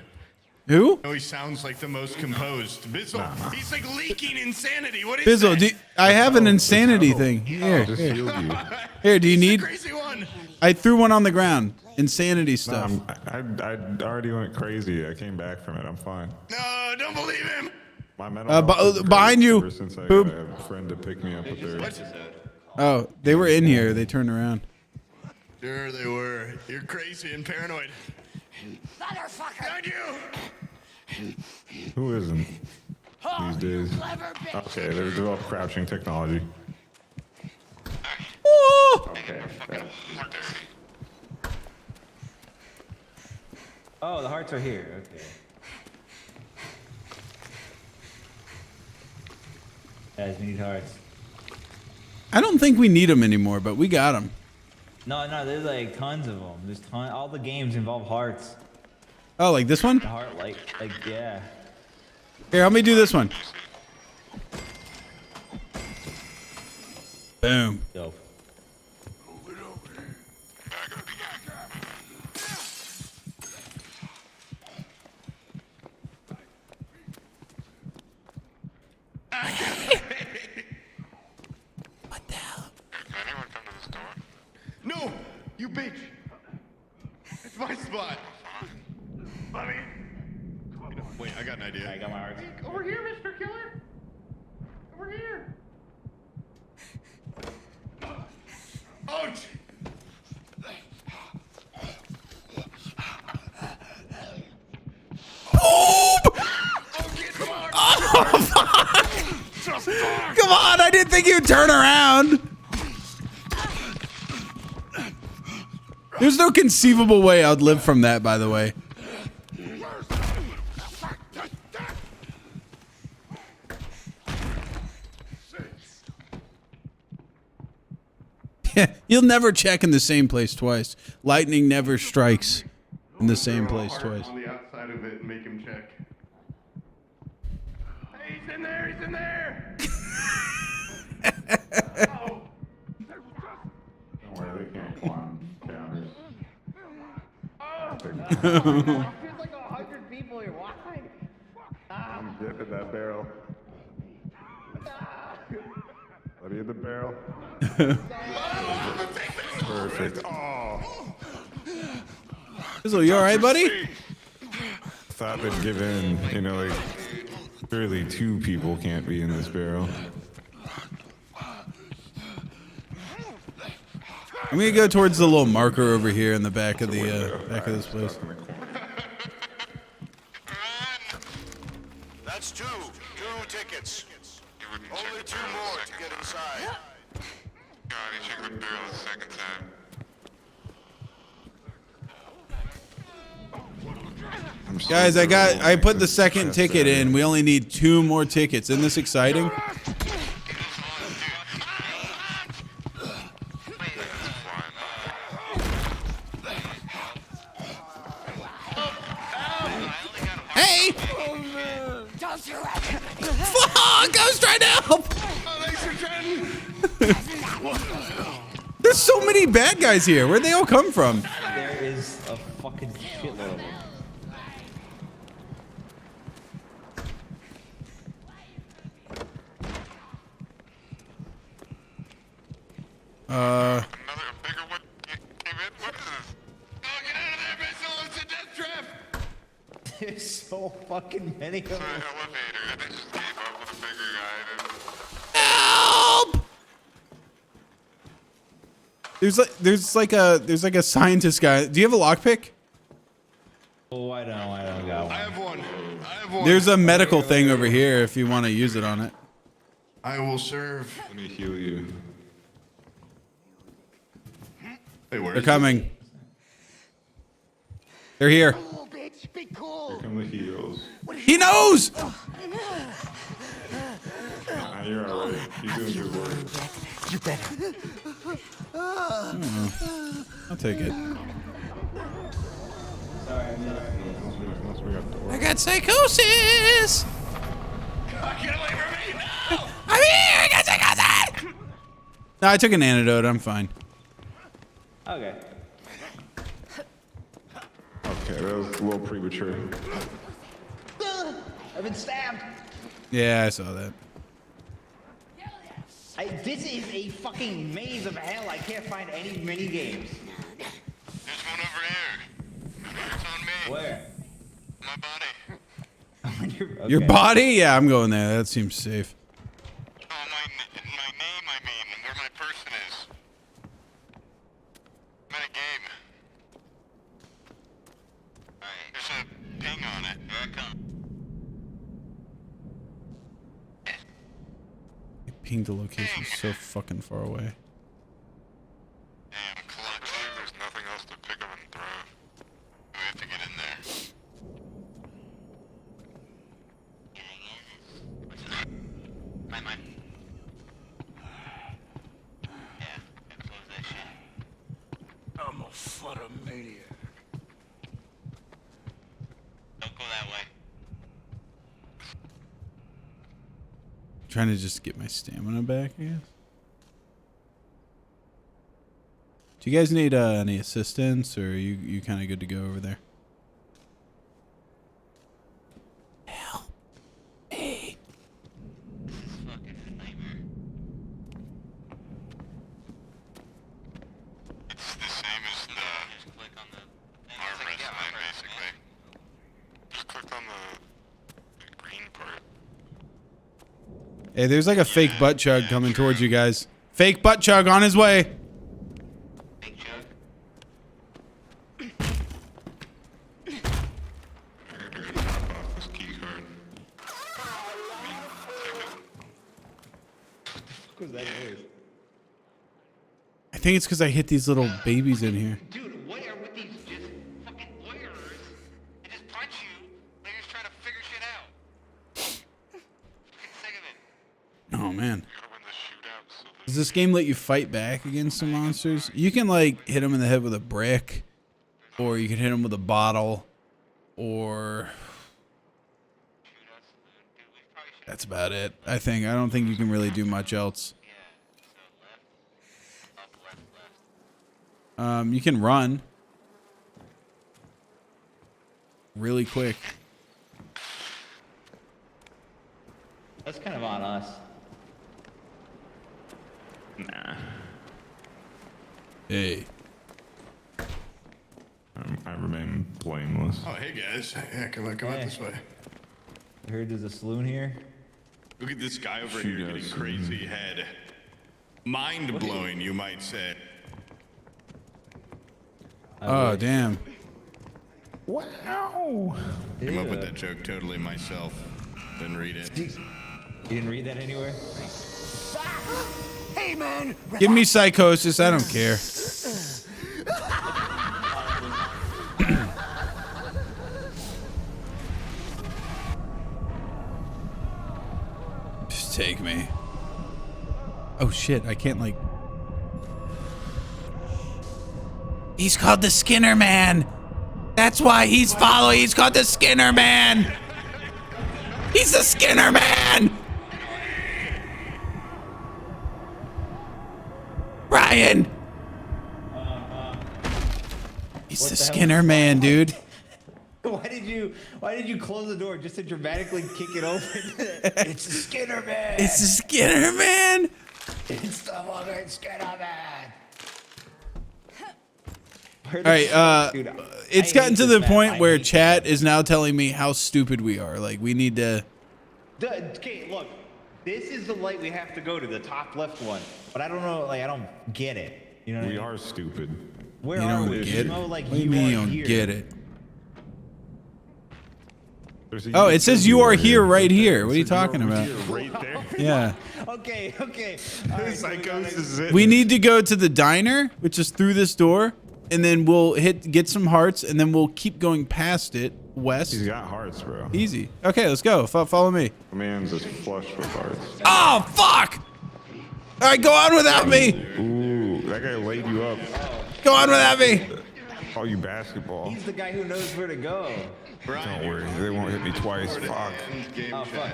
Speaker 2: Who?
Speaker 3: No, he sounds like the most composed. Bizzle, he's like leaking insanity. What is
Speaker 2: Bizzle,
Speaker 3: that?
Speaker 2: I have an insanity thing. Here,
Speaker 7: Just
Speaker 2: here.
Speaker 7: healed you.
Speaker 2: Here, do you
Speaker 3: It's the
Speaker 2: need?
Speaker 3: crazy one.
Speaker 2: I threw one on the ground. Insanity stuff.
Speaker 7: I already went crazy. I came back from it. I'm fine.
Speaker 3: No, don't believe him.
Speaker 7: My mental health is great
Speaker 2: behind you.
Speaker 7: Ever since I
Speaker 2: Poop.
Speaker 7: got a friend to pick me up with their.
Speaker 2: Oh, they were in here. They turned around.
Speaker 3: Sure they were. You're crazy and paranoid.
Speaker 6: Motherfucker!
Speaker 3: Behind you!
Speaker 7: Who isn't these days? Okay, they've developed crouching technology. Okay.
Speaker 1: Oh, the hearts are here. Okay. Guys, we need hearts.
Speaker 2: I don't think we need them anymore, but we got them.
Speaker 1: No, there's like tons of them. There's all the games involve hearts.
Speaker 2: Oh, like this one?
Speaker 1: The heart, like yeah.
Speaker 2: Here, help me do this one. Boom.
Speaker 1: Dope.
Speaker 2: What the hell?
Speaker 5: Anyone come to this door?
Speaker 3: No, you bitch. It's my spot. Mommy. Wait, I got an idea.
Speaker 1: I got my hearts.
Speaker 3: Over here, Mr. Killer. Over here. Ouch.
Speaker 2: Come on, I didn't think you'd turn around. There's no conceivable way I'd live from that, by the way. You'll never check in the same place twice. Lightning never strikes in the same place twice.
Speaker 3: On the outside of it and make him check. Hey, he's in there. He's in there. Oh.
Speaker 7: Don't worry, they can't climb counters.
Speaker 1: There's like 100 people here. Why?
Speaker 7: I'm dipping that barrel. Let me in the barrel. Perfect. Oh.
Speaker 2: Bizzle, you alright, buddy?
Speaker 7: Thought they'd give in. You know, like, surely two people can't be in this barrel.
Speaker 2: I'm gonna go towards the little marker over here in the back of the back of this place.
Speaker 5: That's two tickets. Only two more to get inside. God, he checked the barrel the second time.
Speaker 2: Guys, I put the second ticket in. We only need 2 more tickets. Isn't this exciting? Hey!
Speaker 6: Don't you ever...
Speaker 2: Fuck! I was trying to help! There's so many bad guys here. Where'd they all come from?
Speaker 1: There is a fucking shitload of them.
Speaker 5: Another bigger one came in. What is this?
Speaker 3: Oh, get out of there, Bizzle. It's a death trap.
Speaker 1: There's so fucking many of
Speaker 5: It's
Speaker 1: them.
Speaker 5: an elevator. They just gave up with a bigger guy.
Speaker 2: Help! There's like a scientist guy. Do you have a lockpick?
Speaker 1: Oh, I don't got one.
Speaker 3: I have one. I have one.
Speaker 2: There's a medical thing over here if you want to use it on it.
Speaker 3: I will serve.
Speaker 7: Let me heal you.
Speaker 3: Hey, where
Speaker 2: They're
Speaker 3: is
Speaker 2: coming. They're here.
Speaker 6: Cool, bitch. Be cool.
Speaker 7: Here come the heals.
Speaker 2: He knows!
Speaker 7: Nah, you're alright. You're doing good work.
Speaker 6: You better.
Speaker 2: I'll take it.
Speaker 7: Once we got the
Speaker 2: I got psychosis!
Speaker 3: Get away from me! No!
Speaker 2: I'm here! I got psychosis! No, I took an antidote. I'm fine.
Speaker 1: Okay.
Speaker 11: that was a little premature.
Speaker 1: I've been stabbed.
Speaker 2: Yeah, I saw that.
Speaker 1: This is a fucking maze of hell. I can't find any mini games.
Speaker 5: There's one over here. It's on me.
Speaker 1: Where?
Speaker 5: My body.
Speaker 2: Your body? Yeah, I'm going there. That seems safe.
Speaker 5: Oh, my name, I mean, where my person is. I'm in a game. Alright. There's a ping on it. Here I come.
Speaker 2: Pinged the location so fucking far away.
Speaker 5: Damn, clutch. There's nothing else to pick up and throw. We have to get in there. Mine. Yeah, close that shit.
Speaker 8: I'm a flutter maniac.
Speaker 5: Don't go that way.
Speaker 2: Trying to just get my stamina back, I guess. Do you guys need any assistance, or are you kind of good to go over there? Help me.
Speaker 5: This is fucking a nightmare. It's the same as the just click on the arm wrestling, basically. Just click on the green part.
Speaker 2: Hey, there's like a fake butt chug coming towards you guys. Fake butt chug on his way.
Speaker 5: Fake chug. This key card.
Speaker 1: What was that noise?
Speaker 2: I think it's because I hit these little babies in here.
Speaker 5: Dude, what are with these just fucking lawyers? They just punch you. They're just trying to figure shit out. Fucking sick of it.
Speaker 2: Oh man.
Speaker 5: You gotta win the shootout, so
Speaker 2: Does this game let you fight back against some monsters? You can like hit them in the head with a brick, or you can hit them with a bottle, or that's about it. I don't think you can really do much else. You can run really quick.
Speaker 1: That's kind of on us.
Speaker 11: Nah.
Speaker 2: Hey.
Speaker 11: I remain blameless.
Speaker 3: Oh, hey guys. Yeah, come out this way.
Speaker 1: I heard there's a saloon here.
Speaker 3: Look at this guy over
Speaker 11: Shoot
Speaker 3: here
Speaker 11: us.
Speaker 3: getting crazy head. Mind blowing, you might say.
Speaker 2: Oh damn.
Speaker 11: Wow.
Speaker 3: Came up with that joke totally myself. Didn't read it.
Speaker 1: You didn't read that anywhere?
Speaker 8: Hey, man.
Speaker 2: Give me psychosis. I don't care. Just take me. Oh shit, I can't like... He's called the Skinner Man. That's why he's following. He's called the Skinner Man. He's the Skinner Man. Ryan. He's the Skinner Man, dude.
Speaker 1: Why did you close the door just to dramatically kick it open? It's the Skinner Man.
Speaker 2: It's the Skinner Man.
Speaker 1: It's the fucking Skinner Man.
Speaker 2: All right,
Speaker 1: Dude,
Speaker 2: it's
Speaker 1: I
Speaker 2: gotten
Speaker 1: hate
Speaker 2: to
Speaker 1: this
Speaker 2: the
Speaker 1: map.
Speaker 2: point
Speaker 1: I
Speaker 2: where
Speaker 1: hate
Speaker 2: chat is now telling me how stupid we are. Like, we need to...
Speaker 1: Okay, look. This is the light we have to go to, the top left one. But I don't know, like, I don't get it. You know what I
Speaker 11: We
Speaker 1: mean?
Speaker 11: are stupid.
Speaker 1: Where
Speaker 2: You
Speaker 1: are
Speaker 2: don't
Speaker 1: we?
Speaker 2: get it?
Speaker 1: No, like,
Speaker 2: What do you mean you
Speaker 1: are
Speaker 2: don't
Speaker 1: here.
Speaker 2: get it?
Speaker 11: There's a
Speaker 2: Oh, it says you are
Speaker 11: right
Speaker 2: here right here. What are you
Speaker 11: It says
Speaker 2: talking
Speaker 11: over
Speaker 2: about?
Speaker 11: here, right there.
Speaker 2: Yeah.
Speaker 1: Okay. All right, so we gotta-
Speaker 11: Psychosis is it.
Speaker 2: We need to go to the diner, which is through this door, and then we'll get some hearts, and then we'll keep going past it west.
Speaker 11: He's got hearts, bro.
Speaker 2: Easy. Okay, let's go. Follow me.
Speaker 11: The man's just flush with hearts.
Speaker 2: Oh, fuck! All right, go on without me.
Speaker 11: Ooh, that guy laid you up.
Speaker 2: Go on without me.
Speaker 11: Oh, you basketball.
Speaker 1: He's the guy who knows where to go.
Speaker 11: Don't worry, they won't hit me twice. Fuck.
Speaker 1: Oh, fuck.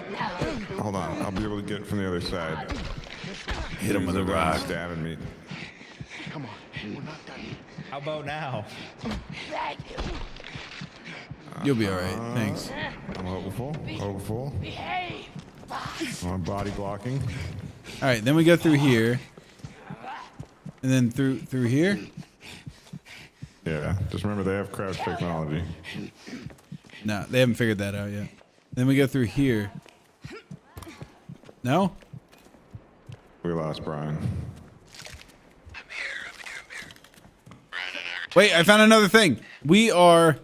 Speaker 11: Hold on, I'll be able to get it from the other side.
Speaker 2: Hit him with a
Speaker 11: They're
Speaker 2: rock.
Speaker 11: stabbing me.
Speaker 8: Come on. We're not done.
Speaker 1: How about now?
Speaker 2: You'll be all right. Thanks.
Speaker 7: I'm hopeful. I'm body blocking.
Speaker 2: All right, then we go through here, and then through here.
Speaker 7: Yeah, just remember they have crouch technology.
Speaker 2: No, they haven't figured that out yet. Then we go through here. No?
Speaker 7: We lost Brian.
Speaker 2: Wait, I found another thing. We went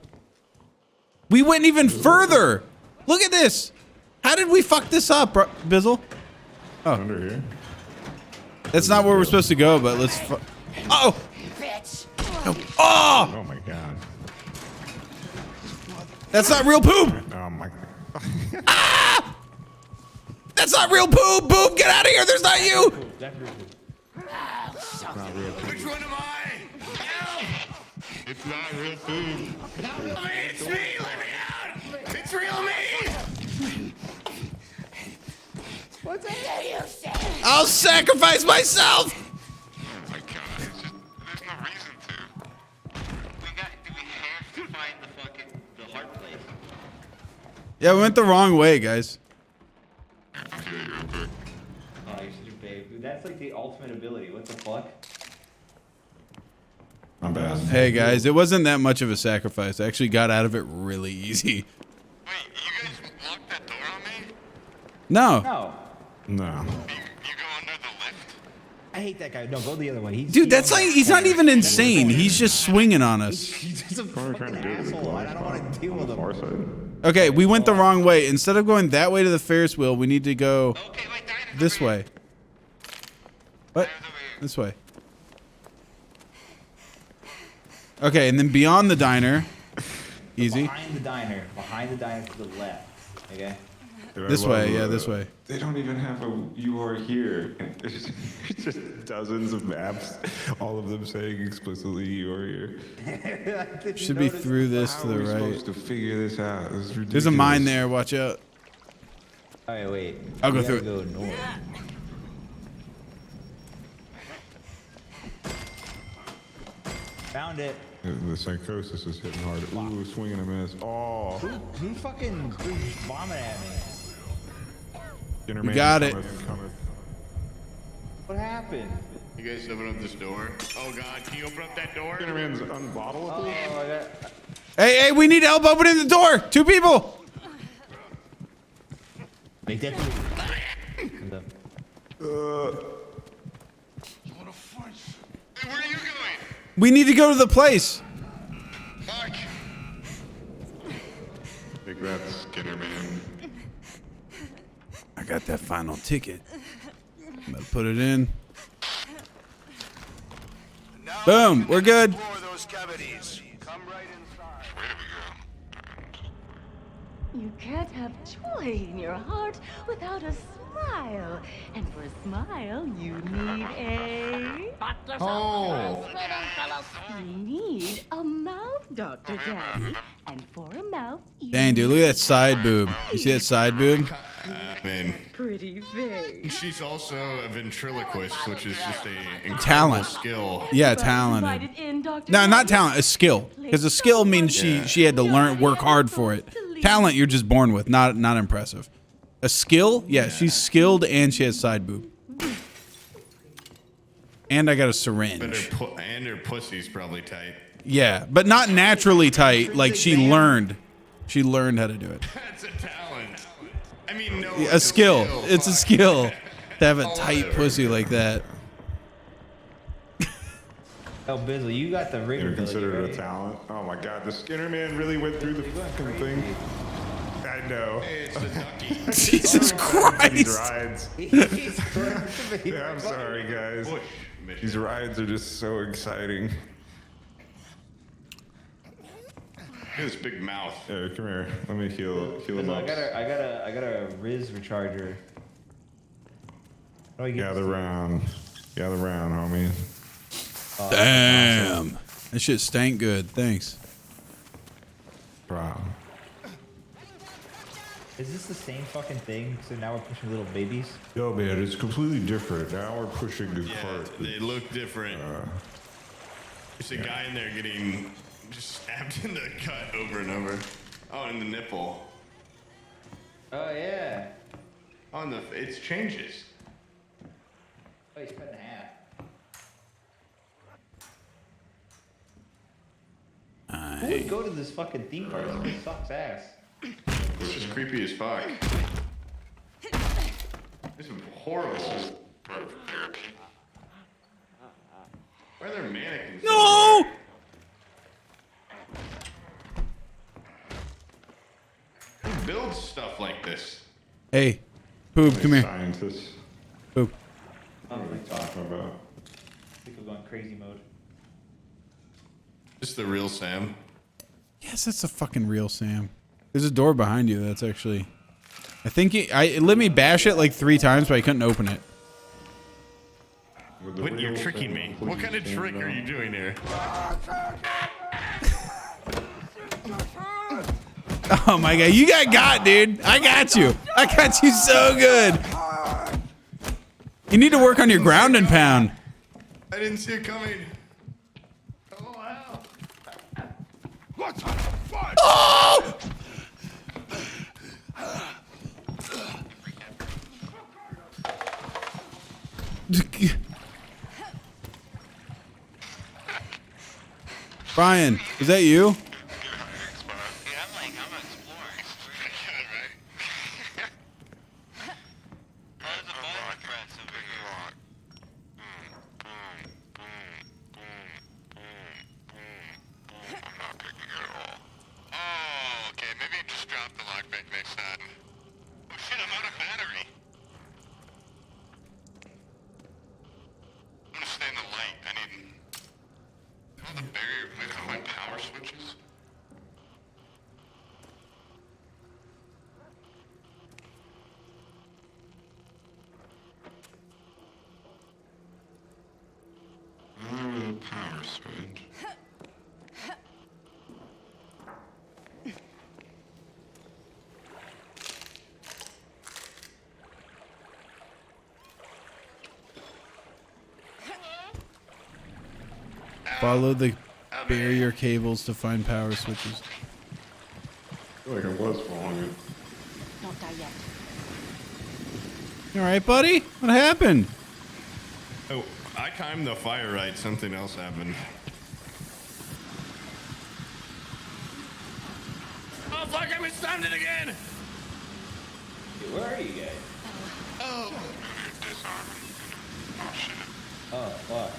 Speaker 2: even further. Look at this. How did we fuck this up, Bizzle? Oh.
Speaker 7: Under here?
Speaker 2: That's not where we're supposed to go, but let's oh! No. Oh!
Speaker 7: Oh my god.
Speaker 2: That's not real poop!
Speaker 7: Oh my god.
Speaker 2: Ah! That's not real poop! Poop, get out of here! There's not you!
Speaker 3: Which one am I? Help!
Speaker 5: It's not real food.
Speaker 3: It's me! Let me out! It's real me!
Speaker 6: What's that you say?
Speaker 2: I'll sacrifice myself!
Speaker 5: Oh my god, it's just, there's no reason to. Do we have to find the heart place?
Speaker 2: Yeah, we went the wrong way, guys.
Speaker 5: Okay, real quick.
Speaker 1: Oh, you're such a babe. Dude, that's like the ultimate ability. What the fuck?
Speaker 7: I'm bad.
Speaker 2: Hey, guys, it wasn't that much of a sacrifice. I actually got out of it really easy.
Speaker 5: Wait, you guys locked that door on me?
Speaker 2: No.
Speaker 1: No.
Speaker 7: No.
Speaker 5: You go under the lift?
Speaker 1: I hate that guy. No, go the other way.
Speaker 2: Dude, that's like, he's not even insane. He's just swinging on us.
Speaker 1: He's just a
Speaker 7: What are we
Speaker 1: fucking
Speaker 7: trying to do?
Speaker 1: asshole. I don't want to deal with him.
Speaker 7: Far side.
Speaker 2: Okay, we went the wrong way. Instead of going that way to the Ferris wheel, we need to go
Speaker 5: Okay, wait, Dinah's
Speaker 2: this
Speaker 5: over here.
Speaker 2: way. What?
Speaker 5: Dinah's over here.
Speaker 2: This way. Okay, and then beyond the diner. Easy.
Speaker 1: Behind the diner to the left. Okay?
Speaker 7: Dude, I
Speaker 2: This
Speaker 7: love
Speaker 2: way, yeah, this way.
Speaker 7: They don't even have a "you are here." There's just dozens of maps, all of them saying explicitly "you are here."
Speaker 2: Should be through this
Speaker 7: How
Speaker 2: to
Speaker 7: are
Speaker 2: the
Speaker 7: we
Speaker 2: right.
Speaker 7: supposed to figure this out? This is ridiculous.
Speaker 2: There's a mine there. Watch out.
Speaker 1: All right, wait.
Speaker 2: I'll go
Speaker 1: We
Speaker 2: through
Speaker 1: gotta
Speaker 2: it.
Speaker 1: Go north. Found it.
Speaker 7: The psychosis is hitting hard. Ooh, swinging a miss. Oh,
Speaker 1: Who fucking threw vomit at me?
Speaker 7: Dinner
Speaker 2: We
Speaker 7: man
Speaker 2: got it.
Speaker 7: cometh.
Speaker 1: What happened?
Speaker 3: You guys open up this door? Oh god, can you open up that door?
Speaker 7: Dinner man's unbottleable.
Speaker 1: Oh, I got.
Speaker 2: Hey, we need help opening the door. 2 people.
Speaker 1: Make that.
Speaker 5: Hey, where are you going?
Speaker 2: We need to go to the place.
Speaker 5: Fuck.
Speaker 7: Big rat Skinner man.
Speaker 2: I got that final ticket. I'm gonna put it in. Boom, we're good.
Speaker 5: Those cavities. Come right inside. Where do we go?
Speaker 4: You can't have joy in your heart without a smile. And for a smile, you need a...
Speaker 3: Oh.
Speaker 4: You need a mouth, Dr. Daddy. And for a mouth, you
Speaker 2: Dang, dude, look at that side boob. You see that side boob?
Speaker 3: Man,
Speaker 4: pretty face.
Speaker 3: she's also a ventriloquist, which is just a incredible
Speaker 2: Talent.
Speaker 3: skill.
Speaker 2: Yeah, talented.
Speaker 4: Invited in, Dr.
Speaker 2: No, not
Speaker 4: Daddy.
Speaker 2: talent, a skill. Because a skill means she had to work hard for it. Talent you're just born with, not impressive. A skill? Yeah, she's skilled and she has side boob. And I got a
Speaker 3: But
Speaker 2: syringe.
Speaker 3: her pussy's probably tight.
Speaker 2: Yeah, but not naturally tight. Like she learned. She learned how to do it.
Speaker 3: That's a talent. I mean, no.
Speaker 2: A skill. It's a
Speaker 3: Fuck.
Speaker 2: skill to have a
Speaker 3: Oh,
Speaker 2: tight
Speaker 3: whatever.
Speaker 2: pussy like that.
Speaker 1: Oh, Bizzle, you got the ring
Speaker 7: You're
Speaker 1: ability,
Speaker 7: considered a
Speaker 1: right?
Speaker 7: talent. Oh my god, the Skinner man really went through the fucking thing. I know.
Speaker 3: It's a ducky.
Speaker 2: Jesus
Speaker 7: These
Speaker 2: Christ.
Speaker 7: rides. Yeah, I'm sorry, guys.
Speaker 3: Bush
Speaker 7: These
Speaker 3: mission.
Speaker 7: rides are just so exciting.
Speaker 3: Look at this big mouth.
Speaker 7: Yeah, come here. Let me heal him
Speaker 1: Bizzle,
Speaker 7: up.
Speaker 1: I got a Riz recharger. How do I get
Speaker 7: Gather round, homie.
Speaker 2: Damn. That shit stank good. Thanks.
Speaker 7: Wow.
Speaker 1: Is this the same fucking thing? So now we're pushing little babies?
Speaker 7: Yo, man, it's completely different. Now we're pushing the
Speaker 3: Yeah,
Speaker 7: cart.
Speaker 3: they look different. There's a guy in there getting just stabbed in the gut over and over. Oh, and the nipple.
Speaker 1: Oh yeah.
Speaker 3: On the it changes.
Speaker 1: Oh, he's cut in half. Who would go to this fucking theme park? This sucks ass.
Speaker 3: It's just creepy as fuck. This is horrible. Why are there mannequins?
Speaker 2: No!
Speaker 3: Who builds stuff like this?
Speaker 2: Hey, Poop, come here.
Speaker 11: Scientists.
Speaker 2: Poop.
Speaker 11: What are we talking about?
Speaker 1: I think we're going crazy mode.
Speaker 3: This is the real Sam.
Speaker 2: Yes, that's the fucking real Sam. There's a door behind you. That's actually. I think it let me bash it like 3 times, but I couldn't open it.
Speaker 3: What, you're tricking me. What kind of trick are you doing here?
Speaker 2: Oh my god, you got, dude. I got you. I got you so good. You need to work on your ground and pound.
Speaker 3: I didn't see it coming. Oh, wow.
Speaker 8: What the fuck?
Speaker 2: Oh! Brian, is that you?
Speaker 5: Power switch.
Speaker 2: Follow the barrier cables to find power switches.
Speaker 11: I feel like I was following it.
Speaker 10: Don't die yet.
Speaker 2: You alright, buddy? What happened?
Speaker 3: Oh, I timed the fire right. Something else happened. Oh, fuck, I mistimed it again!
Speaker 1: Dude, where are you guys?
Speaker 3: Oh.
Speaker 1: Oh, fuck.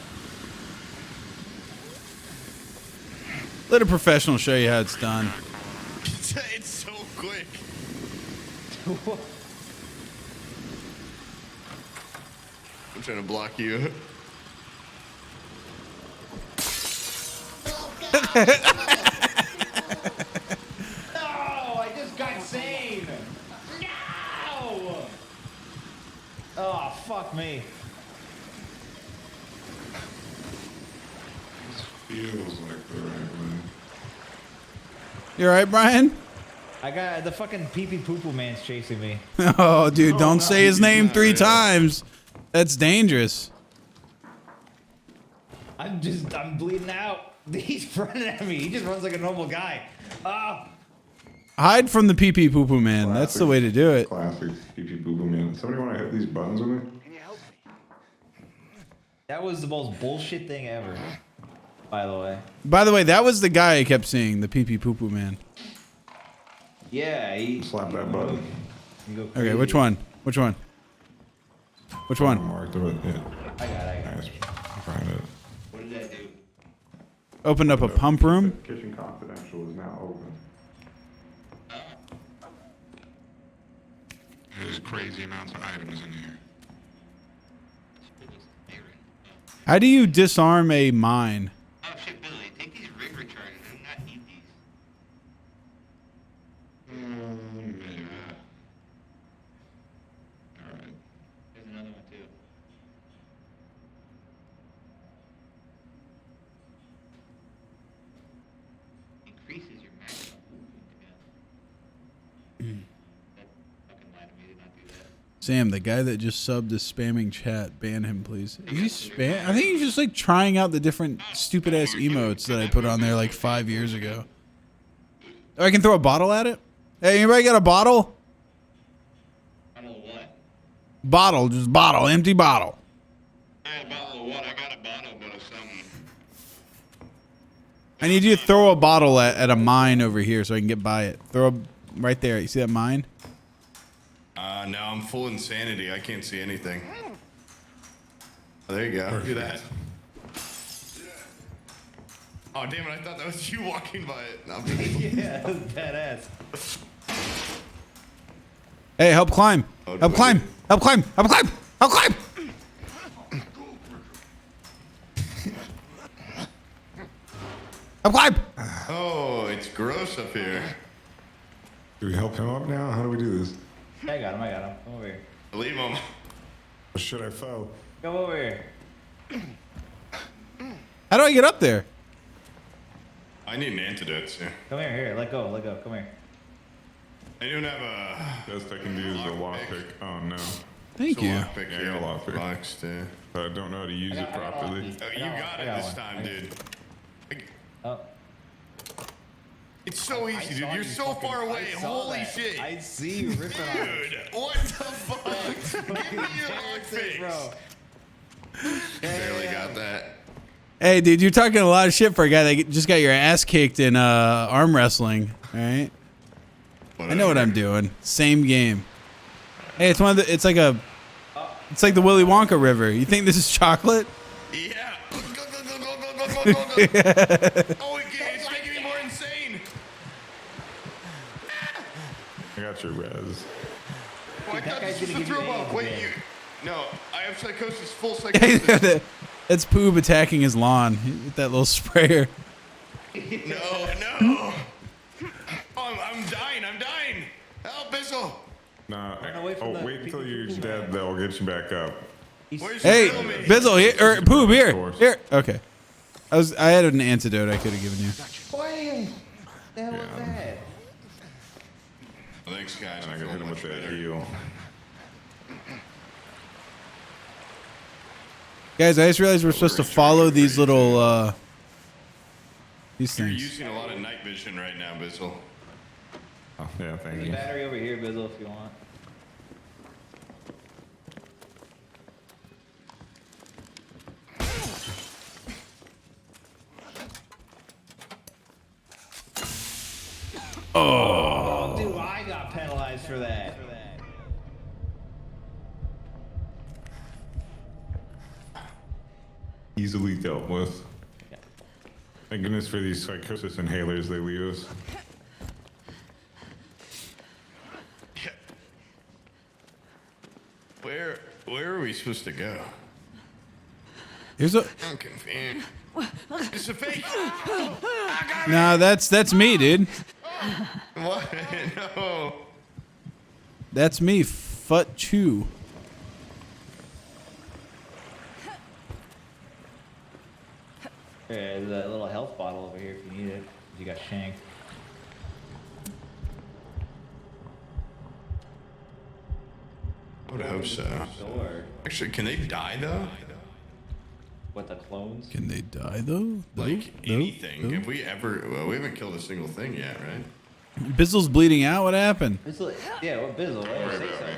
Speaker 2: Let a professional show you how it's done.
Speaker 3: It's so quick. I'm trying to block you.
Speaker 1: No, I just got sane. No. Oh, fuck me.
Speaker 11: Feels like the right way.
Speaker 2: You alright, Brian?
Speaker 1: I got the fucking pee-pee poo-poo man's chasing me.
Speaker 2: Oh, dude, don't
Speaker 3: no,
Speaker 2: say his
Speaker 3: he's
Speaker 2: name
Speaker 3: not
Speaker 2: 3
Speaker 3: real.
Speaker 2: times. That's dangerous.
Speaker 1: I'm bleeding out. He's running at me. He just runs like a normal guy. Ah.
Speaker 2: Hide from the pee-pee poo-poo man. That's the way to do it.
Speaker 11: Classic pee-pee boo-boo man. Somebody want to hit these buttons with me?
Speaker 1: That was the most bullshit thing ever. By the way.
Speaker 2: By the way, that was the guy I kept seeing, the pee-pee poo-poo man.
Speaker 1: Yeah, he
Speaker 11: Slap that button.
Speaker 1: you go
Speaker 2: Okay,
Speaker 1: crazy.
Speaker 2: which one? Which one? Which one?
Speaker 11: Marked it. Yeah.
Speaker 1: I got it.
Speaker 11: Nice. Find it.
Speaker 1: What did that do?
Speaker 2: Opened up a pump room.
Speaker 11: Kitchen Confidential is now open.
Speaker 5: There's crazy amounts of items in here.
Speaker 2: How do you disarm a mine?
Speaker 5: Oh shit, Billy, take these rig recharges. I do not need these. Maybe. Alright. There's another one too. Increases your maximum movement again. That fucking lied to me, did not do that.
Speaker 2: Sam, the guy that just subbed is spamming chat. Ban him, please. Is he spam? I think he's just like trying out the different stupid ass emotes that I put on there like 5 years ago. Oh, I can throw a bottle at it? Hey, anybody got a bottle?
Speaker 5: Bottle of what?
Speaker 2: Bottle, just bottle, empty bottle.
Speaker 5: A bottle of what? I got a bottle, but of something.
Speaker 2: I need you to throw a bottle at a mine over here so I can get by it. Throw a, right there. You see that mine?
Speaker 3: No, I'm full insanity. I can't see anything. Oh, there you go. Look at that. Oh, damn it. I thought that was you walking by it. No, I'm kidding.
Speaker 1: Yeah, that was badass.
Speaker 2: Hey, help climb.
Speaker 3: Oh,
Speaker 2: Help climb. Help climb. Help climb. Help climb. Help climb.
Speaker 3: Oh, it's gross up here.
Speaker 11: Do we help him up now? How do we do this?
Speaker 1: I got him. Come over here.
Speaker 3: Leave him.
Speaker 11: Or should I fell?
Speaker 1: Come over here.
Speaker 2: How do I get up there?
Speaker 3: I need an antidote, sir.
Speaker 1: Come here. Let go. Come here.
Speaker 3: I don't have a...
Speaker 11: Best I can do is a lockpick. Oh no.
Speaker 2: Thank you.
Speaker 3: Lockpick
Speaker 11: Yeah,
Speaker 3: here.
Speaker 11: a lockpick.
Speaker 3: Boxed,
Speaker 11: But I don't know how to use it
Speaker 1: I got
Speaker 11: properly.
Speaker 3: Oh, you got it this time, dude.
Speaker 1: Oh.
Speaker 3: It's so easy, dude. You're so far away. Holy shit.
Speaker 1: I see you ripping on it.
Speaker 3: Dude, what the fuck? Give me your lockpicks.
Speaker 1: Bro.
Speaker 3: Barely got that.
Speaker 2: Hey, dude, you're talking a lot of shit for a guy that just got your ass kicked in arm wrestling. All right. I know what I'm doing. Same game. Hey, it's one of the. It's like a. It's like the Willy Wonka River. You think this is chocolate?
Speaker 3: Yeah. Go, go, go, go, go, go, go, go, go. Oh, it's making me more insane.
Speaker 11: I got your res.
Speaker 3: Well, I thought this was the throw off. Wait, you. No, I have psychosis, full
Speaker 2: Hey,
Speaker 3: psychosis.
Speaker 2: that's Poob attacking his lawn with that little sprayer.
Speaker 3: No. Oh, I'm dying. Help, Bizzle.
Speaker 11: Nah.
Speaker 1: away from the
Speaker 11: Wait until
Speaker 1: people
Speaker 11: you're
Speaker 1: pushing
Speaker 11: dead. That will get you back up.
Speaker 3: Where's
Speaker 2: Hey,
Speaker 3: your me?
Speaker 2: Bizzle, here, or Poob, here. Okay. I had an antidote I could have given you.
Speaker 1: Boy, the hell was that?
Speaker 3: Thanks, guys.
Speaker 11: And I
Speaker 3: I
Speaker 11: can
Speaker 3: feel
Speaker 11: hit him
Speaker 3: much
Speaker 11: with that
Speaker 3: better.
Speaker 11: heal.
Speaker 2: Guys, I just realized we're supposed to follow these little, these
Speaker 3: You're
Speaker 2: things.
Speaker 3: using a lot of night vision right now, Bizzle.
Speaker 11: Oh, yeah, thank
Speaker 1: There's a
Speaker 11: you.
Speaker 1: battery over here, Bizzle, if you want. Oh, dude, I got penalized for that.
Speaker 11: Easily dealt with. Thank goodness for these psychosis inhalers they leave us.
Speaker 3: Where are we supposed to go?
Speaker 2: Here's a.
Speaker 3: I'm confused. It's a fake.
Speaker 2: Nah, that's me, dude.
Speaker 3: What? No.
Speaker 2: That's me, Fut Chew.
Speaker 1: There's a little health bottle over here if you need it. You got shanked.
Speaker 3: I would hope so.
Speaker 1: Sure.
Speaker 3: Actually, can they die though?
Speaker 1: What, the clones?
Speaker 2: Can they die though?
Speaker 3: Like
Speaker 2: No,
Speaker 3: anything?
Speaker 2: no.
Speaker 3: Have we ever? Well, we haven't killed a single thing yet, right?
Speaker 2: Bizzle's bleeding out. What happened?
Speaker 1: Bizzle, yeah, what Bizzle? Why
Speaker 11: Don't
Speaker 1: did
Speaker 11: worry
Speaker 1: you say
Speaker 11: about
Speaker 1: so?
Speaker 11: me.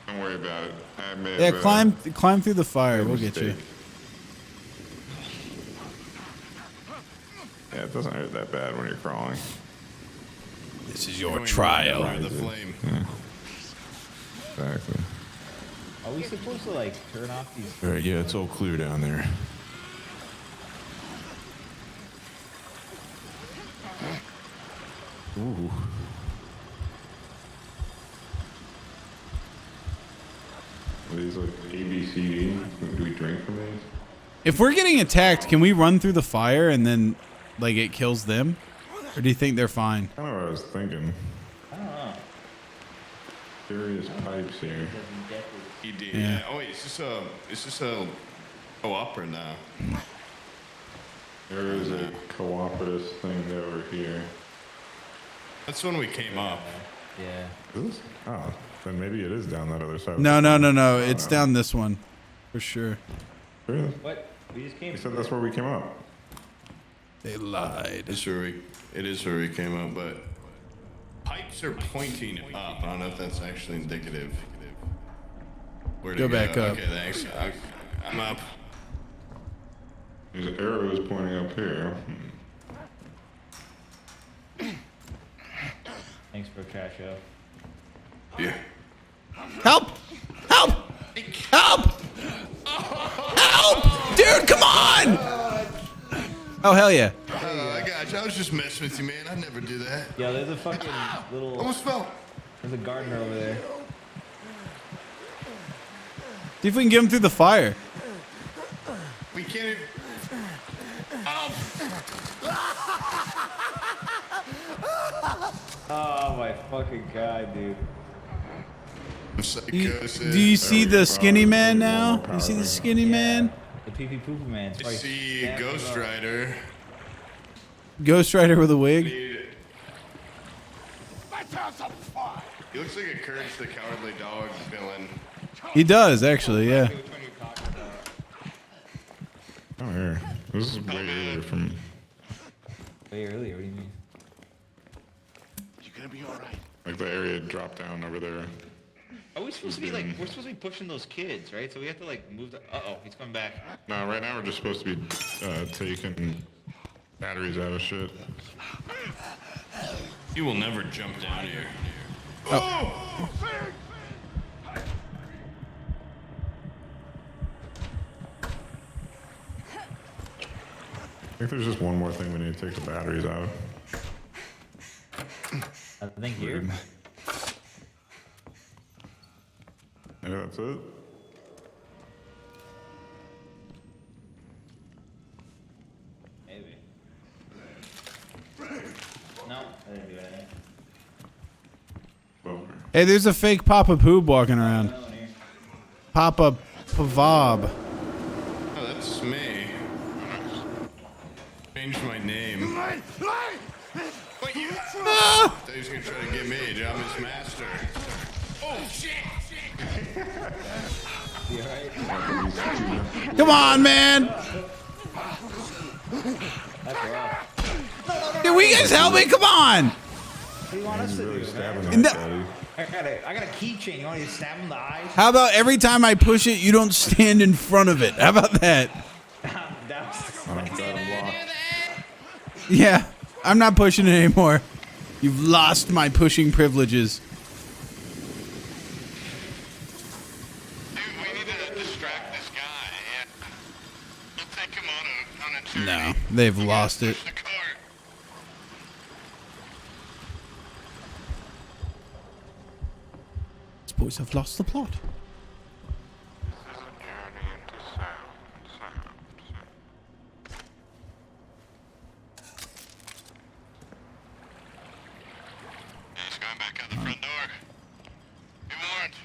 Speaker 11: Don't worry about it. I may
Speaker 2: Yeah,
Speaker 11: have,
Speaker 2: climb through the fire. We'll get you.
Speaker 11: mistake. Yeah, it doesn't hurt that bad when you're crawling.
Speaker 2: This is your
Speaker 3: Going
Speaker 2: trial.
Speaker 3: over the flame.
Speaker 11: Exactly.
Speaker 1: Are we supposed to, like, turn off these?
Speaker 11: All right, yeah, it's all clear down there. Ooh. Are these like A, B, C, D? Do we drink from these?
Speaker 2: If we're getting attacked, can we run through the fire and then, like, it kills them? Or do you think they're fine?
Speaker 11: I don't know what I was thinking.
Speaker 1: I don't know.
Speaker 11: Serious pipes here.
Speaker 3: ED.
Speaker 2: Yeah.
Speaker 3: Yeah. Oh wait, is this a co-op or no?
Speaker 11: There is a cooperative thing over here.
Speaker 3: That's when we came up.
Speaker 1: Yeah.
Speaker 11: Is this? Oh, then maybe it is down that other side.
Speaker 2: No. It's down this one. For sure.
Speaker 11: Really?
Speaker 1: What? We just came.
Speaker 11: You said that's where we came up.
Speaker 2: They lied.
Speaker 3: It is where we came up, but pipes are pointing up. I don't know if that's actually indicative. Where'd
Speaker 2: Go
Speaker 3: it
Speaker 2: back up.
Speaker 3: Okay, thanks. I'm up.
Speaker 11: His arrow is pointing up here.
Speaker 1: Thanks for trash show.
Speaker 3: Yeah.
Speaker 2: Help! Help! Help! Help! Dude, come on! Oh, hell yeah.
Speaker 3: I got you. I was just messing with you, man. I'd never do that.
Speaker 1: Yo, there's a fucking little.
Speaker 3: Almost fell.
Speaker 1: There's a gardener over there.
Speaker 2: See if we can get him through the fire.
Speaker 3: We can't even.
Speaker 1: Oh my fucking god, dude.
Speaker 2: Do you see the skinny man now? You see the skinny man?
Speaker 1: The pee pee poo poo man.
Speaker 3: I see Ghost Rider.
Speaker 2: Ghost Rider with a wig.
Speaker 3: He looks like a Courage the Cowardly Dog villain.
Speaker 2: He does, actually, yeah.
Speaker 11: Oh, here. This is way earlier from.
Speaker 1: Way earlier, what do you mean?
Speaker 3: You're gonna be alright.
Speaker 11: Like the area dropped down over there.
Speaker 1: Are we supposed to be like, we're supposed to be pushing those kids, right? So we have to like move the, uh-oh, he's coming back.
Speaker 11: No, right now we're just supposed to be taking batteries out of shit.
Speaker 3: You will never jump down here.
Speaker 2: Oh.
Speaker 11: I think there's just one more thing we need to take the batteries out.
Speaker 1: I think here.
Speaker 11: Yeah, that's it.
Speaker 1: Maybe. No, I didn't do anything.
Speaker 2: Hey, there's a fake Papa Poob walking around. Papa Pavob.
Speaker 3: Oh, that's me. Changed my name. What you? I thought he was gonna try to get me. I'm his master. Oh shit!
Speaker 1: You alright?
Speaker 2: Come on, man!
Speaker 1: That's rough.
Speaker 2: Dude, will you guys help me? Come on!
Speaker 1: What do you want us to do,
Speaker 11: Stabbing
Speaker 1: man?
Speaker 11: that guy.
Speaker 1: I got a keychain. You want me to stab him in the eyes?
Speaker 2: How about every time I push it, you don't stand in front of it? How about that? Yeah, I'm not pushing it anymore. You've lost my pushing privileges.
Speaker 5: Dude, we need to distract this guy. Yeah. We'll take him on a journey.
Speaker 2: No, they've lost it.
Speaker 5: The cart.
Speaker 2: These boys have lost the plot.
Speaker 5: He's going back out the front door. Be warned.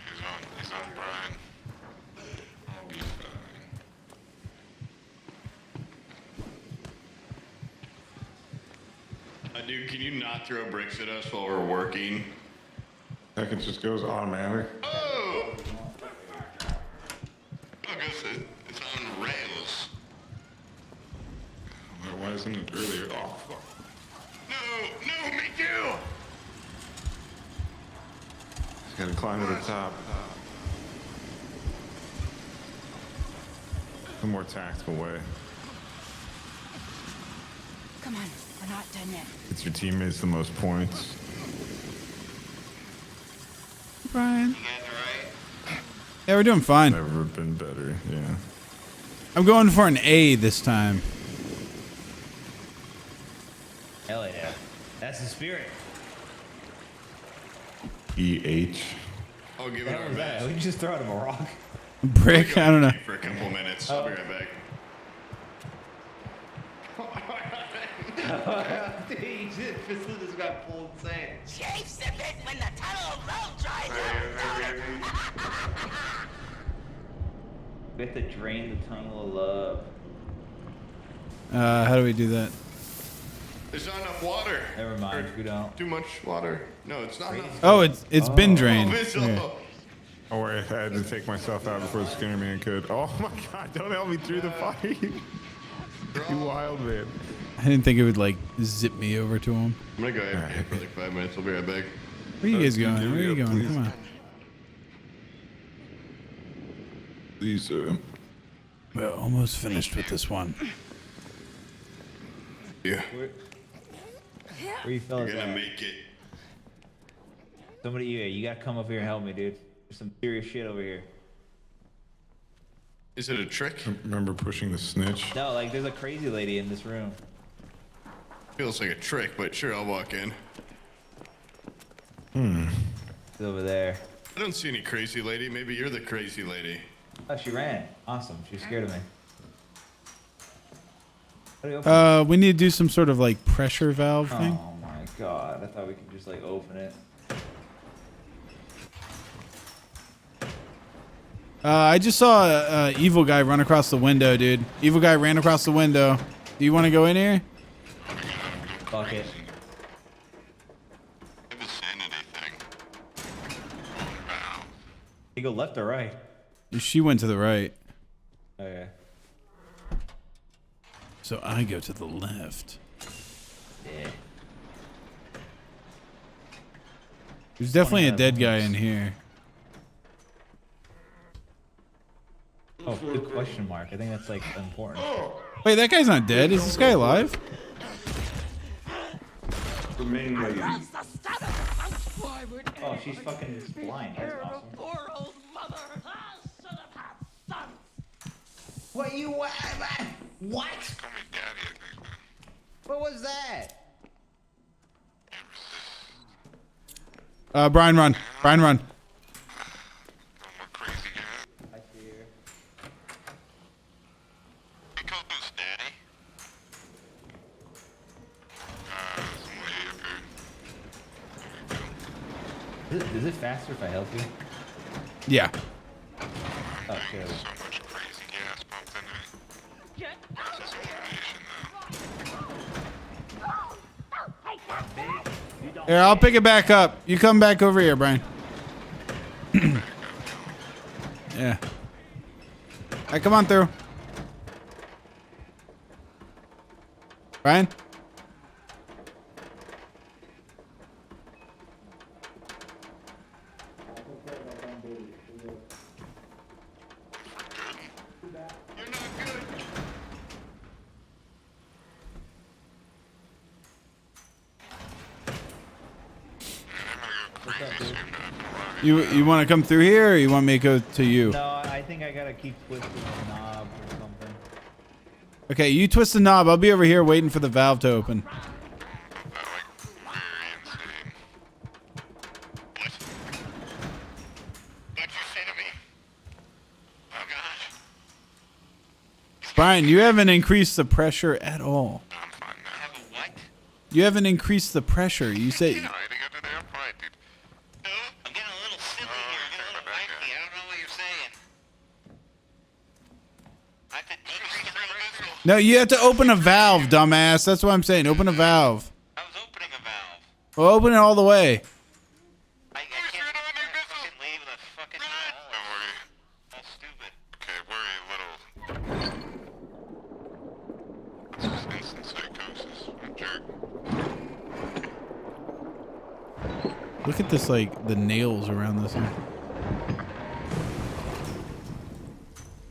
Speaker 5: He's on Brian. I'll be fine.
Speaker 3: Dude, can you not throw bricks at us while we're working?
Speaker 11: Heck, it just goes automatic.
Speaker 3: Oh! I guess it's on rails.
Speaker 11: Why isn't it earlier? Oh, fuck.
Speaker 3: No, me too!
Speaker 11: Just gotta climb to the top. A more tactical way.
Speaker 10: Come on, we're not done yet.
Speaker 11: It's your teammates the most points.
Speaker 2: Brian. Yeah, we're doing fine.
Speaker 11: Never been better, yeah.
Speaker 2: I'm going for an A this time.
Speaker 1: Hell yeah. That's the spirit.
Speaker 11: EH.
Speaker 3: I'll give
Speaker 1: What the
Speaker 3: it
Speaker 1: hell
Speaker 3: our
Speaker 1: was that?
Speaker 3: best.
Speaker 1: We just throw him a rock.
Speaker 2: Brick? I don't know.
Speaker 3: For a couple minutes. I'll be right back.
Speaker 1: Dude, this just got full insane.
Speaker 10: Chase the bit when the tunnel of love dries up.
Speaker 1: We have to drain the tunnel of love.
Speaker 2: How do we do that?
Speaker 3: There's not enough water.
Speaker 1: Never mind, we don't.
Speaker 3: Too much water. No, it's not enough.
Speaker 2: Oh, it's been drained.
Speaker 3: Visual.
Speaker 2: Here.
Speaker 11: Oh, wait, I had to take myself out before the Skinner Man could. Oh my god, don't help me through the fire. You wild man.
Speaker 2: I didn't think it would like zip me over to him.
Speaker 3: I'm gonna go ahead and for like 5 minutes. I'll be right back.
Speaker 2: Where you guys going? Where are you going?
Speaker 11: Please.
Speaker 2: Come on.
Speaker 11: Please, sir.
Speaker 2: We're almost finished with this one.
Speaker 3: Yeah.
Speaker 1: Where you fellas
Speaker 3: You're gonna
Speaker 1: at?
Speaker 3: make it.
Speaker 1: Somebody, you gotta come up here and help me, dude. There's some serious shit over here.
Speaker 3: Is it a trick?
Speaker 11: Remember pushing the snitch?
Speaker 1: No, like there's a crazy lady in this room.
Speaker 3: Feels like a trick, but sure, I'll walk in.
Speaker 1: It's over there.
Speaker 3: I don't see any crazy lady. Maybe you're the crazy lady.
Speaker 1: Oh, she ran. Awesome. She was scared of me. How do you open
Speaker 2: We need to do some sort of like pressure valve thing.
Speaker 1: Oh my god. I thought we could just like open it.
Speaker 2: I just saw a evil guy run across the window, dude. Evil guy ran across the window. Do you want to go in here?
Speaker 1: Fuck it.
Speaker 5: I haven't seen anything. Wow.
Speaker 1: You go left or right?
Speaker 2: She went to the right.
Speaker 1: Okay.
Speaker 2: So I go to the left.
Speaker 1: Yeah.
Speaker 2: There's definitely a dead guy in here.
Speaker 1: Oh, good question mark. I think that's like important.
Speaker 2: Wait, that guy's not dead. Is this guy alive?
Speaker 7: The main lady.
Speaker 1: Oh, she's fucking blind. That's awesome.
Speaker 10: Poor old mother. I should have had sons.
Speaker 1: What you what? What?
Speaker 5: Call me daddy, I think.
Speaker 1: What was that?
Speaker 2: Brian, run. Brian, run.
Speaker 5: No more crazy guy.
Speaker 1: I see her.
Speaker 5: He called us daddy. Some lady up here.
Speaker 1: Is it faster if I help you?
Speaker 2: Yeah.
Speaker 1: Oh, good.
Speaker 5: So much crazy gas pumped into me.
Speaker 10: Get out
Speaker 5: This
Speaker 10: of
Speaker 5: is
Speaker 10: here.
Speaker 5: elimination, though.
Speaker 2: Here, I'll pick it back up. You come back over here, Brian. Yeah. All right, come on through. Brian?
Speaker 5: You're not good. I'm gonna go crazy soon.
Speaker 2: You want to come through here, or you want me to go to you?
Speaker 1: No, I think I gotta keep twisting the knob or something.
Speaker 2: Okay, you twist the knob. I'll be over here waiting for the valve to open.
Speaker 5: Like, very insane. What? What'd you say to me? Oh, gosh.
Speaker 2: Brian, you haven't increased the pressure at all.
Speaker 5: I'm fine now. Have a what?
Speaker 2: You haven't increased the pressure. You say...
Speaker 5: You know, I had to get to the airport, dude. No? I'm getting a little silly here. I'm getting a little wifey. I don't know what you're saying. I have to decrease the pressure.
Speaker 2: No, you have to open a valve, dumbass. That's what I'm saying. Open a valve.
Speaker 5: I was opening a valve.
Speaker 2: Well, open it all the way.
Speaker 5: I can't fucking leave the fucking valve. Don't worry. That's stupid. Okay, worry a little. It's just instant psychosis. I'm a jerk.
Speaker 2: Look at this, like, the nails around this thing.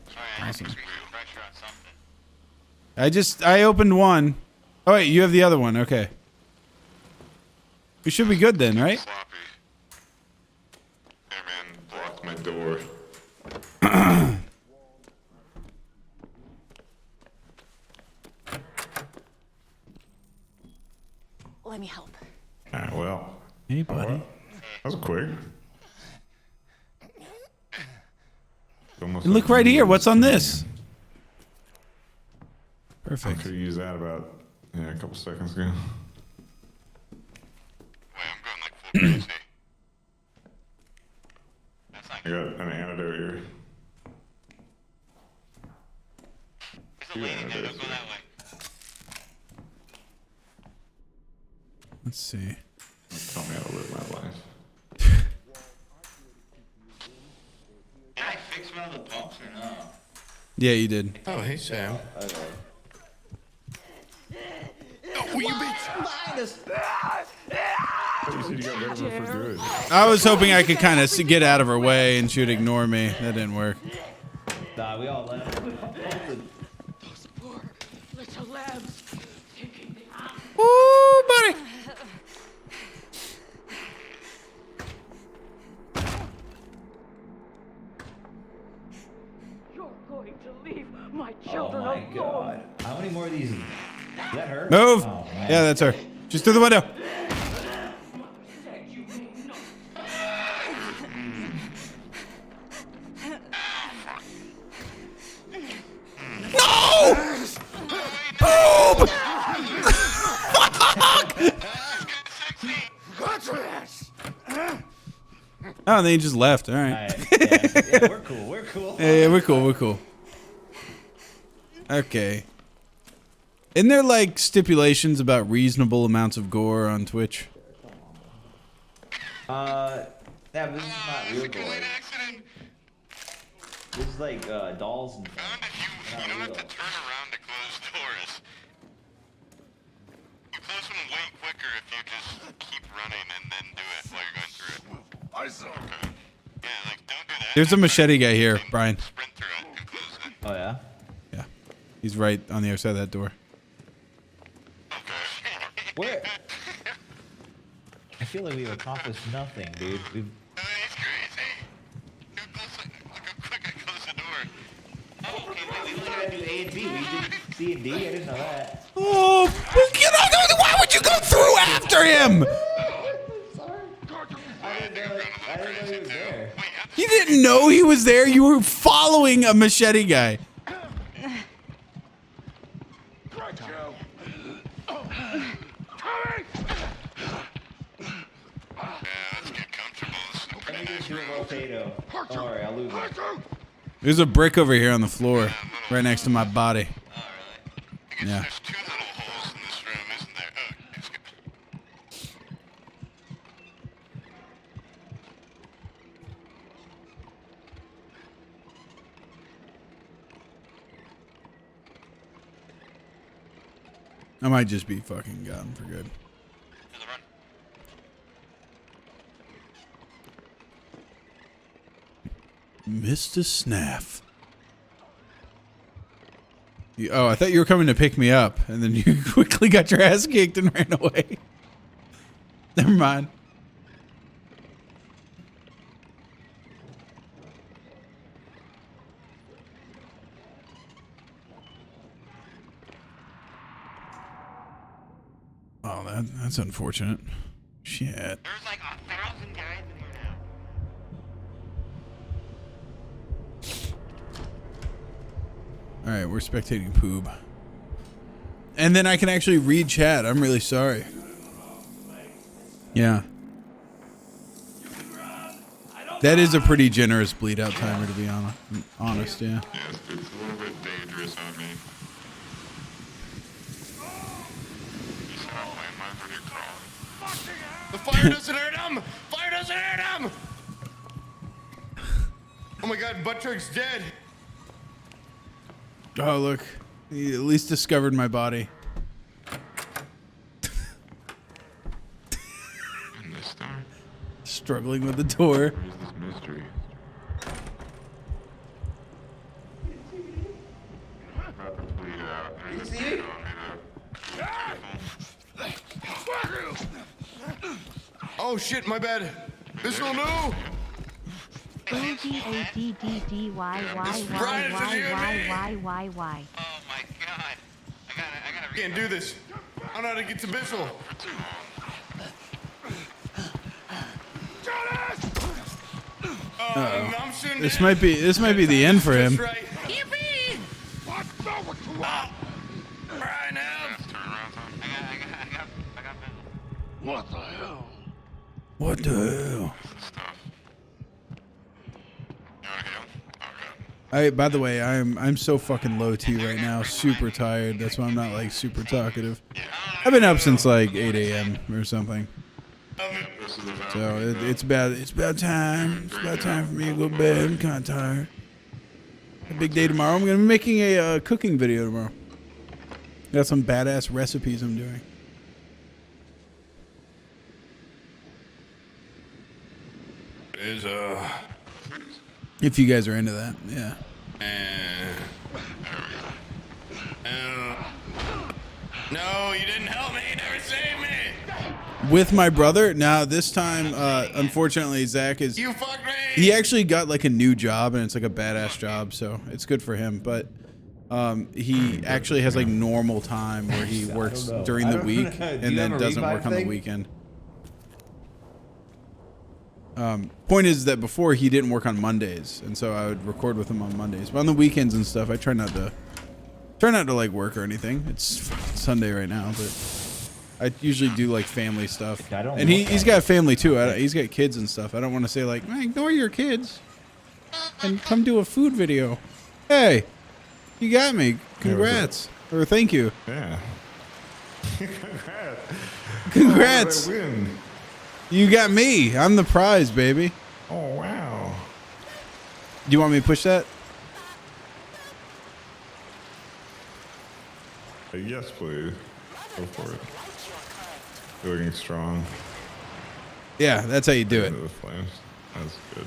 Speaker 5: Sorry, I had to increase the pressure on something.
Speaker 2: I opened one. Oh, wait, you have the other one. Okay. We should be good then, right?
Speaker 5: Sloppy.
Speaker 7: Yeah, man, blocked my door.
Speaker 10: Let me help.
Speaker 11: Ah, well.
Speaker 2: Hey, buddy.
Speaker 11: That was quick. Almost
Speaker 2: And look right here. What's on this?
Speaker 11: I
Speaker 2: Perfect.
Speaker 11: could have used that about a couple seconds ago.
Speaker 5: Wait, I'm going like full crazy. That's not
Speaker 11: I got an antidote here.
Speaker 5: There's a lady there. Don't go that way.
Speaker 2: Let's see.
Speaker 11: Tell me how to live my life.
Speaker 5: Did I fix one of the pumps or no?
Speaker 2: Yeah, you did.
Speaker 3: Oh, hey, Sam.
Speaker 1: Okay.
Speaker 3: Oh, you bitch!
Speaker 1: Behind us.
Speaker 11: What you said you got rid of her for good.
Speaker 2: I was hoping I could kind of get out of her way and she'd ignore me. That didn't work.
Speaker 1: Nah, we all left.
Speaker 9: Those poor little lambs.
Speaker 2: Ooh, buddy.
Speaker 9: You're going to leave my
Speaker 1: Oh
Speaker 9: children
Speaker 1: my
Speaker 9: alone.
Speaker 1: god. How many more of these? Is that her?
Speaker 2: Move.
Speaker 1: Oh, man.
Speaker 2: Yeah, that's her. She's through the window. No! Boob! Oh, they just left. All right.
Speaker 1: Alright, yeah, we're cool. We're cool.
Speaker 2: Yeah, we're cool. We're cool. Okay. Isn't there like stipulations about reasonable amounts of gore on Twitch?
Speaker 1: Yeah, but this is not real gore. This is like dolls and stuff.
Speaker 5: You don't have to turn around to close doors. You close them way quicker if you just keep running and then do it while you're going through it. I saw. Okay. Yeah, like don't do that.
Speaker 2: There's a machete guy here, Brian.
Speaker 5: Sprint through it and close it.
Speaker 1: Oh yeah.
Speaker 2: Yeah, he's right on the other side of that door.
Speaker 5: Okay.
Speaker 1: Where? I feel like we've accomplished nothing, dude. We've.
Speaker 5: Oh, he's crazy. Go quick, I close the door.
Speaker 1: Oh, okay. We only gotta do A and B. We did C and D. I didn't know that.
Speaker 2: Oh, why would you go through after him?
Speaker 1: I didn't know he was there.
Speaker 2: You didn't know he was there. You were following a machete guy.
Speaker 5: Let's get comfortable. This is a
Speaker 1: Let
Speaker 5: pretty
Speaker 1: me
Speaker 5: nice
Speaker 1: just do a
Speaker 5: room.
Speaker 1: potato. Don't worry, I'll lose it.
Speaker 2: There's a brick over here on the floor, right next to my body.
Speaker 5: Oh, really? I guess
Speaker 2: Yeah.
Speaker 5: there's two little holes in this room, isn't there? Oh, it's good.
Speaker 2: I might just be fucking gone for good.
Speaker 5: To the run.
Speaker 2: Mr. Snaff. Oh, I thought you were coming to pick me up, and then you quickly got your ass kicked and ran away. Never mind. Oh, that's unfortunate. Shit.
Speaker 5: There's like 1,000 guys in here now.
Speaker 2: All right, we're spectating Poob. And then I can actually read chat. I'm really sorry. Yeah. That is a pretty generous bleed out timer, to be honest, yeah.
Speaker 5: Yes, it's a little bit dangerous on me. The fire doesn't hurt him! Fire doesn't hurt him! Oh my god, Buttrick's dead.
Speaker 2: Oh, look. He at least discovered my body.
Speaker 5: And this door?
Speaker 2: Struggling with the door.
Speaker 5: What is this mystery? About to bleed out. There's a bleed on me there. Oh shit, my bad. Bissell, no!
Speaker 4: O-G-A-D-D-D-Y-Y-Y-Y-Y-Y-Y-Y-Y.
Speaker 5: Oh my god. I gotta can't do this. I don't know how to get to Bissell.
Speaker 2: This might be the end for him.
Speaker 5: Right. Yippee! Brian, help! Turn around, Tom. I got Bissell.
Speaker 8: What the hell?
Speaker 2: What the hell?
Speaker 5: Stuff. You wanna heal?
Speaker 2: I, by the way, I'm so fucking low T right now, super tired. That's why I'm not like super talkative. I've been up since like 8 a.m. or something. So it's about time. It's about time for me to go to bed. I'm kind of tired. A big day tomorrow. I'm gonna be making a cooking video tomorrow. Got some badass recipes I'm doing.
Speaker 3: is
Speaker 2: If you guys are into that, yeah.
Speaker 3: No, you didn't help me. You never saved me.
Speaker 2: With my brother? Now this time, unfortunately, Zach is.
Speaker 3: You fucked me.
Speaker 2: He actually got like a new job, and it's like a badass job, so it's good for him. But he actually has like normal time where he works during the week and then doesn't work on the weekend. Point is that before he didn't work on Mondays, and so I would record with him on Mondays. But on the weekends and stuff, I try not to like work or anything. It's Sunday right now, but I usually do like family stuff. And he's got family too. He's got kids and stuff. I don't want to say like, ignore your kids and come do a food video. Hey, you got me. Congrats. Or thank you.
Speaker 11: Yeah.
Speaker 2: Congrats.
Speaker 11: Oh, what a win.
Speaker 2: You got me. I'm the prize, baby.
Speaker 11: Oh, wow.
Speaker 2: Do you want me to push that?
Speaker 11: Yes, please. Go for it. You're looking strong.
Speaker 2: Yeah, that's how you do it.
Speaker 11: Into the flames. That's good.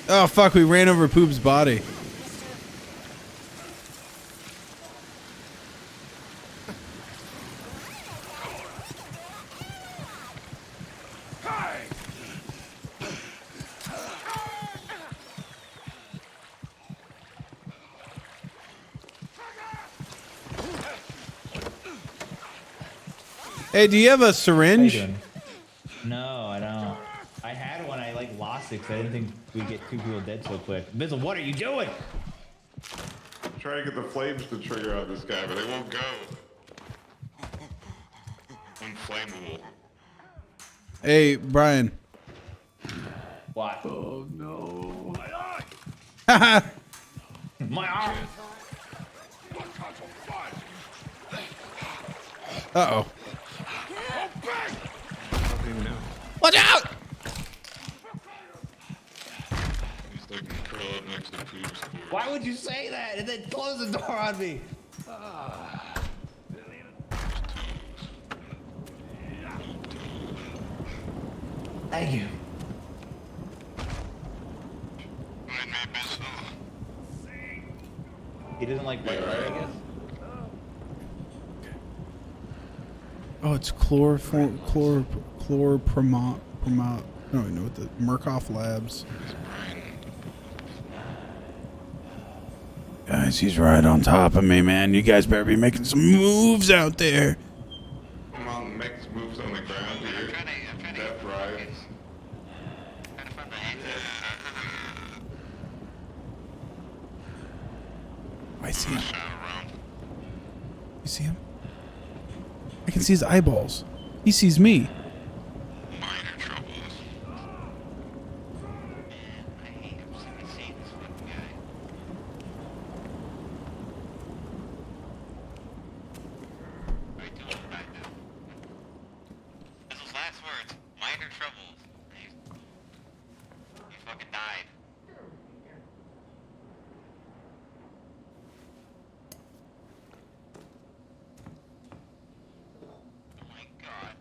Speaker 2: Oh, fuck. We ran over Poop's body. Hey, do you have a syringe?
Speaker 1: No, I don't. I had one. I like lost it because I didn't think we'd get 2 people dead so quick. Bizzle, what are you doing?
Speaker 11: I'm trying to get the flames to trigger on this guy, but they won't go.
Speaker 3: Unflammable.
Speaker 2: Hey, Brian.
Speaker 1: What?
Speaker 8: Oh no.
Speaker 2: Haha.
Speaker 1: My arm.
Speaker 2: Uh-oh. Watch out!
Speaker 1: Why would you say that and then close the door on me? Thank you. He doesn't like white light, I guess.
Speaker 2: Oh, it's chlorpromot. I don't even know what the Murkoff Labs. Guys, he's right on top of me, man. You guys better be making some moves out there.
Speaker 11: Come on, make some moves on the ground here. Death rides.
Speaker 2: I see him. You see him? I can see his eyeballs. He sees me.
Speaker 5: Minor troubles. His last words, minor troubles. He fucking died. Oh my god.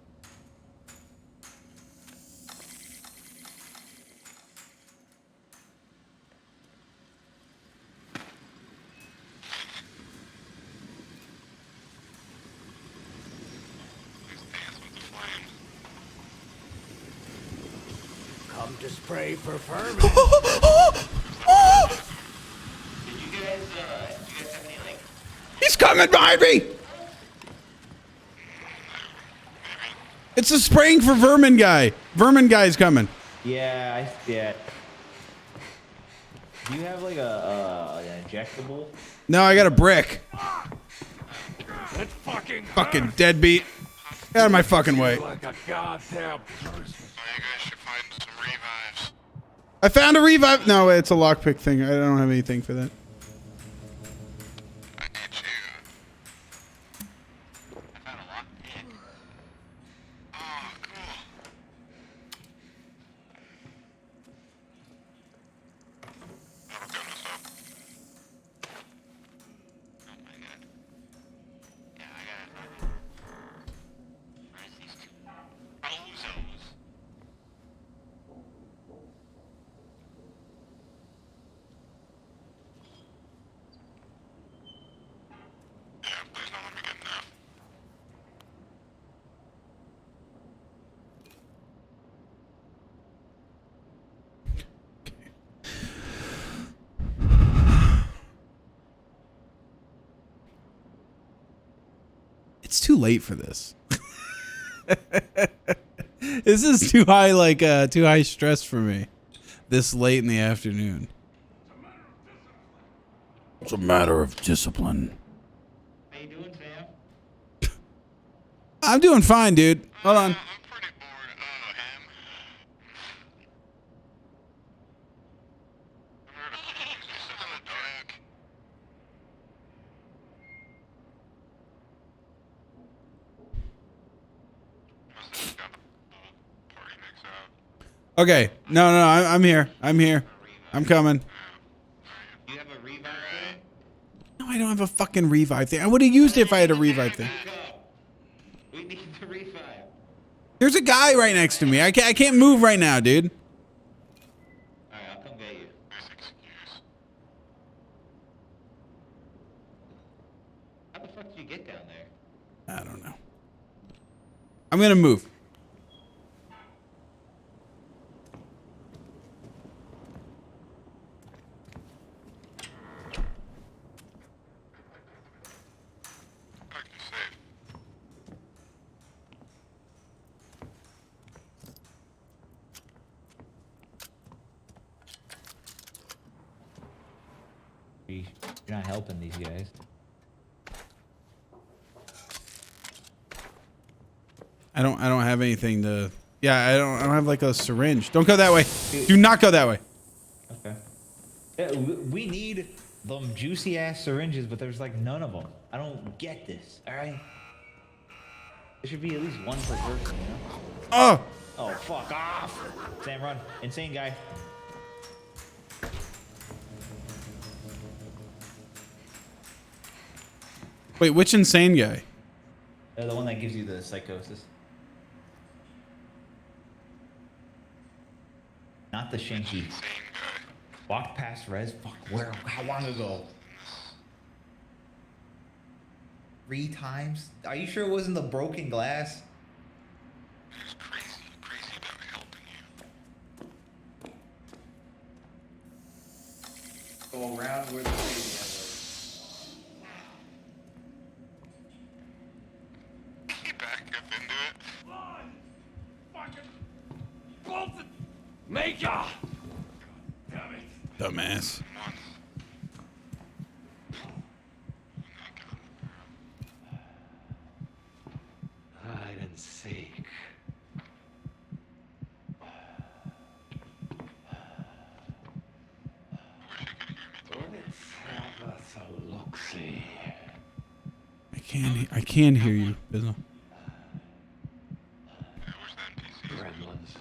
Speaker 5: Please dance with the flames.
Speaker 6: Come to spray for vermin.
Speaker 1: Did you guys have any like?
Speaker 2: He's coming behind me! It's the spraying for vermin guy. Vermin guy's coming.
Speaker 1: Yeah, I see it. Do you have like an injectable?
Speaker 2: No, I got a brick.
Speaker 8: That's fucking
Speaker 2: Fucking deadbeat. Get out of my fucking way.
Speaker 8: like a goddamn person.
Speaker 5: So you guys should find some revives.
Speaker 2: I found a revive. No, it's a lockpick thing. I don't have anything for that.
Speaker 5: I get you. I found a lockpick. Oh, cool. That'll gun us up. Oh my god. Yeah, I got it.
Speaker 2: It's too late for this. This is too high, like too high stress for me. This late in the afternoon. It's a matter of discipline.
Speaker 1: How you doing, Sam?
Speaker 2: I'm doing fine, dude. Hold on.
Speaker 5: I'm pretty bored. Oh, him. I've heard of him. He's just a jerk. Must have got the party mix up.
Speaker 2: Okay. No, I'm here. I'm here. I'm coming.
Speaker 1: You have a revive thing?
Speaker 2: No, I don't have a fucking revive thing. I would have used it if I had a revive thing.
Speaker 1: We need the revive.
Speaker 2: There's a guy right next to me. I can't move right now, dude.
Speaker 1: Alright, I'll come get you.
Speaker 5: Nice excuse.
Speaker 1: How the fuck did you get down there?
Speaker 2: I don't know. I'm gonna move.
Speaker 5: Fuck, you're safe.
Speaker 1: You're not helping these guys.
Speaker 2: I don't have anything to. Yeah, I don't have like a syringe. Don't go that way. Do not go that way.
Speaker 1: Okay. Yeah, we need them juicy ass syringes, but there's like none of them. I don't get this. All right. There should be at least one per person, you know?
Speaker 2: Oh.
Speaker 1: Oh, fuck off! Sam, run. Insane guy.
Speaker 2: Wait, which insane guy?
Speaker 1: The one that gives you the psychosis. Not the Shanky. Walked past Rez. Fuck, where? How long ago? 3 times? Are you sure it wasn't the broken glass?
Speaker 5: He's crazy about helping you.
Speaker 1: Go around where the baby was.
Speaker 5: He back up into it.
Speaker 9: Maker! Damn it.
Speaker 2: Dumbass.
Speaker 9: Hide and seek. Let's have a look-see.
Speaker 2: I can't hear you, Bizzle.
Speaker 9: Gremlins.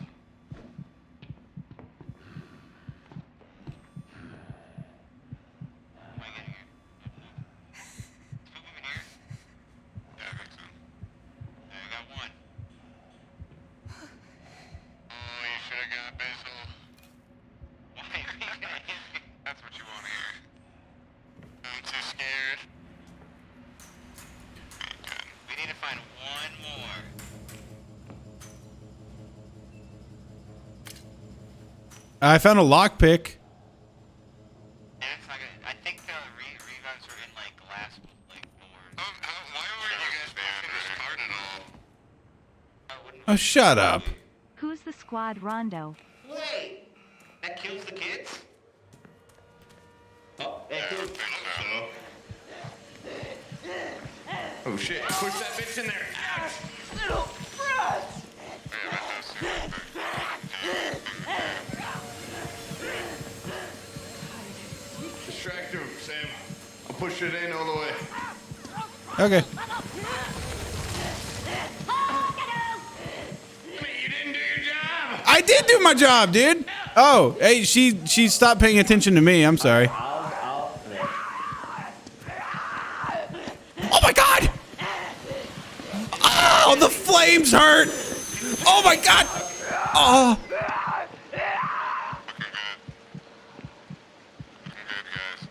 Speaker 5: That's what you want to hear. I'm too scared. We need to find one more.
Speaker 2: I found a lockpick.
Speaker 5: I think the revives are in like glass like doors. Why were you guys walking this cart at all?
Speaker 2: Oh, shut up.
Speaker 4: Who's the squad rondo?
Speaker 1: Wait! That kills the kids? Oh, that kills
Speaker 3: Oh shit, push that bitch in there.
Speaker 10: Little brats!
Speaker 3: Distract him, Sam. I'll push it in all the way.
Speaker 2: Okay.
Speaker 3: You didn't do your job!
Speaker 2: I did do my job, dude. Oh, hey, she stopped paying attention to me. I'm sorry. Oh my god! Oh, the flames hurt! Oh my god! Oh!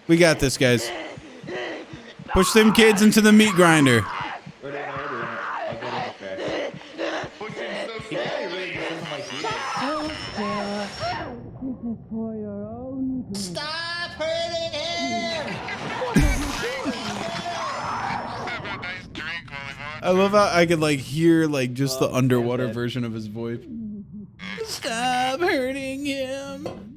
Speaker 2: We got this, guys. Push them kids into the meat grinder.
Speaker 1: Stop hurting him!
Speaker 5: Have a nice drink while he
Speaker 2: I love how I could like hear like just the underwater version of his voice. Stop hurting him.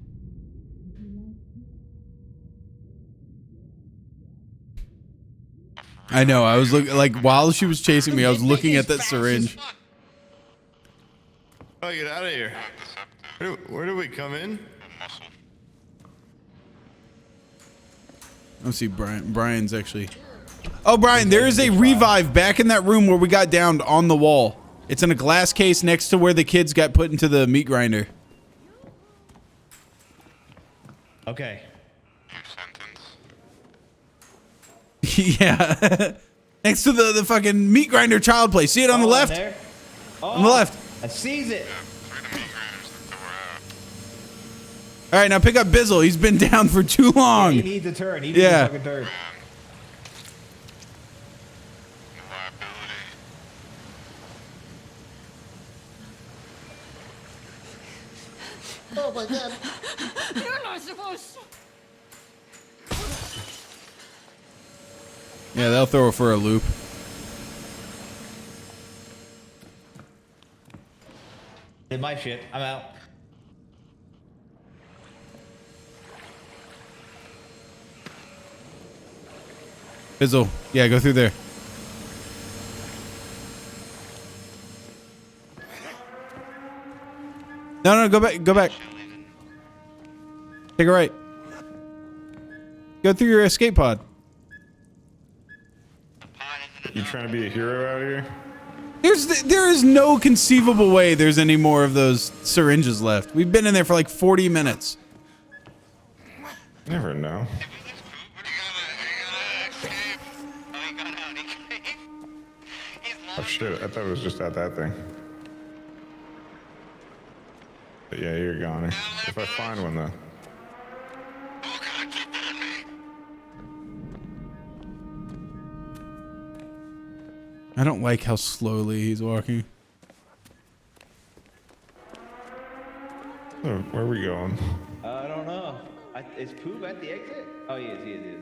Speaker 2: I know. I was looking like while she was chasing me, I was looking at that syringe.
Speaker 3: Oh, get out of here. Where do we come in?
Speaker 2: Let's see, Brian. Brian's actually. Oh, Brian, there is a revive back in that room where we got downed on the wall. It's in a glass case next to where the kids got put into the meat grinder.
Speaker 1: Okay.
Speaker 2: Yeah. Next to the fucking meat grinder child play. See it on the left? On the left.
Speaker 1: I sees it.
Speaker 2: All right, now pick up Bizzle. He's been down for too long.
Speaker 1: He needs a turn. He needs a fucking turn.
Speaker 10: Oh my god. You're not supposed to.
Speaker 2: Yeah, they'll throw her for a loop.
Speaker 1: Did my shit. I'm out.
Speaker 2: Bizzle. Yeah, go through there. No, go back. Go back. Take a right. Go through your escape pod.
Speaker 11: You trying to be a hero out here?
Speaker 2: There is no conceivable way there's any more of those syringes left. We've been in there for like 40 minutes.
Speaker 11: Never know. Oh shit, I thought it was just at that thing. But yeah, you're a goner. If I find one though.
Speaker 2: I don't like how slowly he's walking.
Speaker 11: Oh, where are we going?
Speaker 1: I don't know. Is Pooh at the exit? Oh, he is. He is. He is.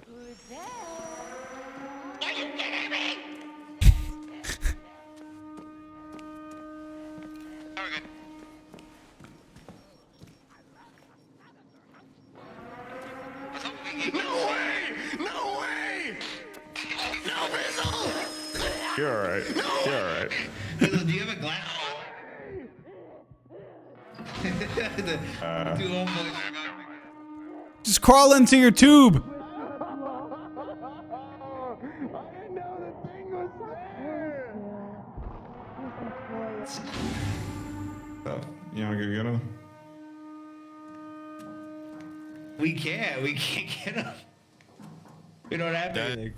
Speaker 4: Who's there?
Speaker 10: Are you kidding me?
Speaker 3: No way! No way! No, Bizzle!
Speaker 11: You're alright. You're alright.
Speaker 1: Bizzle, do you have a glass? Two homeboys.
Speaker 2: Just crawl into your tube.
Speaker 11: You wanna go get him?
Speaker 1: We can't get him. We don't have anything.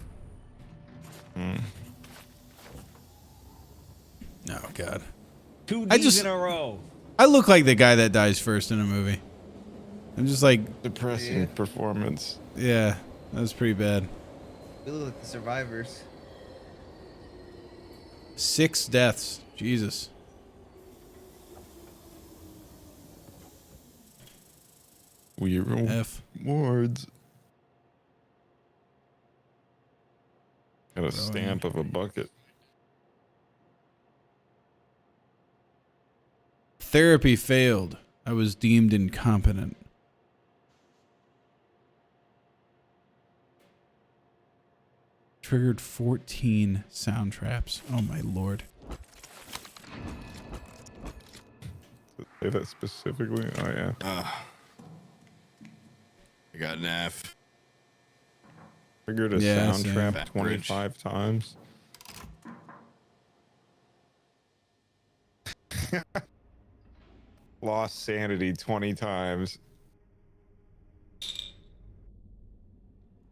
Speaker 2: Oh god.
Speaker 1: 2 Ds in a row.
Speaker 2: I look like the guy that dies first in a movie. I'm just like
Speaker 11: depressing performance.
Speaker 2: Yeah, that was pretty bad.
Speaker 1: We look like the survivors.
Speaker 2: 6 deaths. Jesus.
Speaker 11: Weird words. Got a stamp of a bucket.
Speaker 2: Therapy failed. I was deemed incompetent. Triggered 14 sound traps. Oh my lord.
Speaker 11: Say that specifically? Oh yeah.
Speaker 3: I got an F.
Speaker 11: Triggered a sound trap 25 times. Lost sanity 20 times.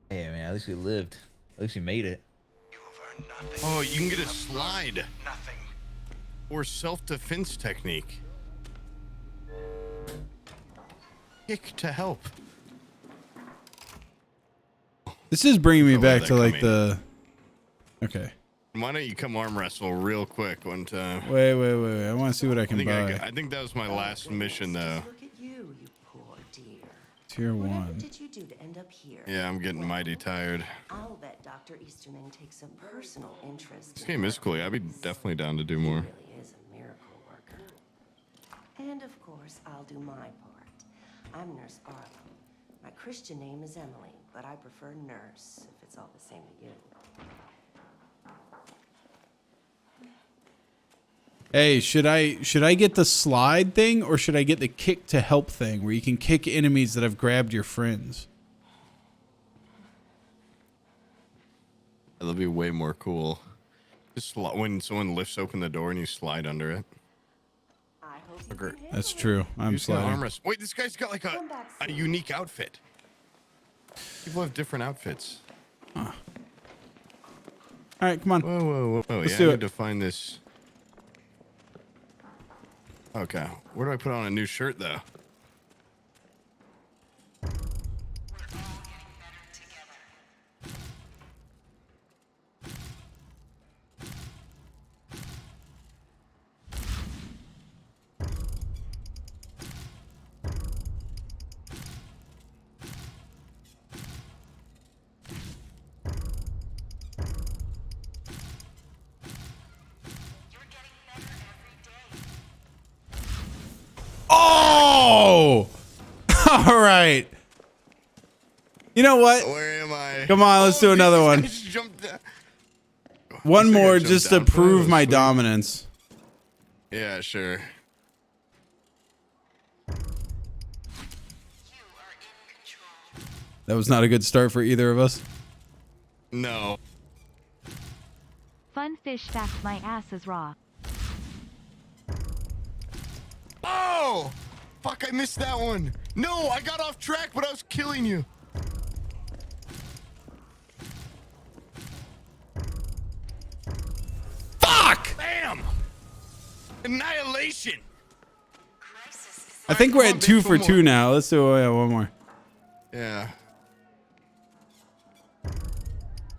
Speaker 1: Hey man, at least we lived. At least we made it.
Speaker 3: Oh, you can get a slide. Nothing. Or self-defense technique. Kick to help.
Speaker 2: This is bringing me back to like the... Okay.
Speaker 3: Why don't you come arm wrestle real quick one time?
Speaker 2: Wait. I want to see what I can buy.
Speaker 3: I think that was my last mission though.
Speaker 10: Look at you, you poor dear.
Speaker 2: Tier
Speaker 10: Whatever
Speaker 2: 1.
Speaker 10: did you do to end up here?
Speaker 3: Yeah, I'm getting mighty tired.
Speaker 10: I'll bet Dr. Easterman takes a personal interest.
Speaker 3: This game is cool. Yeah, I'd be definitely down to do more.
Speaker 10: He really is a miracle worker. And of course, I'll do my part. I'm Nurse Barlow. My Christian name is Emily, but I prefer nurse if it's all the same to you.
Speaker 2: Hey, should I get the slide thing or should I get the kick to help thing where you can kick enemies that have grabbed your friends?
Speaker 3: That'll be way more cool. Just when someone lifts open the door and you slide under it.
Speaker 10: I hope you
Speaker 3: Okay.
Speaker 10: can handle
Speaker 2: That's
Speaker 10: it.
Speaker 2: true. I'm
Speaker 3: Use the arm
Speaker 2: sliding.
Speaker 3: wrest. Wait, this guy's got like a unique outfit. People have different outfits.
Speaker 2: All right, come on.
Speaker 3: Whoa.
Speaker 2: Let's
Speaker 3: Yeah,
Speaker 2: do
Speaker 3: I
Speaker 2: it.
Speaker 3: need to find this. Okay, where do I put on a new shirt though?
Speaker 2: Oh! All right. You know what?
Speaker 3: Where am I?
Speaker 2: Come on, let's do another one.
Speaker 3: Just jumped down.
Speaker 2: One
Speaker 3: This guy
Speaker 2: more
Speaker 3: jumped
Speaker 2: just to
Speaker 3: down from
Speaker 2: prove
Speaker 3: it.
Speaker 2: my
Speaker 3: Sweet.
Speaker 2: dominance.
Speaker 3: Yeah, sure.
Speaker 2: That was not a good start for either of us.
Speaker 3: No.
Speaker 4: Fun fish fact, my ass is raw.
Speaker 3: Oh! Fuck, I missed that one. No, I got off track, but I was killing you.
Speaker 2: Fuck!
Speaker 3: Bam! Annihilation.
Speaker 2: I think we're
Speaker 3: come on,
Speaker 2: at 2
Speaker 3: bitch,
Speaker 2: for
Speaker 3: one
Speaker 2: 2
Speaker 3: more.
Speaker 2: now. Let's do one more.
Speaker 3: Yeah.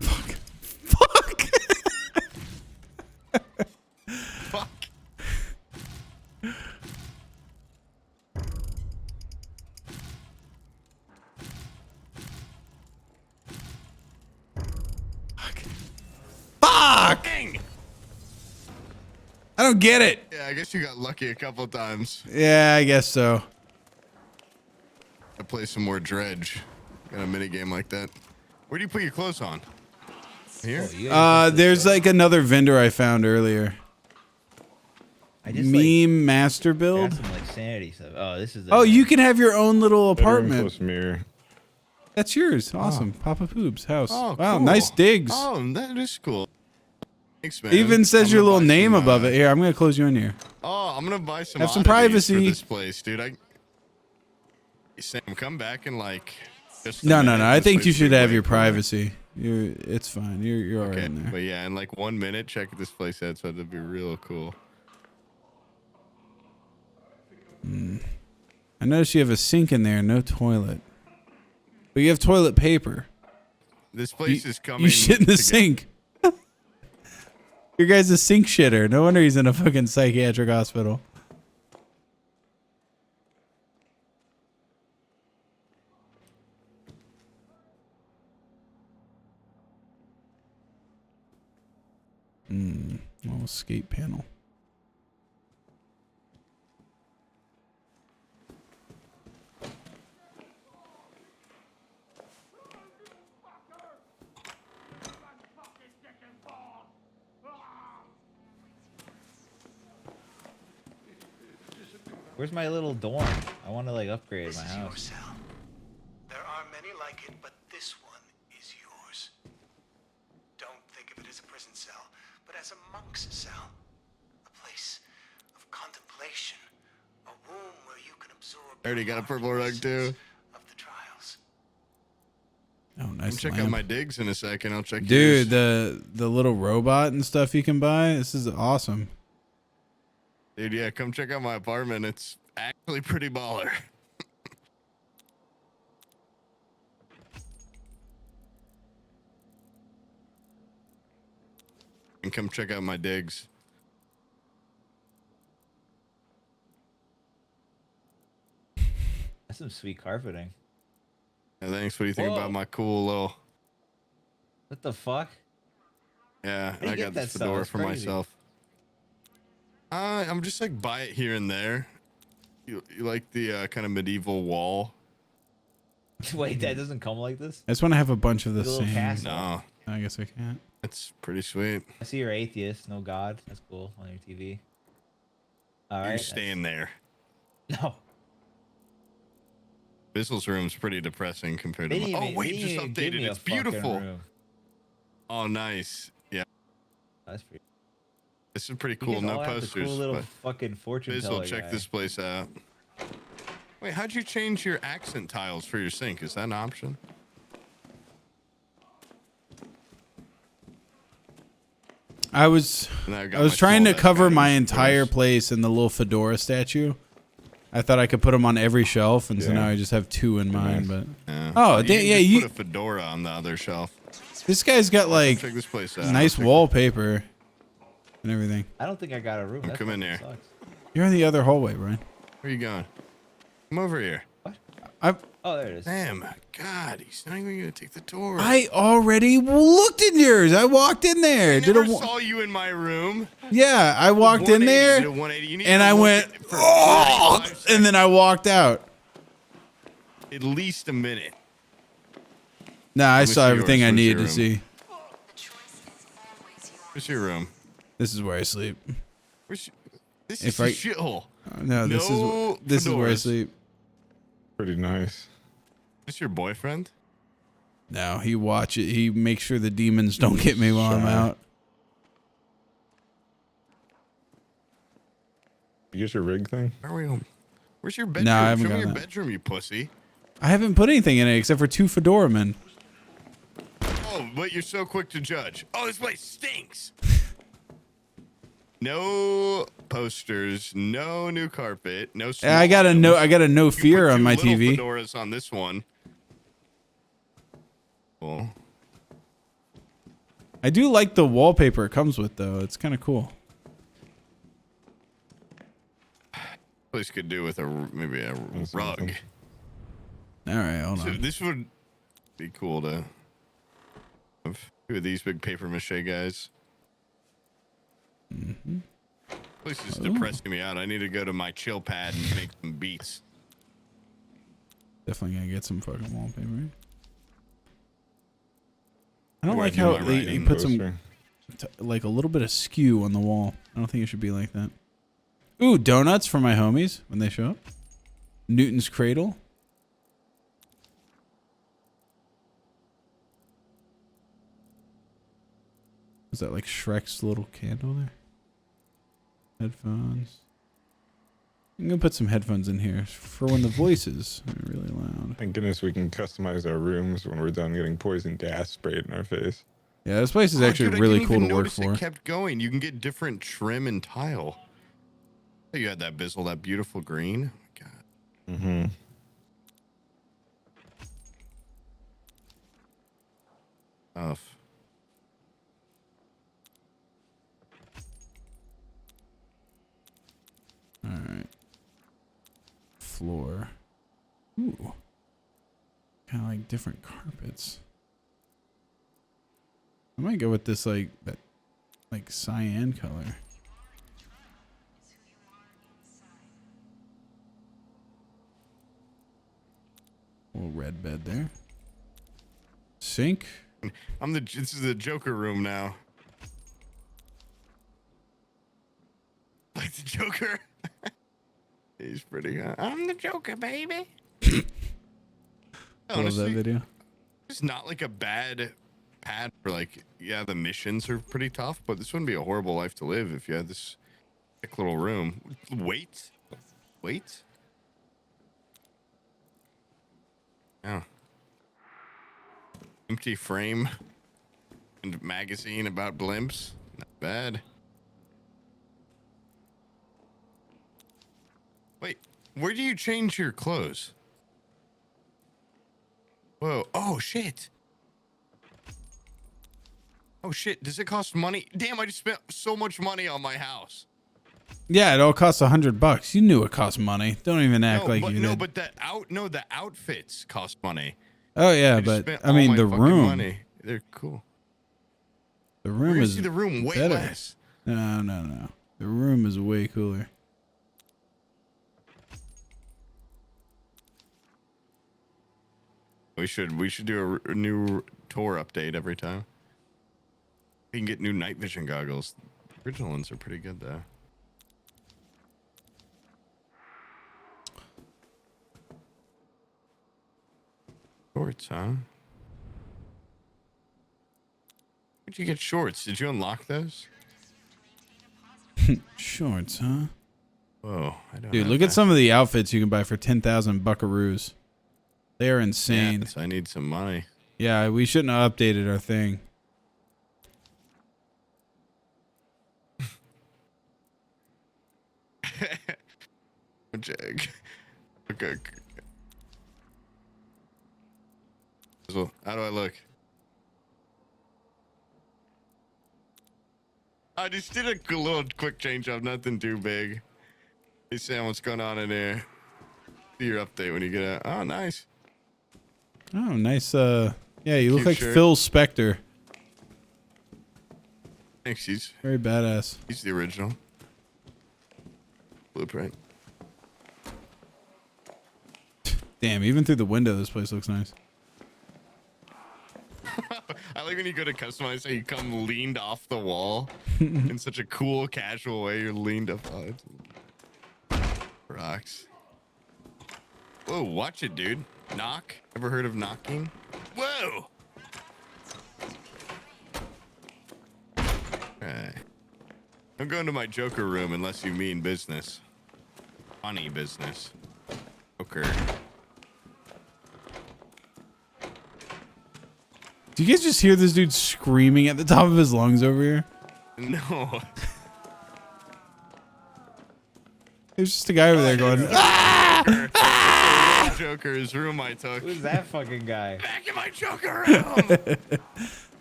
Speaker 2: Fuck.
Speaker 3: Fuck.
Speaker 2: Fuck!
Speaker 3: Dang!
Speaker 2: I don't get it.
Speaker 3: Yeah, I guess you got lucky a couple times.
Speaker 2: Yeah, I guess so.
Speaker 3: I play some more Dredge. Got a mini game like that. Where do you put your clothes on? Here?
Speaker 2: There's like another vendor I found earlier.
Speaker 1: I just
Speaker 2: Meme master
Speaker 1: got
Speaker 2: build.
Speaker 1: some like sanity stuff. Oh, this is.
Speaker 2: Oh, you can have your own little
Speaker 11: Bedroom
Speaker 2: apartment.
Speaker 11: plus mirror.
Speaker 2: That's yours. Awesome. Papa Poop's house.
Speaker 3: Oh,
Speaker 2: Wow,
Speaker 3: cool.
Speaker 2: nice digs.
Speaker 3: Oh, that is cool. Thanks, man.
Speaker 2: Even says
Speaker 3: I'm
Speaker 2: your
Speaker 3: gonna
Speaker 2: little
Speaker 3: buy
Speaker 2: name
Speaker 3: some,
Speaker 2: above it. Here, I'm gonna close you in here.
Speaker 3: Oh, I'm gonna buy some.
Speaker 2: Have some
Speaker 3: oddities for
Speaker 2: privacy.
Speaker 3: this place, dude. Hey, Sam, come back and like. Just a
Speaker 2: No.
Speaker 3: minute.
Speaker 2: I
Speaker 3: This
Speaker 2: think
Speaker 3: place
Speaker 2: you
Speaker 3: is
Speaker 2: should
Speaker 3: way
Speaker 2: have your
Speaker 3: cooler.
Speaker 2: privacy. It's fine. You're all right
Speaker 3: Okay,
Speaker 2: in there.
Speaker 3: but yeah, in like 1 minute, check this place out. So that'd be real cool.
Speaker 2: I notice you have a sink in there, no toilet. But you have toilet paper.
Speaker 3: This place is coming.
Speaker 2: You shit in the
Speaker 3: to get-
Speaker 2: sink. Your guy's a sink shitter. No wonder he's in a fucking psychiatric hospital. Little escape panel.
Speaker 1: Where's my little dorm? I want to like upgrade my house.
Speaker 12: cell. There are many like it, but this one is yours. Don't think of it as a prison cell, but as a monk's cell. A place of contemplation. A room where you can absorb
Speaker 3: I already got a purple rug too.
Speaker 12: of the trials.
Speaker 2: Oh,
Speaker 3: Come
Speaker 2: nice
Speaker 3: check out
Speaker 2: lamp.
Speaker 3: my digs in a second. I'll check.
Speaker 2: Dude,
Speaker 3: yours.
Speaker 2: the little robot and stuff you can buy. This is awesome.
Speaker 3: Dude, yeah, come check out my apartment. It's actually pretty baller. And come check out my digs.
Speaker 1: That's some sweet carpeting.
Speaker 3: Yeah, thanks. What do you think
Speaker 1: Whoa.
Speaker 3: about my cool little?
Speaker 1: What the fuck?
Speaker 3: Yeah,
Speaker 1: do you
Speaker 3: I
Speaker 1: get
Speaker 3: got
Speaker 1: that
Speaker 3: this
Speaker 1: stuff?
Speaker 3: fedora
Speaker 1: That's
Speaker 3: for
Speaker 1: crazy.
Speaker 3: myself. I'm just like buy it here and there. You like the kind of medieval wall?
Speaker 1: Wait, that doesn't come like this?
Speaker 2: I just want to have a bunch of the
Speaker 1: Like a little
Speaker 2: same.
Speaker 1: castle.
Speaker 3: No,
Speaker 2: I guess I can't.
Speaker 3: it's pretty sweet.
Speaker 1: I see you're atheist, no God. That's cool on your TV. All right.
Speaker 3: You're staying there.
Speaker 1: No.
Speaker 3: Bissell's room's pretty depressing compared to.
Speaker 1: They didn't
Speaker 3: Oh
Speaker 1: even-
Speaker 3: wait,
Speaker 1: they
Speaker 3: just
Speaker 1: didn't even give
Speaker 3: updated.
Speaker 1: me a
Speaker 3: It's
Speaker 1: fucking
Speaker 3: beautiful.
Speaker 1: room.
Speaker 3: Oh, nice. Yeah,
Speaker 1: That's pretty.
Speaker 3: this is pretty
Speaker 1: You
Speaker 3: cool.
Speaker 1: guys
Speaker 3: No
Speaker 1: all have the
Speaker 3: posters.
Speaker 1: cool little
Speaker 3: but
Speaker 1: fucking fortune
Speaker 3: Bissell,
Speaker 1: teller
Speaker 3: check
Speaker 1: guy.
Speaker 3: this place out. Wait, how'd you change your accent tiles for your sink? Is that an option?
Speaker 2: I was
Speaker 3: And I got
Speaker 2: I was
Speaker 3: my
Speaker 2: trying to
Speaker 3: small desk
Speaker 2: cover
Speaker 3: items,
Speaker 2: my
Speaker 3: of
Speaker 2: entire
Speaker 3: course.
Speaker 2: place in the little fedora statue. I thought I could put them on every shelf, and so
Speaker 11: Yeah.
Speaker 2: now I just have two in mine. But
Speaker 3: Yeah.
Speaker 2: oh,
Speaker 3: You can
Speaker 2: yeah,
Speaker 3: just
Speaker 2: you.
Speaker 3: put a fedora on the other shelf.
Speaker 2: This guy's got like
Speaker 3: Check this place out.
Speaker 2: nice wallpaper and everything.
Speaker 1: I don't think I got a room. That
Speaker 3: Come in
Speaker 1: fucking
Speaker 3: here.
Speaker 1: sucks.
Speaker 2: You're in the other hallway, Brian.
Speaker 3: Where you going? Come over here.
Speaker 1: Oh, there it is.
Speaker 3: Damn, God, he's not even gonna take the tour.
Speaker 2: I already looked in yours. I walked in there.
Speaker 3: I
Speaker 2: Did
Speaker 3: never
Speaker 2: a
Speaker 3: saw you in my room.
Speaker 2: yeah, I walked in
Speaker 3: 180
Speaker 2: there,
Speaker 3: to 180. You need
Speaker 2: and
Speaker 3: to
Speaker 2: I
Speaker 3: look
Speaker 2: went,
Speaker 3: at it for
Speaker 2: oh,
Speaker 3: 45
Speaker 2: and then I walked out.
Speaker 3: At least a minute.
Speaker 2: Nah, I
Speaker 3: Let me
Speaker 2: saw
Speaker 3: see
Speaker 2: everything
Speaker 3: yours.
Speaker 2: I
Speaker 3: Where's
Speaker 2: needed
Speaker 3: your
Speaker 2: to see.
Speaker 3: Where's your room?
Speaker 2: This is where I sleep.
Speaker 3: Where's your, this
Speaker 2: If
Speaker 3: is a
Speaker 2: I-
Speaker 3: shithole.
Speaker 2: No, this
Speaker 3: No
Speaker 2: is where I
Speaker 3: fedoras.
Speaker 2: sleep.
Speaker 11: Pretty nice.
Speaker 3: Is this your boyfriend?
Speaker 2: No, he watch it. He makes sure the demons don't get me while I'm
Speaker 11: Shy.
Speaker 2: out.
Speaker 11: You get your rig thing?
Speaker 3: Where are we home? Where's your bedroom?
Speaker 2: No, I haven't
Speaker 3: Show me
Speaker 2: got
Speaker 3: your
Speaker 2: that.
Speaker 3: bedroom, you pussy.
Speaker 2: I haven't put anything in it except for two fedora men.
Speaker 3: Oh, but you're so quick to judge. Oh, this place stinks. No posters, no new carpet, no.
Speaker 2: I got a no. I got a no
Speaker 3: You
Speaker 2: fear
Speaker 3: put
Speaker 2: on
Speaker 3: two
Speaker 2: my
Speaker 3: little
Speaker 2: TV.
Speaker 3: fedoras on this one. Cool.
Speaker 2: I do like the wallpaper it comes with, though. It's kind of cool.
Speaker 3: Place could do with maybe a rug.
Speaker 2: All right, hold
Speaker 3: So
Speaker 2: on.
Speaker 3: this would be cool to have two of these big paper mache guys.
Speaker 2: Mm-hmm.
Speaker 3: Place is depressing me out. I need to go to my chill pad and make some beats.
Speaker 2: Definitely gonna get some fucking wallpaper. I don't
Speaker 3: Where I
Speaker 2: like
Speaker 3: do
Speaker 2: how
Speaker 3: my
Speaker 2: he
Speaker 3: writing.
Speaker 2: puts some
Speaker 11: Poster.
Speaker 2: like a little bit of skew on the wall. I don't think it should be like that. Ooh, donuts for my homies when they show up. Newton's Cradle. Is that like Shrek's little candle there? Headphones. I'm gonna put some headphones in here for when the voices are really loud.
Speaker 11: Thank goodness we can customize our rooms when we're done getting poison gas sprayed in our face.
Speaker 2: Yeah, this place is actually
Speaker 3: Dude, I
Speaker 2: really
Speaker 3: didn't
Speaker 2: cool
Speaker 3: even
Speaker 2: to work
Speaker 3: notice
Speaker 2: for.
Speaker 3: It kept going. You can get different trim and tile. Oh, you had that Bizzle, that beautiful green. God.
Speaker 11: Mm-hmm.
Speaker 3: Tough.
Speaker 2: All right. Floor. Ooh. Kind of like different carpets. I might go with this like that like cyan color. Little red bed there. Sink.
Speaker 3: This is the Joker room now. Like the Joker. He's pretty good. I'm the Joker, baby.
Speaker 2: Love that video.
Speaker 3: It's not like a bad pad for like, yeah, the missions are pretty tough, but this wouldn't be a horrible life to live if you had this thick little room. Wait. Yeah. Empty frame and magazine about blimps. Not bad. Wait, where do you change your clothes? Whoa. Oh, shit. Oh, shit. Does it cost money? Damn, I just spent so much money on my house.
Speaker 2: Yeah, it all costs $100. You knew it cost money. Don't even act like you did.
Speaker 3: But the outfits cost money.
Speaker 2: Oh yeah,
Speaker 3: just
Speaker 2: but
Speaker 3: spent
Speaker 2: I
Speaker 3: all
Speaker 2: mean
Speaker 3: my
Speaker 2: the
Speaker 3: fucking
Speaker 2: room.
Speaker 3: money. They're cool.
Speaker 2: The
Speaker 3: We're
Speaker 2: room
Speaker 3: gonna
Speaker 2: is
Speaker 3: see the room way
Speaker 2: better.
Speaker 3: less.
Speaker 2: No. The room is way cooler.
Speaker 3: We should do a new tour update every time. We can get new night vision goggles. The original ones are pretty good though. Shorts, huh? Where'd you get shorts? Did you unlock those?
Speaker 2: Shorts, huh?
Speaker 3: Whoa, I don't
Speaker 2: Dude,
Speaker 3: have
Speaker 2: look
Speaker 3: that.
Speaker 2: at some of the outfits you can buy for 10,000 buckaroos. They are insane.
Speaker 3: Yes, I need some money.
Speaker 2: Yeah, we shouldn't have updated our thing.
Speaker 3: Jag. Okay. So, how do I look? I just did a little quick change up, nothing too big. Hey Sam, what's going on in there? See your update when you get out. Oh, nice.
Speaker 2: Oh, nice. Yeah, you look
Speaker 3: Cute
Speaker 2: like
Speaker 3: shirt.
Speaker 2: Phil Spector.
Speaker 3: Thanks, he's
Speaker 2: Very badass.
Speaker 3: the original. Blueprint.
Speaker 2: Damn, even through the window, this place looks nice.
Speaker 3: I like when you go to customize how you come leaned off the wall in such a cool, casual way. You're leaned up. Oh, it's- rocks. Whoa, watch it, dude. Knock. Ever heard of knocking? Whoa. Alright. I'm going to my Joker room unless you mean business. Funny business. Joker.
Speaker 2: Do you guys just hear this dude screaming at the top of his lungs over here?
Speaker 3: No.
Speaker 2: There's just a guy over there going, ah!
Speaker 3: Ah! Joker's room I took.
Speaker 1: Who's that fucking guy?
Speaker 3: Back in my Joker room.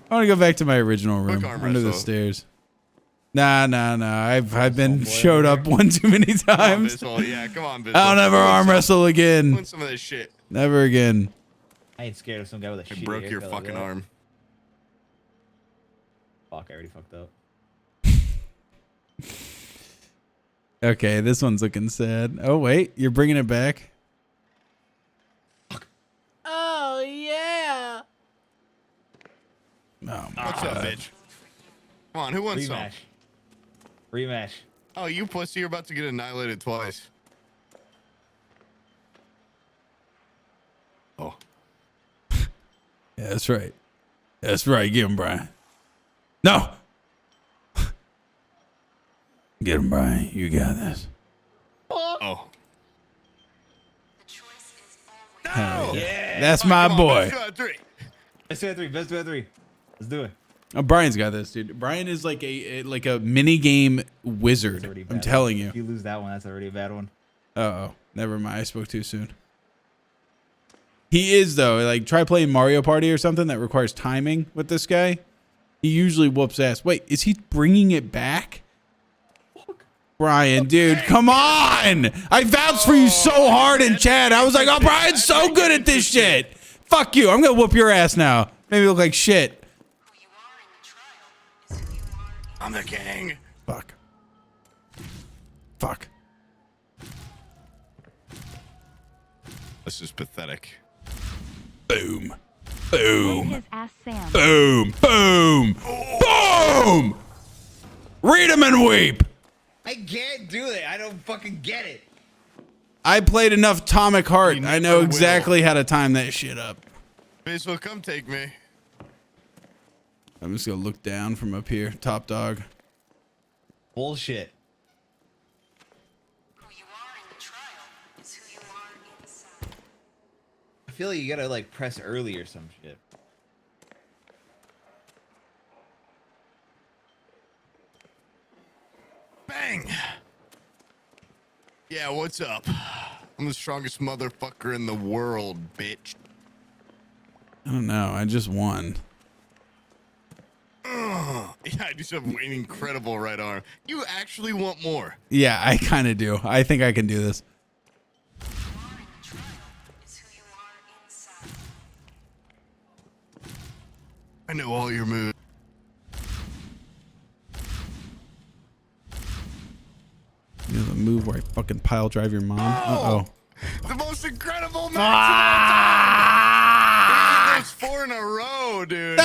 Speaker 2: I want to go back to my original room
Speaker 3: Quick arm
Speaker 2: under the
Speaker 3: wrestle.
Speaker 2: stairs. Nah. I've been showed up one too many
Speaker 3: Come on,
Speaker 2: times.
Speaker 3: Bissell. Yeah, come on, Bissell.
Speaker 2: I'll never arm wrestle
Speaker 3: Win
Speaker 2: again.
Speaker 3: some of this shit.
Speaker 2: Never again.
Speaker 1: I ain't scared of some guy with a
Speaker 3: I
Speaker 1: shitty
Speaker 3: broke your
Speaker 1: haircut like
Speaker 3: fucking
Speaker 1: that.
Speaker 3: arm.
Speaker 1: Fuck, I already fucked up.
Speaker 2: Okay, this one's looking sad. Oh wait, you're bringing it back?
Speaker 9: Oh, yeah.
Speaker 2: Oh my
Speaker 3: What's up,
Speaker 2: God.
Speaker 3: bitch? Come on, who wants some?
Speaker 1: Rematch. Rematch.
Speaker 3: Oh, you pussy, you're about to get annihilated twice. Oh.
Speaker 2: Yeah, that's right. That's right. Get him, Brian. No. Get him, Brian. You got this.
Speaker 3: Oh.
Speaker 2: Hell yeah.
Speaker 1: Yeah.
Speaker 2: That's my
Speaker 3: Come on,
Speaker 2: boy.
Speaker 3: let's go at three.
Speaker 1: Best two out of three. Best two out of three. Let's do it.
Speaker 2: Oh, Brian's got this, dude. Brian is like a mini game
Speaker 1: That's
Speaker 2: wizard.
Speaker 1: already a
Speaker 2: I'm
Speaker 1: bad
Speaker 2: telling
Speaker 1: one.
Speaker 2: you.
Speaker 1: If you lose that one, that's already a bad one.
Speaker 2: Uh-oh. Never mind. I spoke too soon. He is, though. Like, try playing Mario Party or something that requires timing with this guy. He usually whoops ass. Wait, is he bringing it back? Brian, dude, come on! I vouched for you so hard in chat. I was like, oh, Brian's so good at this shit. Fuck you. I'm going to whoop your ass now. Maybe look like shit.
Speaker 3: I'm the king.
Speaker 2: Fuck. Fuck.
Speaker 3: This is pathetic.
Speaker 2: Boom. Boom.
Speaker 4: His ass Sam.
Speaker 2: Boom. Boom. Boom. Read him and weep.
Speaker 1: I can't do it. I don't fucking get it.
Speaker 2: I played enough Atomic Heart.
Speaker 3: You
Speaker 2: I know
Speaker 3: never
Speaker 2: exactly how to time that shit up.
Speaker 3: Bissell, come take me.
Speaker 2: I'm just gonna look down from up here. Top dog.
Speaker 1: Bullshit.
Speaker 10: Who you are in the trial is who you are inside.
Speaker 1: I feel like you gotta like press early or some shit.
Speaker 3: Bang. Yeah, what's up? I'm the strongest motherfucker in the world, bitch.
Speaker 2: I don't know. I just won.
Speaker 3: Yeah, I just have an incredible right arm. You actually want more?
Speaker 2: Yeah, I kind of do. I think I can do this.
Speaker 3: I know all your moves.
Speaker 2: You know the move where I fucking pile drive your mom? Uh-oh.
Speaker 3: The most incredible match of all time! He did those 4 in a row, dude.